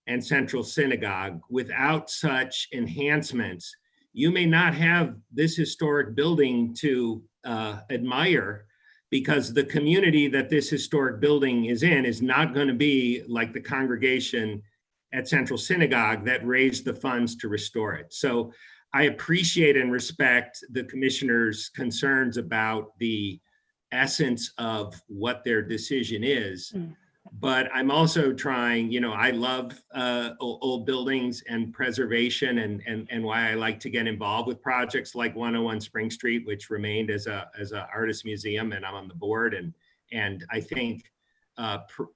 and Central Synagogue. Without such enhancements, you may not have this historic building to admire, because the community that this historic building is in is not going to be like the congregation at Central Synagogue that raised the funds to restore it. So I appreciate and respect the commissioner's concerns about the essence of what their decision is. But I'm also trying, I love old buildings and preservation, and why I like to get involved with projects like 101 Spring Street, which remained as a artist museum, and I'm on the board. And I think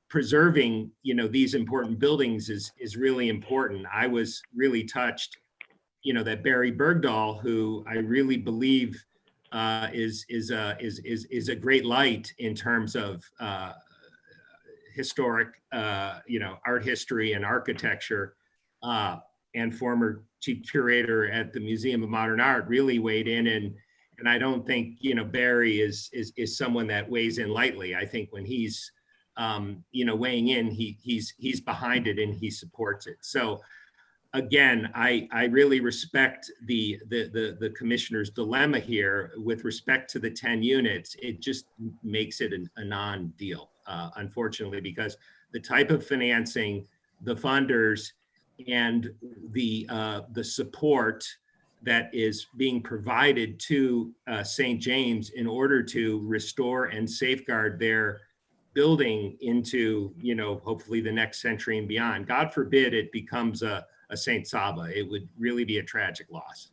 preserving, these important buildings is really important. I was really touched, that Barry Bergdahl, who I really believe is a great light in terms of historic, art history and architecture, and former chief curator at the Museum of Modern Art, really weighed in. And I don't think, Barry is someone that weighs in lightly. I think when he's, weighing in, he's behind it and he supports it. So again, I really respect the commissioner's dilemma here with respect to the 10 units. It just makes it a non-deal. Unfortunately, because the type of financing, the funders, and the support that is being provided to St. James in order to restore and safeguard their building into, hopefully the next century and beyond. God forbid it becomes a St. Saba. It would really be a tragic loss.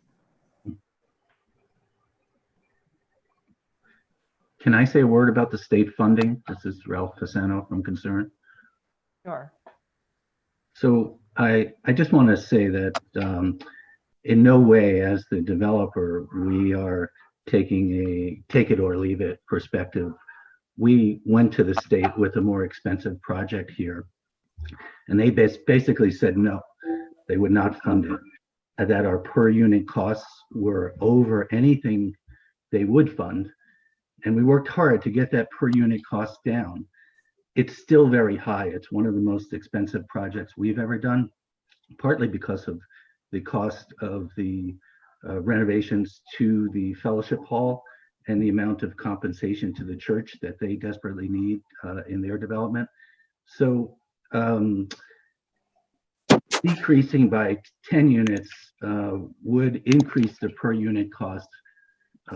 Can I say a word about the state funding? This is Ralph Fasano from Concern. Sure. So I just want to say that in no way, as the developer, we are taking a take it or leave it perspective. We went to the state with a more expensive project here, and they basically said no, they would not fund it, and that our per unit costs were over anything they would fund. And we worked hard to get that per unit cost down. It's still very high. It's one of the most expensive projects we've ever done, partly because of the cost of the renovations to the fellowship hall and the amount of compensation to the church that they desperately need in their development. So decreasing by 10 units would increase the per unit cost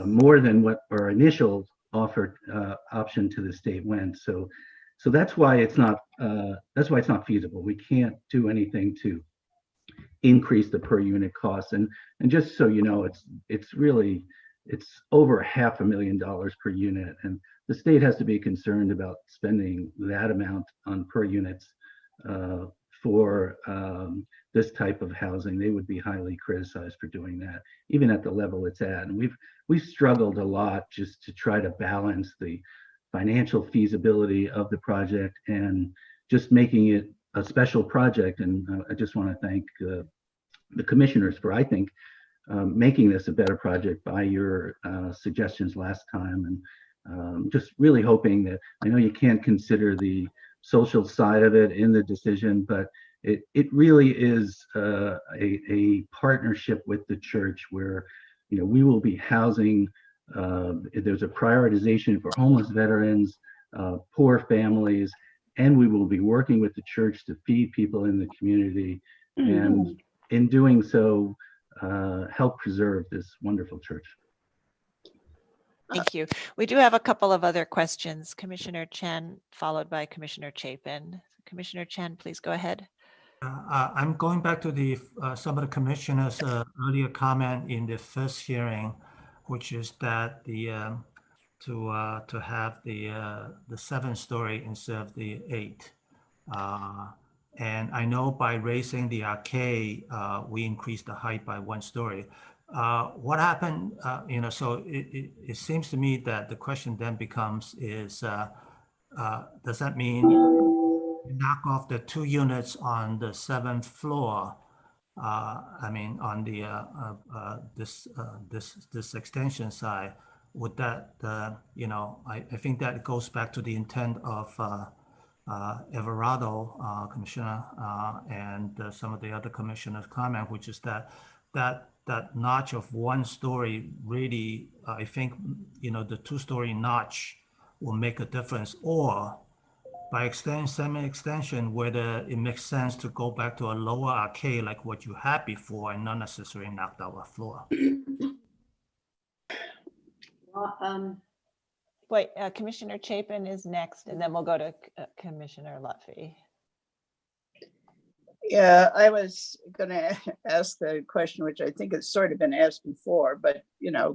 more than what our initial offered option to the state went. So that's why it's not feasible. We can't do anything to increase the per unit cost. And just so you know, it's over $500,000 per unit, and the state has to be concerned about spending that amount on per units for this type of housing. They would be highly criticized for doing that, even at the level it's at. And we've struggled a lot just to try to balance the financial feasibility of the project and just making it a special project. And I just want to thank the commissioners for, I think, making this a better project by your suggestions last time. And just really hoping that, I know you can't consider the social side of it in the decision, but it really is a partnership with the church where, we will be housing, there's a prioritization for homeless veterans, poor families, and we will be working with the church to feed people in the community. And in doing so, help preserve this wonderful church. Thank you. We do have a couple of other questions. Commissioner Chen, followed by Commissioner Chapin. Commissioner Chen, please go ahead. I'm going back to the some of the commissioners' earlier comment in the first hearing, which is that to have the 7-story instead of the 8. And I know by raising the arcade, we increased the height by 1 story. What happened, so it seems to me that the question then becomes is, does that mean you knock off the 2 units on the 7th floor? I mean, on the this extension side, would that, I think that goes back to the intent of Everardo, Commissioner, and some of the other commissioners' comment, which is that notch of 1 story really, I think, the 2-story notch will make a difference, or by semi-extension, whether it makes sense to go back to a lower arcade like what you had before and not necessarily knock out a floor. Well, Wait, Commissioner Chapin is next, and then we'll go to Commissioner Lutfi. Yeah, I was going to ask the question, which I think has sort of been asked before, but,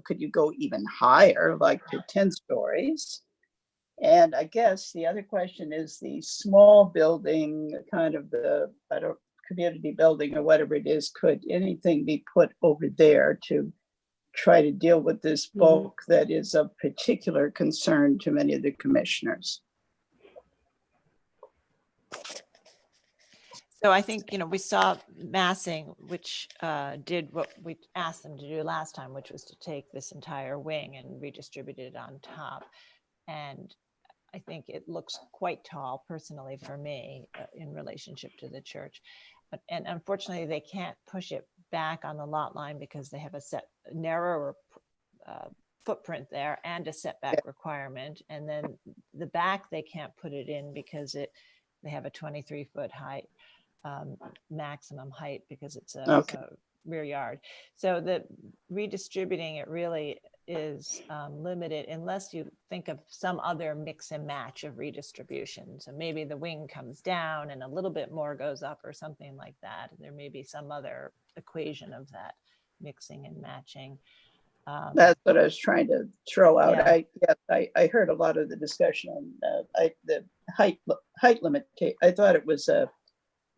could you go even higher, like to 10 stories? And I guess the other question is the small building, kind of the community building or whatever it is, could anything be put over there to try to deal with this bulk that is of particular concern to many of the commissioners? So I think, we saw Massing, which did what we asked them to do last time, which was to take this entire wing and redistribute it on top. And I think it looks quite tall, personally, for me, in relationship to the church. And unfortunately, they can't push it back on the lot line because they have a narrower footprint there and a setback requirement. And then the back, they can't put it in because they have a 23-foot height. Maximum height because it's a rear yard. So the redistributing it really is limited unless you think of some other mix and match of redistribution. So maybe the wing comes down and a little bit more goes up or something like that. There may be some other equation of that mixing and matching. That's what I was trying to throw out. Yeah. I heard a lot of the discussion on the height limit. I thought it was a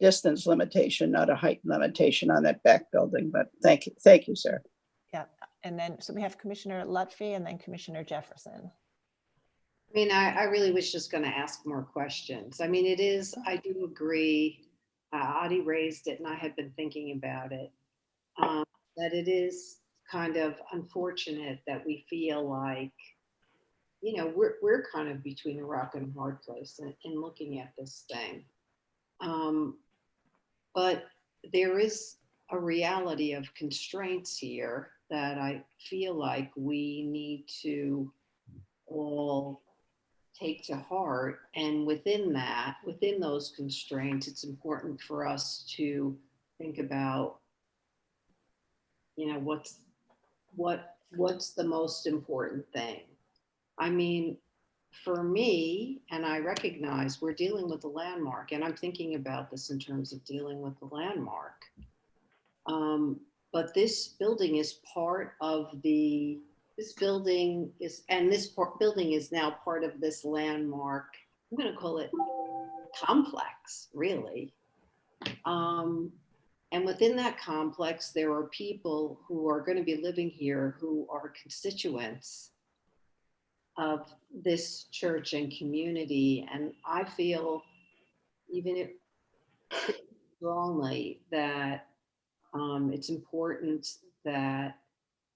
distance limitation, not a height limitation on that back building, but thank you, sir. Yeah, and then, so we have Commissioner Lutfi and then Commissioner Jefferson. I mean, I really was just going to ask more questions. I mean, I do agree, Adi raised it and I had been thinking about it, that it is kind of unfortunate that we feel like, we're kind of between a rock and a hard place in looking at this thing. But there is a reality of constraints here that I feel like we need to all take to heart. And within those constraints, it's important for us to think about, what's the most important thing. I mean, for me, and I recognize we're dealing with a landmark, and I'm thinking about this in terms of dealing with the landmark. But this building is part of building is now part of this landmark. I'm going to call it complex, really. And within that complex, there are people who are going to be living here who are constituents of this church and community. And I feel even strongly that it's important that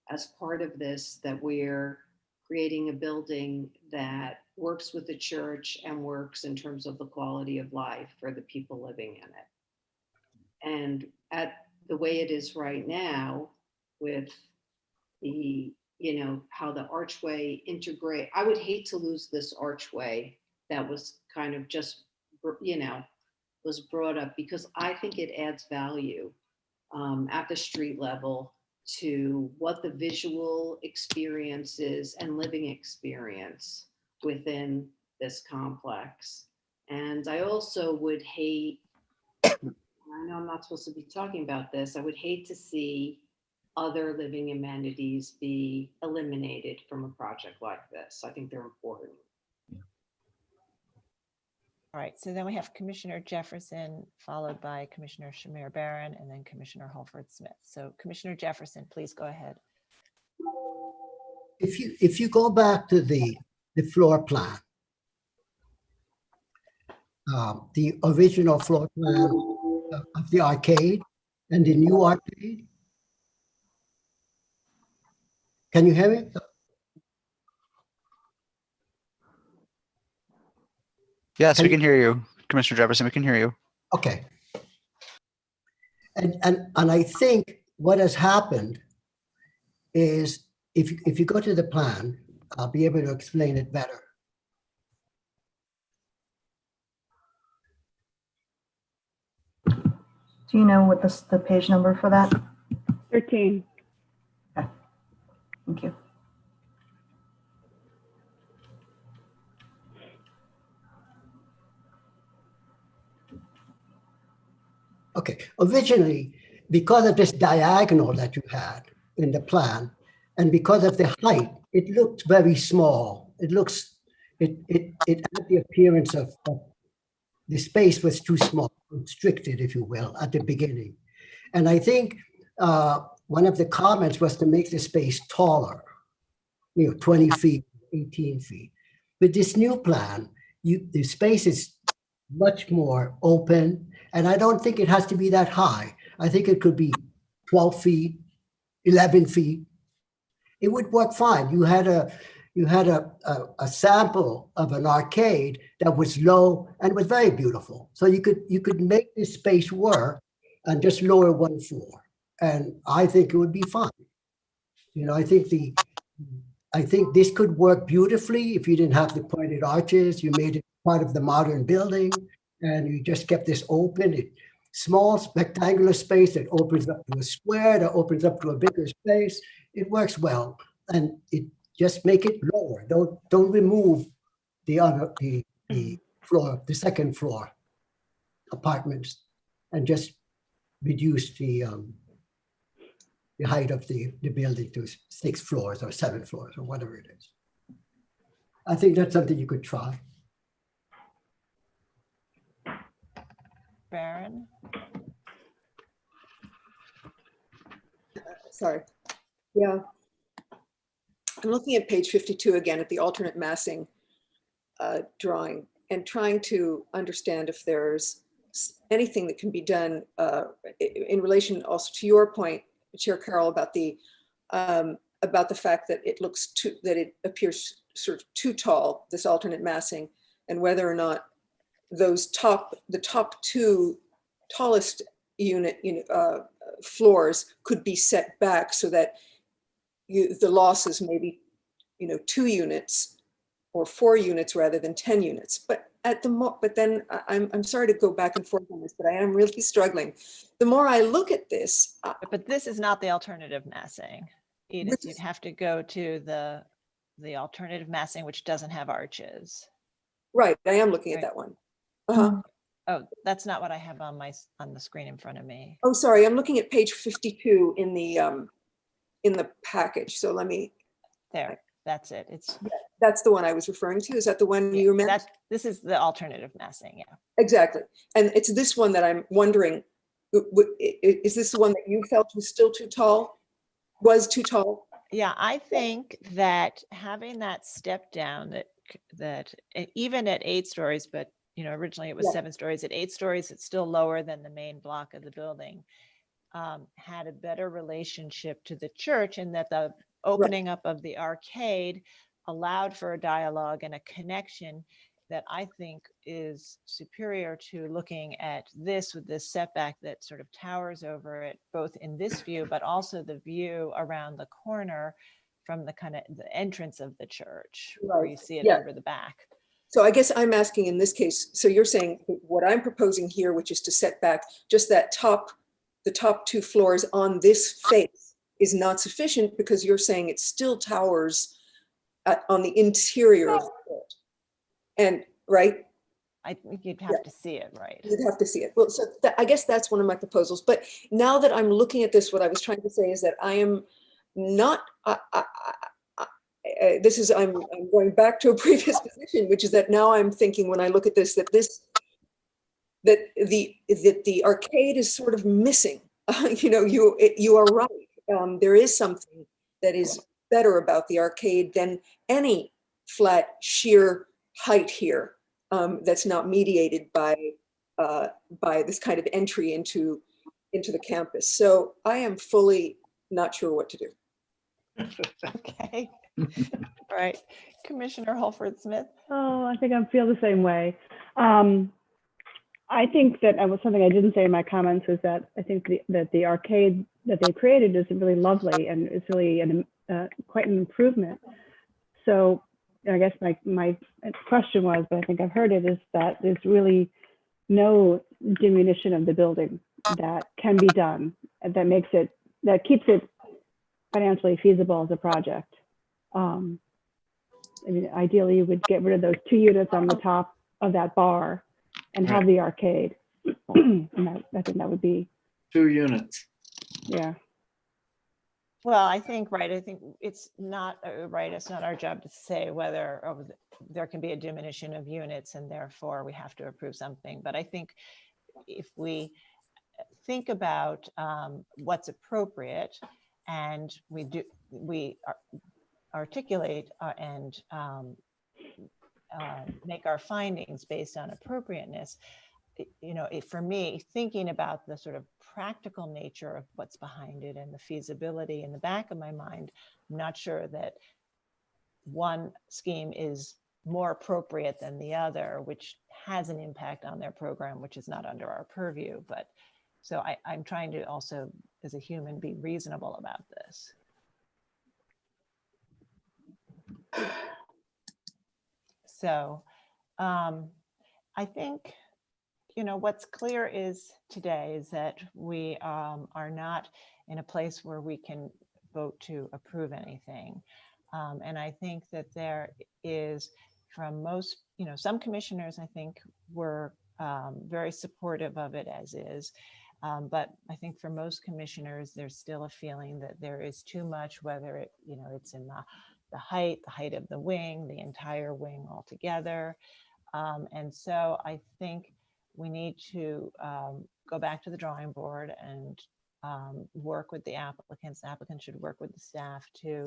as part of this, that we're creating a building that works with the church and works in terms of the quality of life for the people living in it. And at the way it is right now with the how the archway integrate. I would hate to lose this archway that was kind of just, was brought up, because I think it adds value at the street level to what the visual experience is and living experience within this complex. And I also would hate, I know I'm not supposed to be talking about this, I would hate to see other living amenities be eliminated from a project like this. I think they're important. All right, so then we have Commissioner Jefferson, followed by Commissioner Shamir Barron, and then Commissioner Holford Smith. So Commissioner Jefferson, please go ahead. If you go back to the floor plan, the original floor plan of the arcade and the new arcade. Can you hear me? Yes, we can hear you, Commissioner Jefferson. We can hear you. Okay. And I think what has happened is if you go to the plan, I'll be able to explain it better. Do you know what the page number for that? 13. Okay. Thank you. Okay, originally, because of this diagonal that you had in the plan, and because of the height, it looked very small. It had the appearance of the space was too small, constricted, if you will, at the beginning. And I think one of the comments was to make the space taller, 20 feet, 18 feet. With this new plan, the space is much more open, and I don't think it has to be that high. I think it could be 12 feet, 11 feet. It would work fine. You had a sample of an arcade that was low and was very beautiful. So you could make this space work and just lower one floor, and I think it would be fine. I think this could work beautifully if you didn't have the pointed arches. You made it part of the modern building, and you just kept this open. Small rectangular space that opens up to a square, that opens up to a bigger space. It works well, and it just make it lower. Don't remove the floor, the second floor apartments, and just reduce the height of the building to 6 floors or 7 floors or whatever it is. I think that's something you could try. Baron? Sorry. Yeah. I'm looking at page 52 again at the alternate massing drawing and trying to understand if there's anything that can be done in relation also to your point, Chair Carroll, about the fact that it appears sort of too tall, this alternate massing, and whether or not the top 2 tallest floors could be set back so that the losses maybe 2 units or 4 units rather than 10 units. But then I'm sorry to go back and forth on this, but I am really struggling. The more I look at this, but this is not the alternative massing. Edith, you'd have to go to the alternative massing, which doesn't have arches. Right, I am looking at that one. Uh-huh. Oh, that's not what I have on the screen in front of me. Oh, sorry, I'm looking at page 52 in the package. So let me. There, that's it. That's the one I was referring to. Is that the one you meant? This is the alternative massing, yeah. Exactly, and it's this one that I'm wondering. Is this the one that you felt was still too tall? Was too tall? Yeah, I think that having that step down that even at 8 stories, but originally it was 7 stories. At 8 stories, it's still lower than the main block of the building. Had a better relationship to the church, in that the opening up of the arcade allowed for a dialogue and a connection that I think is superior to looking at this with this setback that sort of towers over it, both in this view, but also the view around the corner from the entrance of the church, where you see it over the back. So I guess I'm asking in this case, so you're saying what I'm proposing here, which is to set back just the top 2 floors on this face, is not sufficient because you're saying it still towers on the interior of the court. And right? I think you'd have to see it, right? You'd have to see it. Well, so I guess that's one of my proposals. But now that I'm looking at this, what I was trying to say is that I am not, I'm going back to a previous position, which is that now I'm thinking when I look at this, that the arcade is sort of missing. You are right. There is something that is better about the arcade than any flat sheer height here that's not mediated by this kind of entry into the campus. So I am fully not sure what to do. Okay. All right. Commissioner Holford Smith. Oh, I think I feel the same way. I think that something I didn't say in my comments was that I think that the arcade that they created is really lovely and it's really quite an improvement. So I guess my question was, but I think I've heard it, is that there's really no diminution of the building that can be done that keeps it financially feasible as a project. I mean, ideally, you would get rid of those 2 units on the top of that bar and have the arcade. And I think that would be 2 units. Yeah. Well, I think it's not right. It's not our job to say whether there can be a diminution of units and therefore we have to approve something. But I think if we think about what's appropriate and we articulate and make our findings based on appropriateness, for me, thinking about the sort of practical nature of what's behind it and the feasibility in the back of my mind, I'm not sure that one scheme is more appropriate than the other, which has an impact on their program, which is not under our purview. But so I'm trying to also, as a human, be reasonable about this. So I think, what's clear today is that we are not in a place where we can vote to approve anything. And I think that there is, from most, some commissioners, I think, were very supportive of it as is. But I think for most commissioners, there's still a feeling that there is too much, whether it's in the height of the wing, the entire wing altogether. And so I think we need to go back to the drawing board and work with the applicants. The applicants should work with the staff to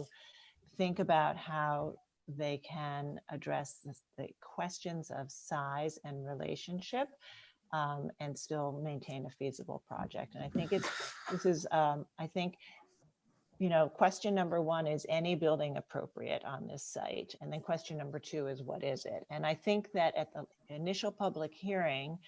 think about how they can address the questions of size and relationship and still maintain a feasible project. And I think question number 1 is any building appropriate on this site? And then question number 2 is what is it? And I think that at the initial public hearing,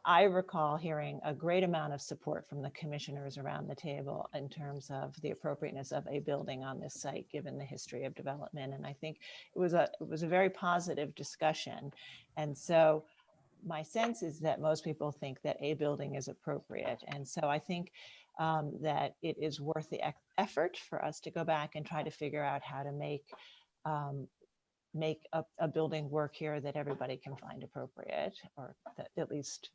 I recall hearing a great amount of support from the commissioners around the table in terms of the appropriateness of a building on this site, given the history of development. And I think it was a very positive discussion. And so my sense is that most people think that a building is appropriate. And so I think that it is worth the effort for us to go back and try to figure out how to make a building work here that everybody can find appropriate, or that at least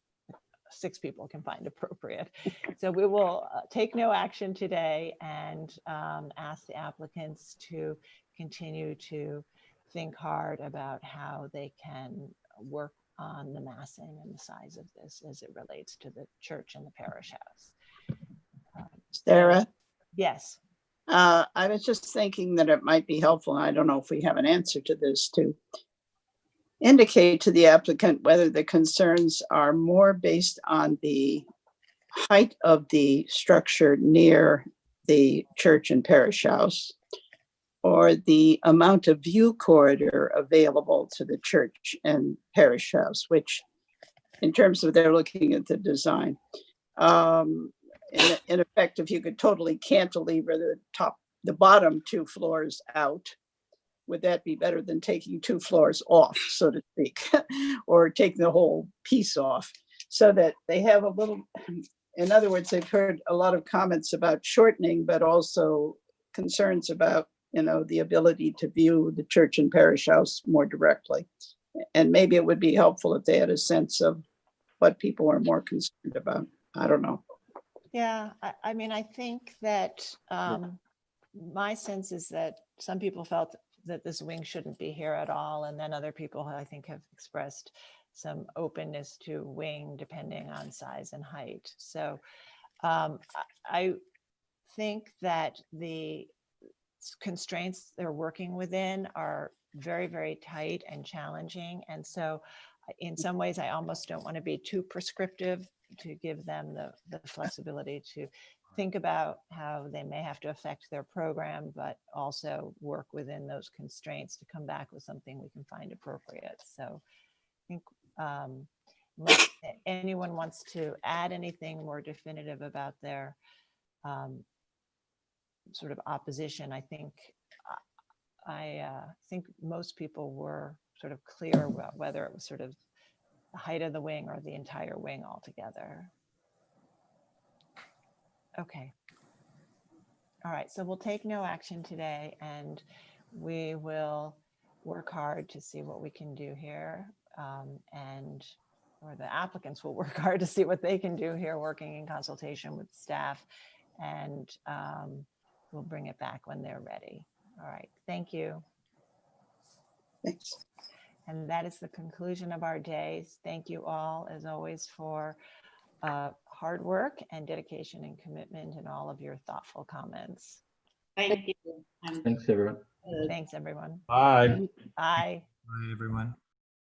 6 people can find appropriate. So we will take no action today and ask the applicants to continue to think hard about how they can work on the massing and the size of this as it relates to the church and the parish house. Sarah? Yes. I was just thinking that it might be helpful, and I don't know if we have an answer to this, to indicate to the applicant whether the concerns are more based on the height of the structure near the church and parish house, or the amount of view corridor available to the church and parish house, which, in terms of they're looking at the design. In effect, if you could totally cantilever the bottom 2 floors out, would that be better than taking 2 floors off, so to speak, or taking the whole piece off, so that they have a little, in other words, they've heard a lot of comments about shortening, but also concerns about, the ability to view the church and parish house more directly. And maybe it would be helpful if they had a sense of what people are more concerned about. I don't know. Yeah, I mean, I think that my sense is that some people felt that this wing shouldn't be here at all. And then other people, I think, have expressed some openness to wing depending on size and height. So I think that the constraints they're working within are very, very tight and challenging. And so in some ways, I almost don't want to be too prescriptive, to give them the flexibility to think about how they may have to affect their program, but also work within those constraints to come back with something we can find appropriate. So I think unless anyone wants to add anything more definitive about their sort of opposition, I think most people were sort of clear about whether it was sort of the height of the wing or the entire wing altogether. Okay. All right, so we'll take no action today, and we will work hard to see what we can do here, or the applicants will work hard to see what they can do here, working in consultation with staff, and we'll bring it back when they're ready. All right, thank you. Thanks. And that is the conclusion of our day. Thank you all, as always, for hard work and dedication and commitment and all of your thoughtful comments. Thank you. Thanks, everyone. Thanks, everyone. Bye. Bye. Bye, everyone.